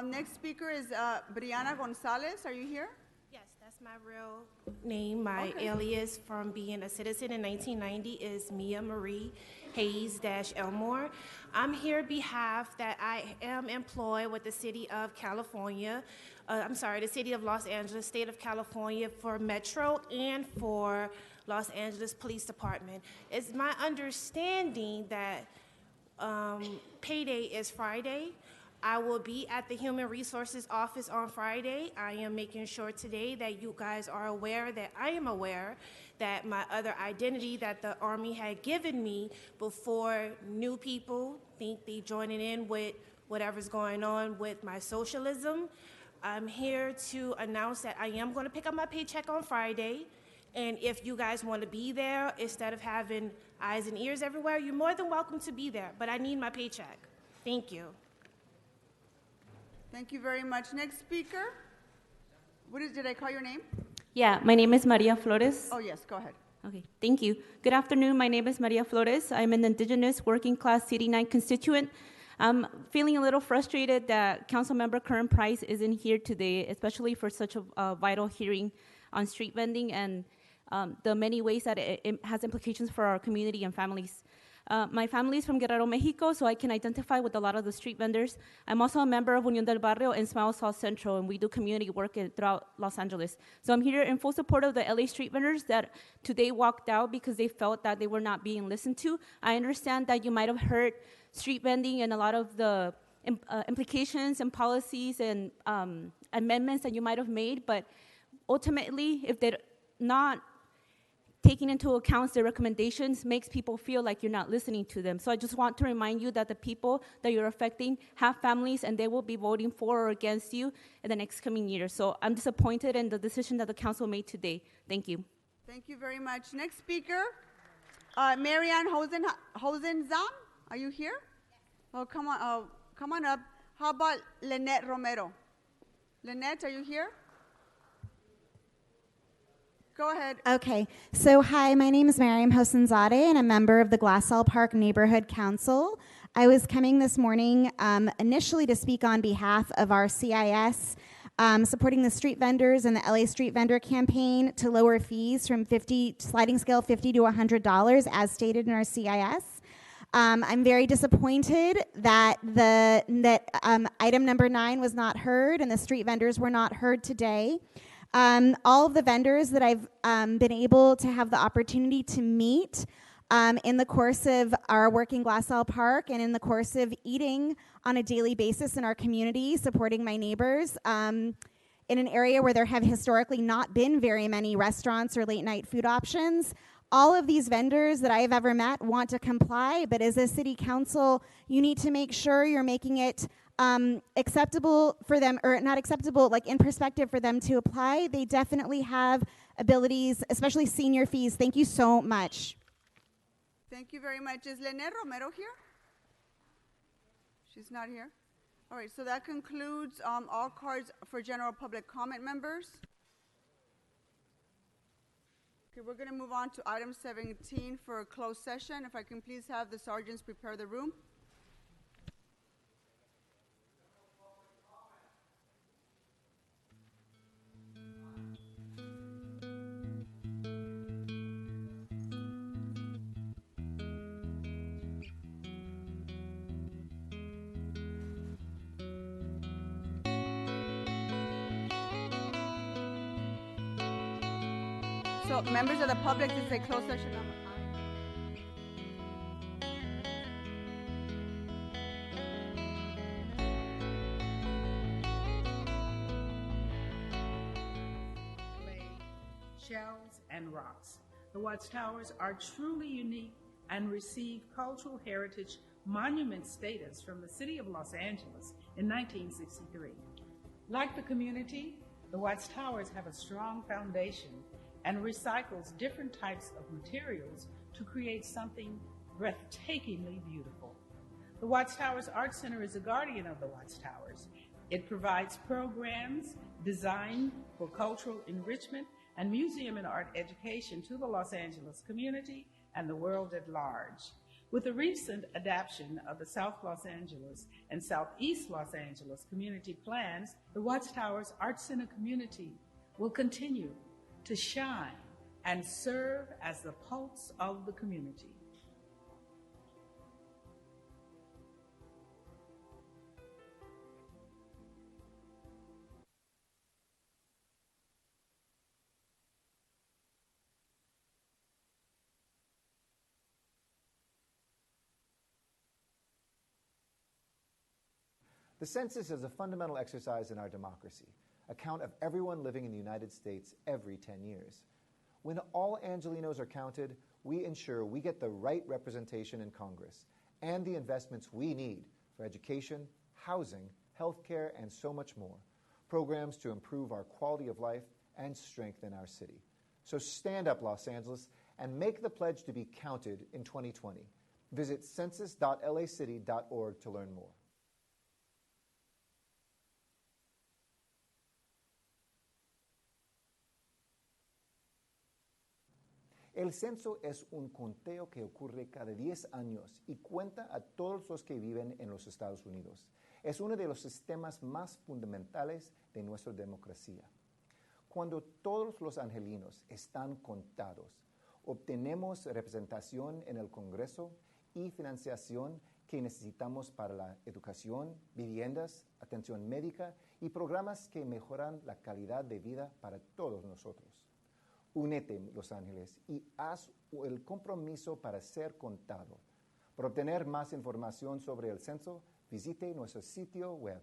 Next speaker is Brianna Gonzalez. Are you here? Yes, that's my real name. My alias from being a citizen in 1990 is Mia Marie Hayes-Elmore. I'm here on behalf that I am employed with the city of California, the city of Los Angeles, state of California for Metro and for Los Angeles Police Department. It's my understanding that payday is Friday. I will be at the Human Resources Office on Friday. I am making sure today that you guys are aware that I am aware that my other identity that the Army had given me before new people think they joining in with whatever's going on with my socialism. I'm here to announce that I am going to pick up my paycheck on Friday. And if you guys want to be there, instead of having eyes and ears everywhere, you're more than welcome to be there. But I need my paycheck. Thank you. Thank you very much. Next speaker. Did I call your name? Yeah, my name is Maria Flores. Oh, yes, go ahead. Okay, thank you. Good afternoon. My name is Maria Flores. I'm an indigenous working class City 9 constituent. I'm feeling a little frustrated that Councilmember Kern Price isn't here today, especially for such a vital hearing on street vending and the many ways that it has implications for our community and families. My family is from Guerrero, Mexico, so I can identify with a lot of the street vendors. I'm also a member of Unión del Barrio and Smile South Central, and we do community work throughout Los Angeles. So I'm here in full support of the LA street vendors that today walked out because they felt that they were not being listened to. I understand that you might have heard street vending and a lot of the implications and policies and amendments that you might have made, but ultimately, if they're not taking into account the recommendations makes people feel like you're not listening to them. So I just want to remind you that the people that you're affecting have families and they will be voting for or against you in the next coming year. So I'm disappointed in the decision that the council made today. Thank you. Thank you very much. Next speaker, Marianne Hosenzan. Are you here? Oh, come on up. How about Lynette Romero? Lynette, are you here? Go ahead. Okay, so hi, my name is Mariam Hossenzadeh, and I'm a member of the Glassell Park Neighborhood Council. I was coming this morning initially to speak on behalf of our CIS, supporting the street vendors and the LA Street Vendor Campaign to lower fees from sliding scale $50 to $100 as stated in our CIS. I'm very disappointed that item number 9 was not heard and the street vendors were not heard today. All of the vendors that I've been able to have the opportunity to meet in the course of our work in Glassell Park and in the course of eating on a daily basis in our community, supporting my neighbors in an area where there have historically not been very many restaurants or late night food options. All of these vendors that I have ever met want to comply, but as a city council, you need to make sure you're making it acceptable for them, or not acceptable, like in perspective for them to apply. They definitely have abilities, especially senior fees. Thank you so much. Thank you very much. Is Lynette Romero here? She's not here. All right, so that concludes all cards for general public comment members. Okay, we're going to move on to item 17 for a closed session. If I can please have the sergeants prepare the room. So, members of the public, this is a closed session number 5. Shells, and rocks. The Watchtowers are truly unique and receive cultural heritage monument status from the city of Los Angeles in 1963. Like the community, the Watchtowers have a strong foundation and recycles different types of materials to create something breathtakingly beautiful. The Watchtowers Art Center is a guardian of the Watchtowers. It provides programs designed for cultural enrichment and museum and art education to the Los Angeles community and the world at large. With the recent adoption of the South Los Angeles and Southeast Los Angeles community plans, the Watchtowers Art Center community will continue to shine and serve as the pulse of the community. The census is a fundamental exercise in our democracy, a count of everyone living in the United States every 10 years. When all Angelenos are counted, we ensure we get the right representation in Congress and the investments we need for education, housing, healthcare, and so much more, programs to improve our quality of life and strengthen our city. So stand up, Los Angeles, and make the pledge to be counted in 2020. Visit census.lacity.org to learn more. El censo es un conteo que ocurre cada 10 años y cuenta a todos los que viven en los Estados Unidos. Es uno de los sistemas más fundamentales de nuestra democracia. Cuando todos los angelinos están contados, obtenemos representación en el Congreso y financiación que necesitamos para la educación, viviendas, atención médica y programas que mejoran la calidad de vida para todos nosotros. Únete, Los Ángeles, y haz el compromiso para ser contado. Para obtener más información sobre el censo, visite nuestro sitio web.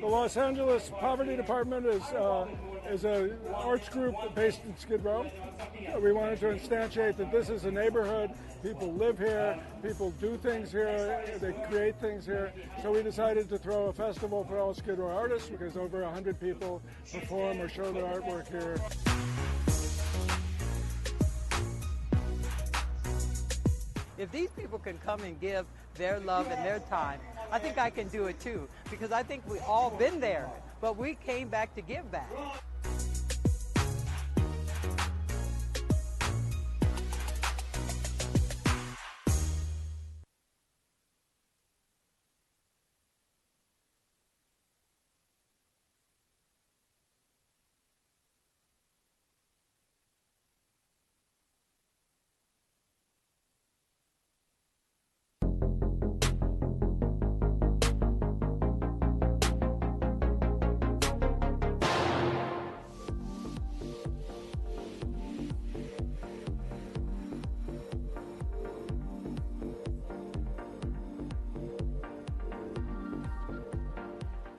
The Los Angeles Poverty Department is an arts group based in Skid Row. We wanted to instantiate that this is a neighborhood. People live here. People do things here. They create things here. So we decided to throw a festival for all Skid Row artists because over 100 people perform or show their artwork here. If these people can come and give their love and their time, I think I can do it too, because I think we've all been there, but we came back to give back.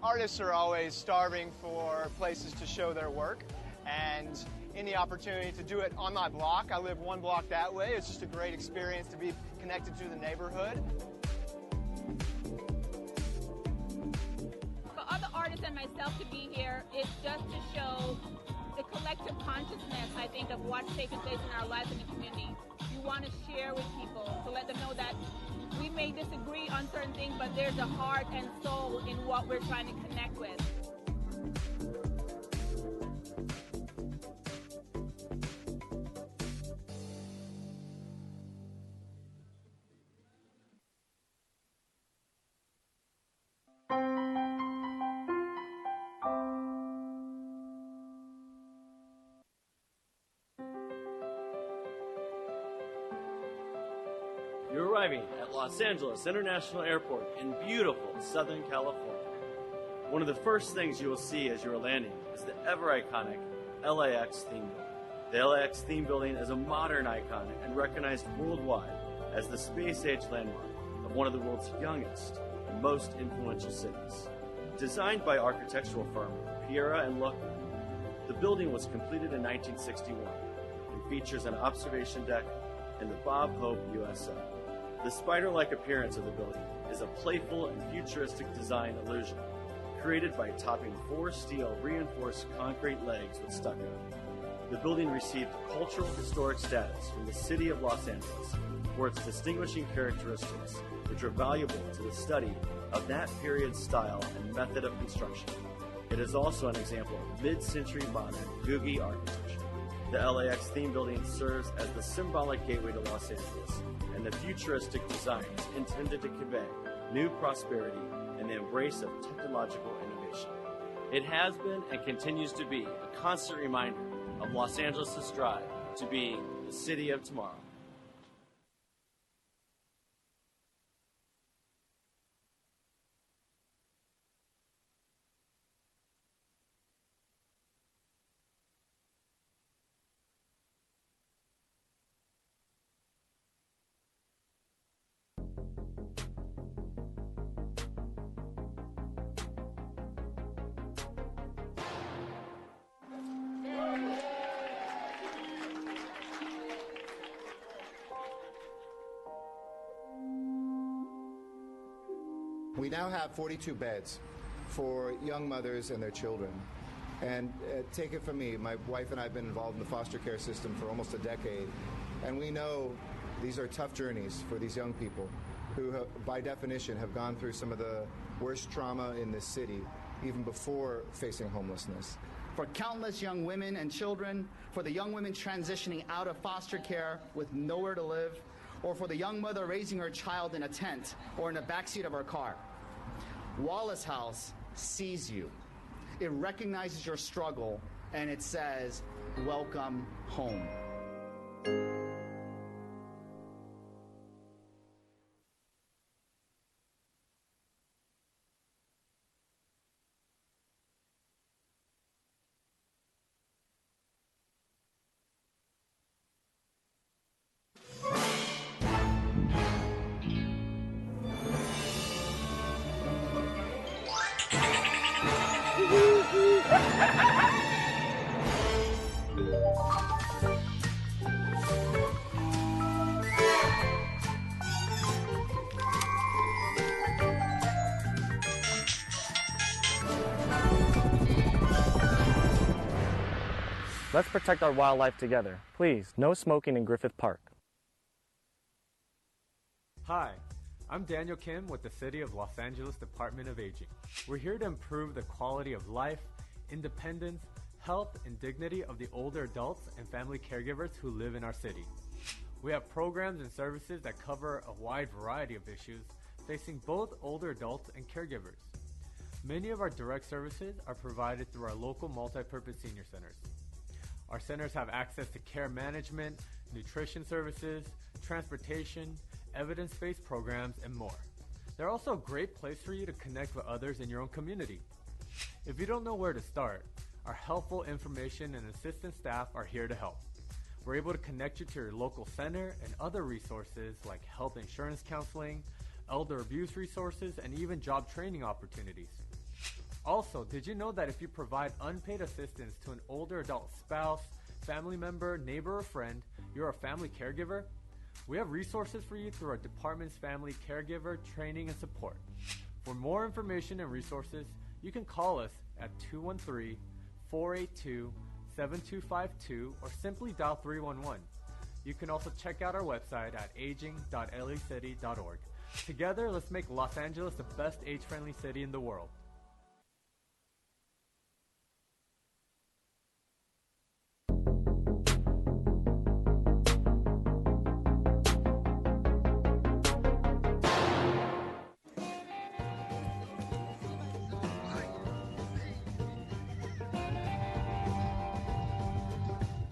Artists are always starving for places to show their work, and any opportunity to do it on my block, I live one block that way, it's just a great experience to be connected to the neighborhood. For other artists and myself to be here, it's just to show the collective consciousness, I think, of what's taking place in our lives in the community. You want to share with people to let them know that we may disagree on certain things, but there's a heart and soul in what we're trying to connect with. You're arriving at Los Angeles International Airport in beautiful Southern California. One of the first things you will see as you are landing is the ever-iconic LAX theme building. The LAX theme building is a modern icon and recognized worldwide as the space-age landmark of one of the world's youngest and most influential cities. Designed by architectural firm Piera and Luckman, the building was completed in 1961 and features an observation deck and the Bob Hope USO. The spider-like appearance of the building is a playful and futuristic design illusion, created by topping 4 steel reinforced concrete legs with stucco. The building received cultural historic status from the City of Los Angeles for its distinguishing characteristics, which are valuable to the study of that period's style and method of construction. It is also an example of mid-century modern Googie architecture. The LAX theme building serves as the symbolic gateway to Los Angeles, and the futuristic design is intended to convey new prosperity and the embrace of technological innovation. It has been and continues to be a constant reminder of Los Angeles' strive to be the city of tomorrow. We now have 42 beds for young mothers and their children. And take it from me, my wife and I have been involved in the foster care system for almost a decade, and we know these are tough journeys for these young people who, by definition, have gone through some of the worst trauma in this city, even before facing homelessness. For countless young women and children, for the young women transitioning out of foster care with nowhere to live, or for the young mother raising her child in a tent or in the backseat of her car. Wallace House sees you. It recognizes your struggle, and it says, welcome home. Let's protect our wildlife together. Please, no smoking in Griffith Park. Hi, I'm Daniel Kim with the City of Los Angeles Department of Aging. We're here to improve the quality of life, independence, health, and dignity of the older adults and family caregivers who live in our city. We have programs and services that cover a wide variety of issues facing both older adults and caregivers. Many of our direct services are provided through our local multi-purpose senior centers. Our centers have access to care management, nutrition services, transportation, evidence-based programs, and more. They're also a great place for you to connect with others in your own community. If you don't know where to start, our helpful information and assistant staff are here to help. We're able to connect you to your local center and other resources like health insurance counseling, elder abuse resources, and even job training opportunities. Also, did you know that if you provide unpaid assistance to an older adult spouse, family member, neighbor, or friend, you're a family caregiver? We have resources for you through our department's family caregiver training and support. For more information and resources, you can call us at 213-482-7252 or simply dial 311. You can also check out our website at aging.lacity.org. Together, let's make Los Angeles the best age-friendly city in the world.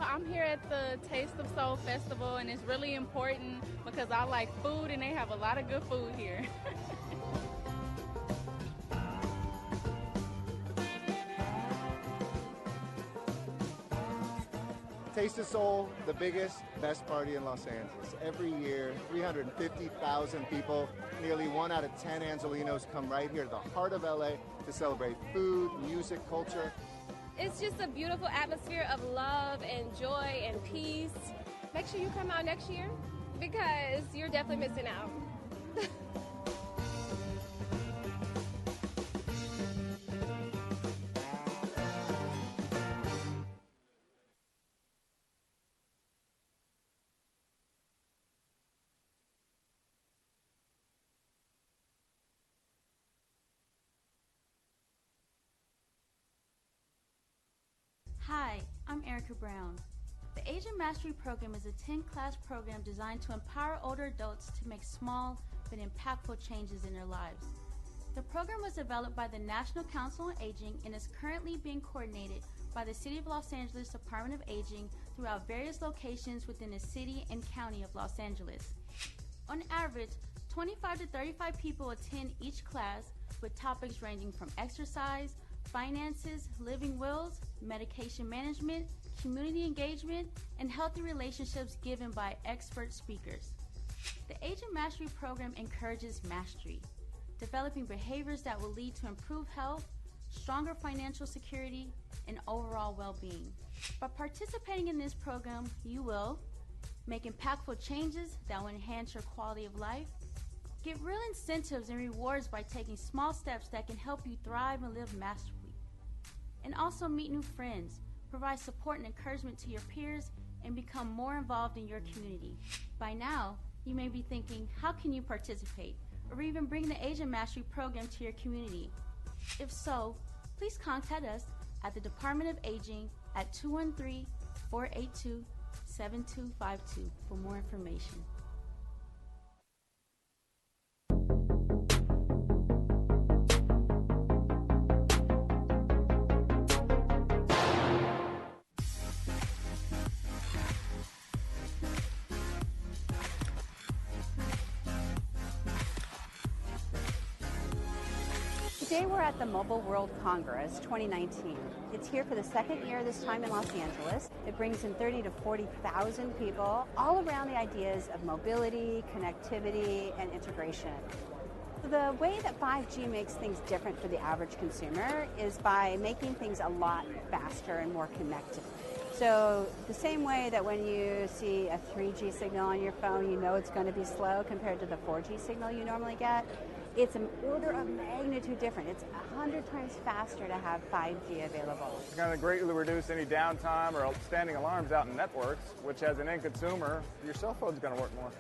I'm here at the Taste of Soul Festival, and it's really important because I like food and they have a lot of good food here. Taste of Soul, the biggest, best party in Los Angeles. Every year, 350,000 people, nearly 1 out of 10 Angelinos come right here to the heart of LA to celebrate food, music, culture. It's just a beautiful atmosphere of love and joy and peace. Make sure you come out next year because you're definitely missing out. Hi, I'm Erica Brown. The Asian Mastery Program is a 10-class program designed to empower older adults to make small but impactful changes in their lives. The program was developed by the National Council on Aging and is currently being coordinated by the City of Los Angeles Department of Aging throughout various locations within the city and county of Los Angeles. On average, 25 to 35 people attend each class with topics ranging from exercise, finances, living wills, medication management, community engagement, and healthy relationships given by expert speakers. The Aging Mastery Program encourages mastery, developing behaviors that will lead to improved health, stronger financial security, and overall well-being. By participating in this program, you will make impactful changes that will enhance your quality of life, get real incentives and rewards by taking small steps that can help you thrive and live masterfully, and also meet new friends, provide support and encouragement to your peers, and become more involved in your community. By now, you may be thinking, how can you participate, or even bring the Asian Mastery Program to your community? If so, please contact us at the Department of Aging at 213-482-7252 for more information. Today we're at the Mobile World Congress 2019. It's here for the second year, this time in Los Angeles. It brings in 30 to 40,000 people all around the ideas of mobility, connectivity, and integration. The way that 5G makes things different for the average consumer is by making things a lot faster and more connected. So the same way that when you see a 3G signal on your phone, you know it's going to be slow compared to the 4G signal you normally get, it's an order of magnitude different. It's 100 times faster to have 5G available. It's going to greatly reduce any downtime or standing alarms out in networks, which as an end consumer, your cell phone's going to work more.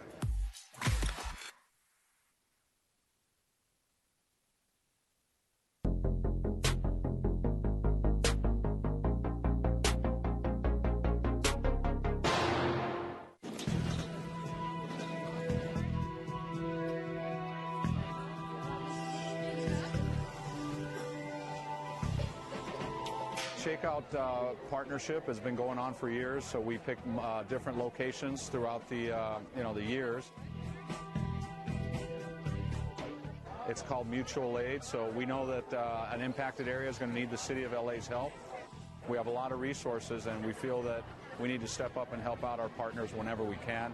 Shakeout partnership has been going on for years, so we pick different locations throughout the the years. It's called mutual aid, so we know that an impacted area is going to need the City of LA's help. We have a lot of resources, and we feel that we need to step up and help out our partners whenever we can.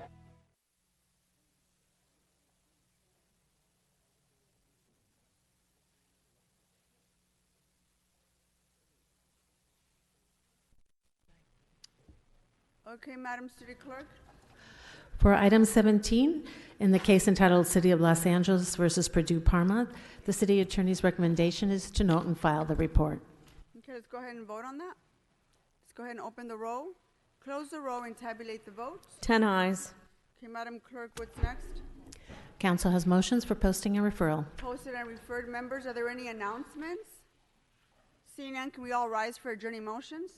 Okay, Madam City Clerk. For item 17, in the case entitled City of Los Angeles versus Purdue Parma, the City Attorney's recommendation is to note and file the report. Okay, let's go ahead and vote on that. Let's go ahead and open the roll, close the roll, and tabulate the votes. 10 ayes. Okay, Madam Clerk, what's next? Council has motions for posting and referral. Posted and referred members, are there any announcements? Seeing none, can we all rise for adjourning motions?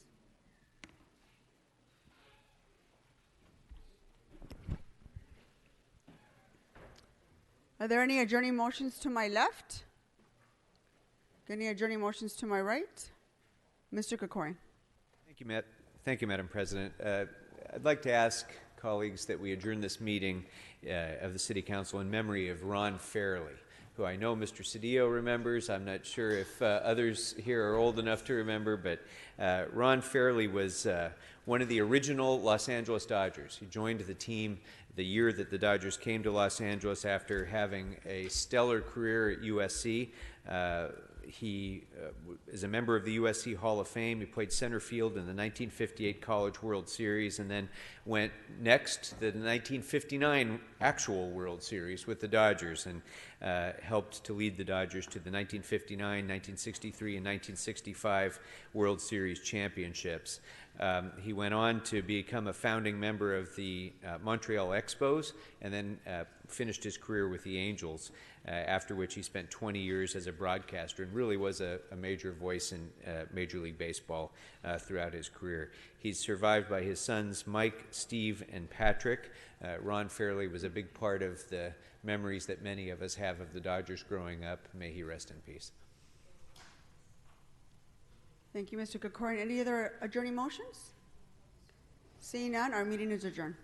Are there any adjourning motions to my left? Any adjourning motions to my right? Mr. Kokorian. Thank you, Madam President. I'd like to ask colleagues that we adjourn this meeting of the City Council in memory of Ron Fairley, who I know Mr. Cedillo remembers. I'm not sure if others here are old enough to remember, but Ron Fairley was one of the original Los Angeles Dodgers. He joined the team the year that the Dodgers came to Los Angeles after having a stellar career at USC. He is a member of the USC Hall of Fame. He played center field in the 1958 College World Series and then went next to the 1959 actual World Series with the Dodgers and helped to lead the Dodgers to the 1959, 1963, and 1965 World Series championships. He went on to become a founding member of the Montreal Expos and then finished his career with the Angels. after which he spent 20 years as a broadcaster and really was a major voice in Major League Baseball throughout his career. He's survived by his sons Mike, Steve, and Patrick. Ron Fairley was a big part of the memories that many of us have of the Dodgers growing up. May he rest in peace. Thank you, Mr. Kokorin. Any other adjourning motions? Seeing none, our meeting is adjourned.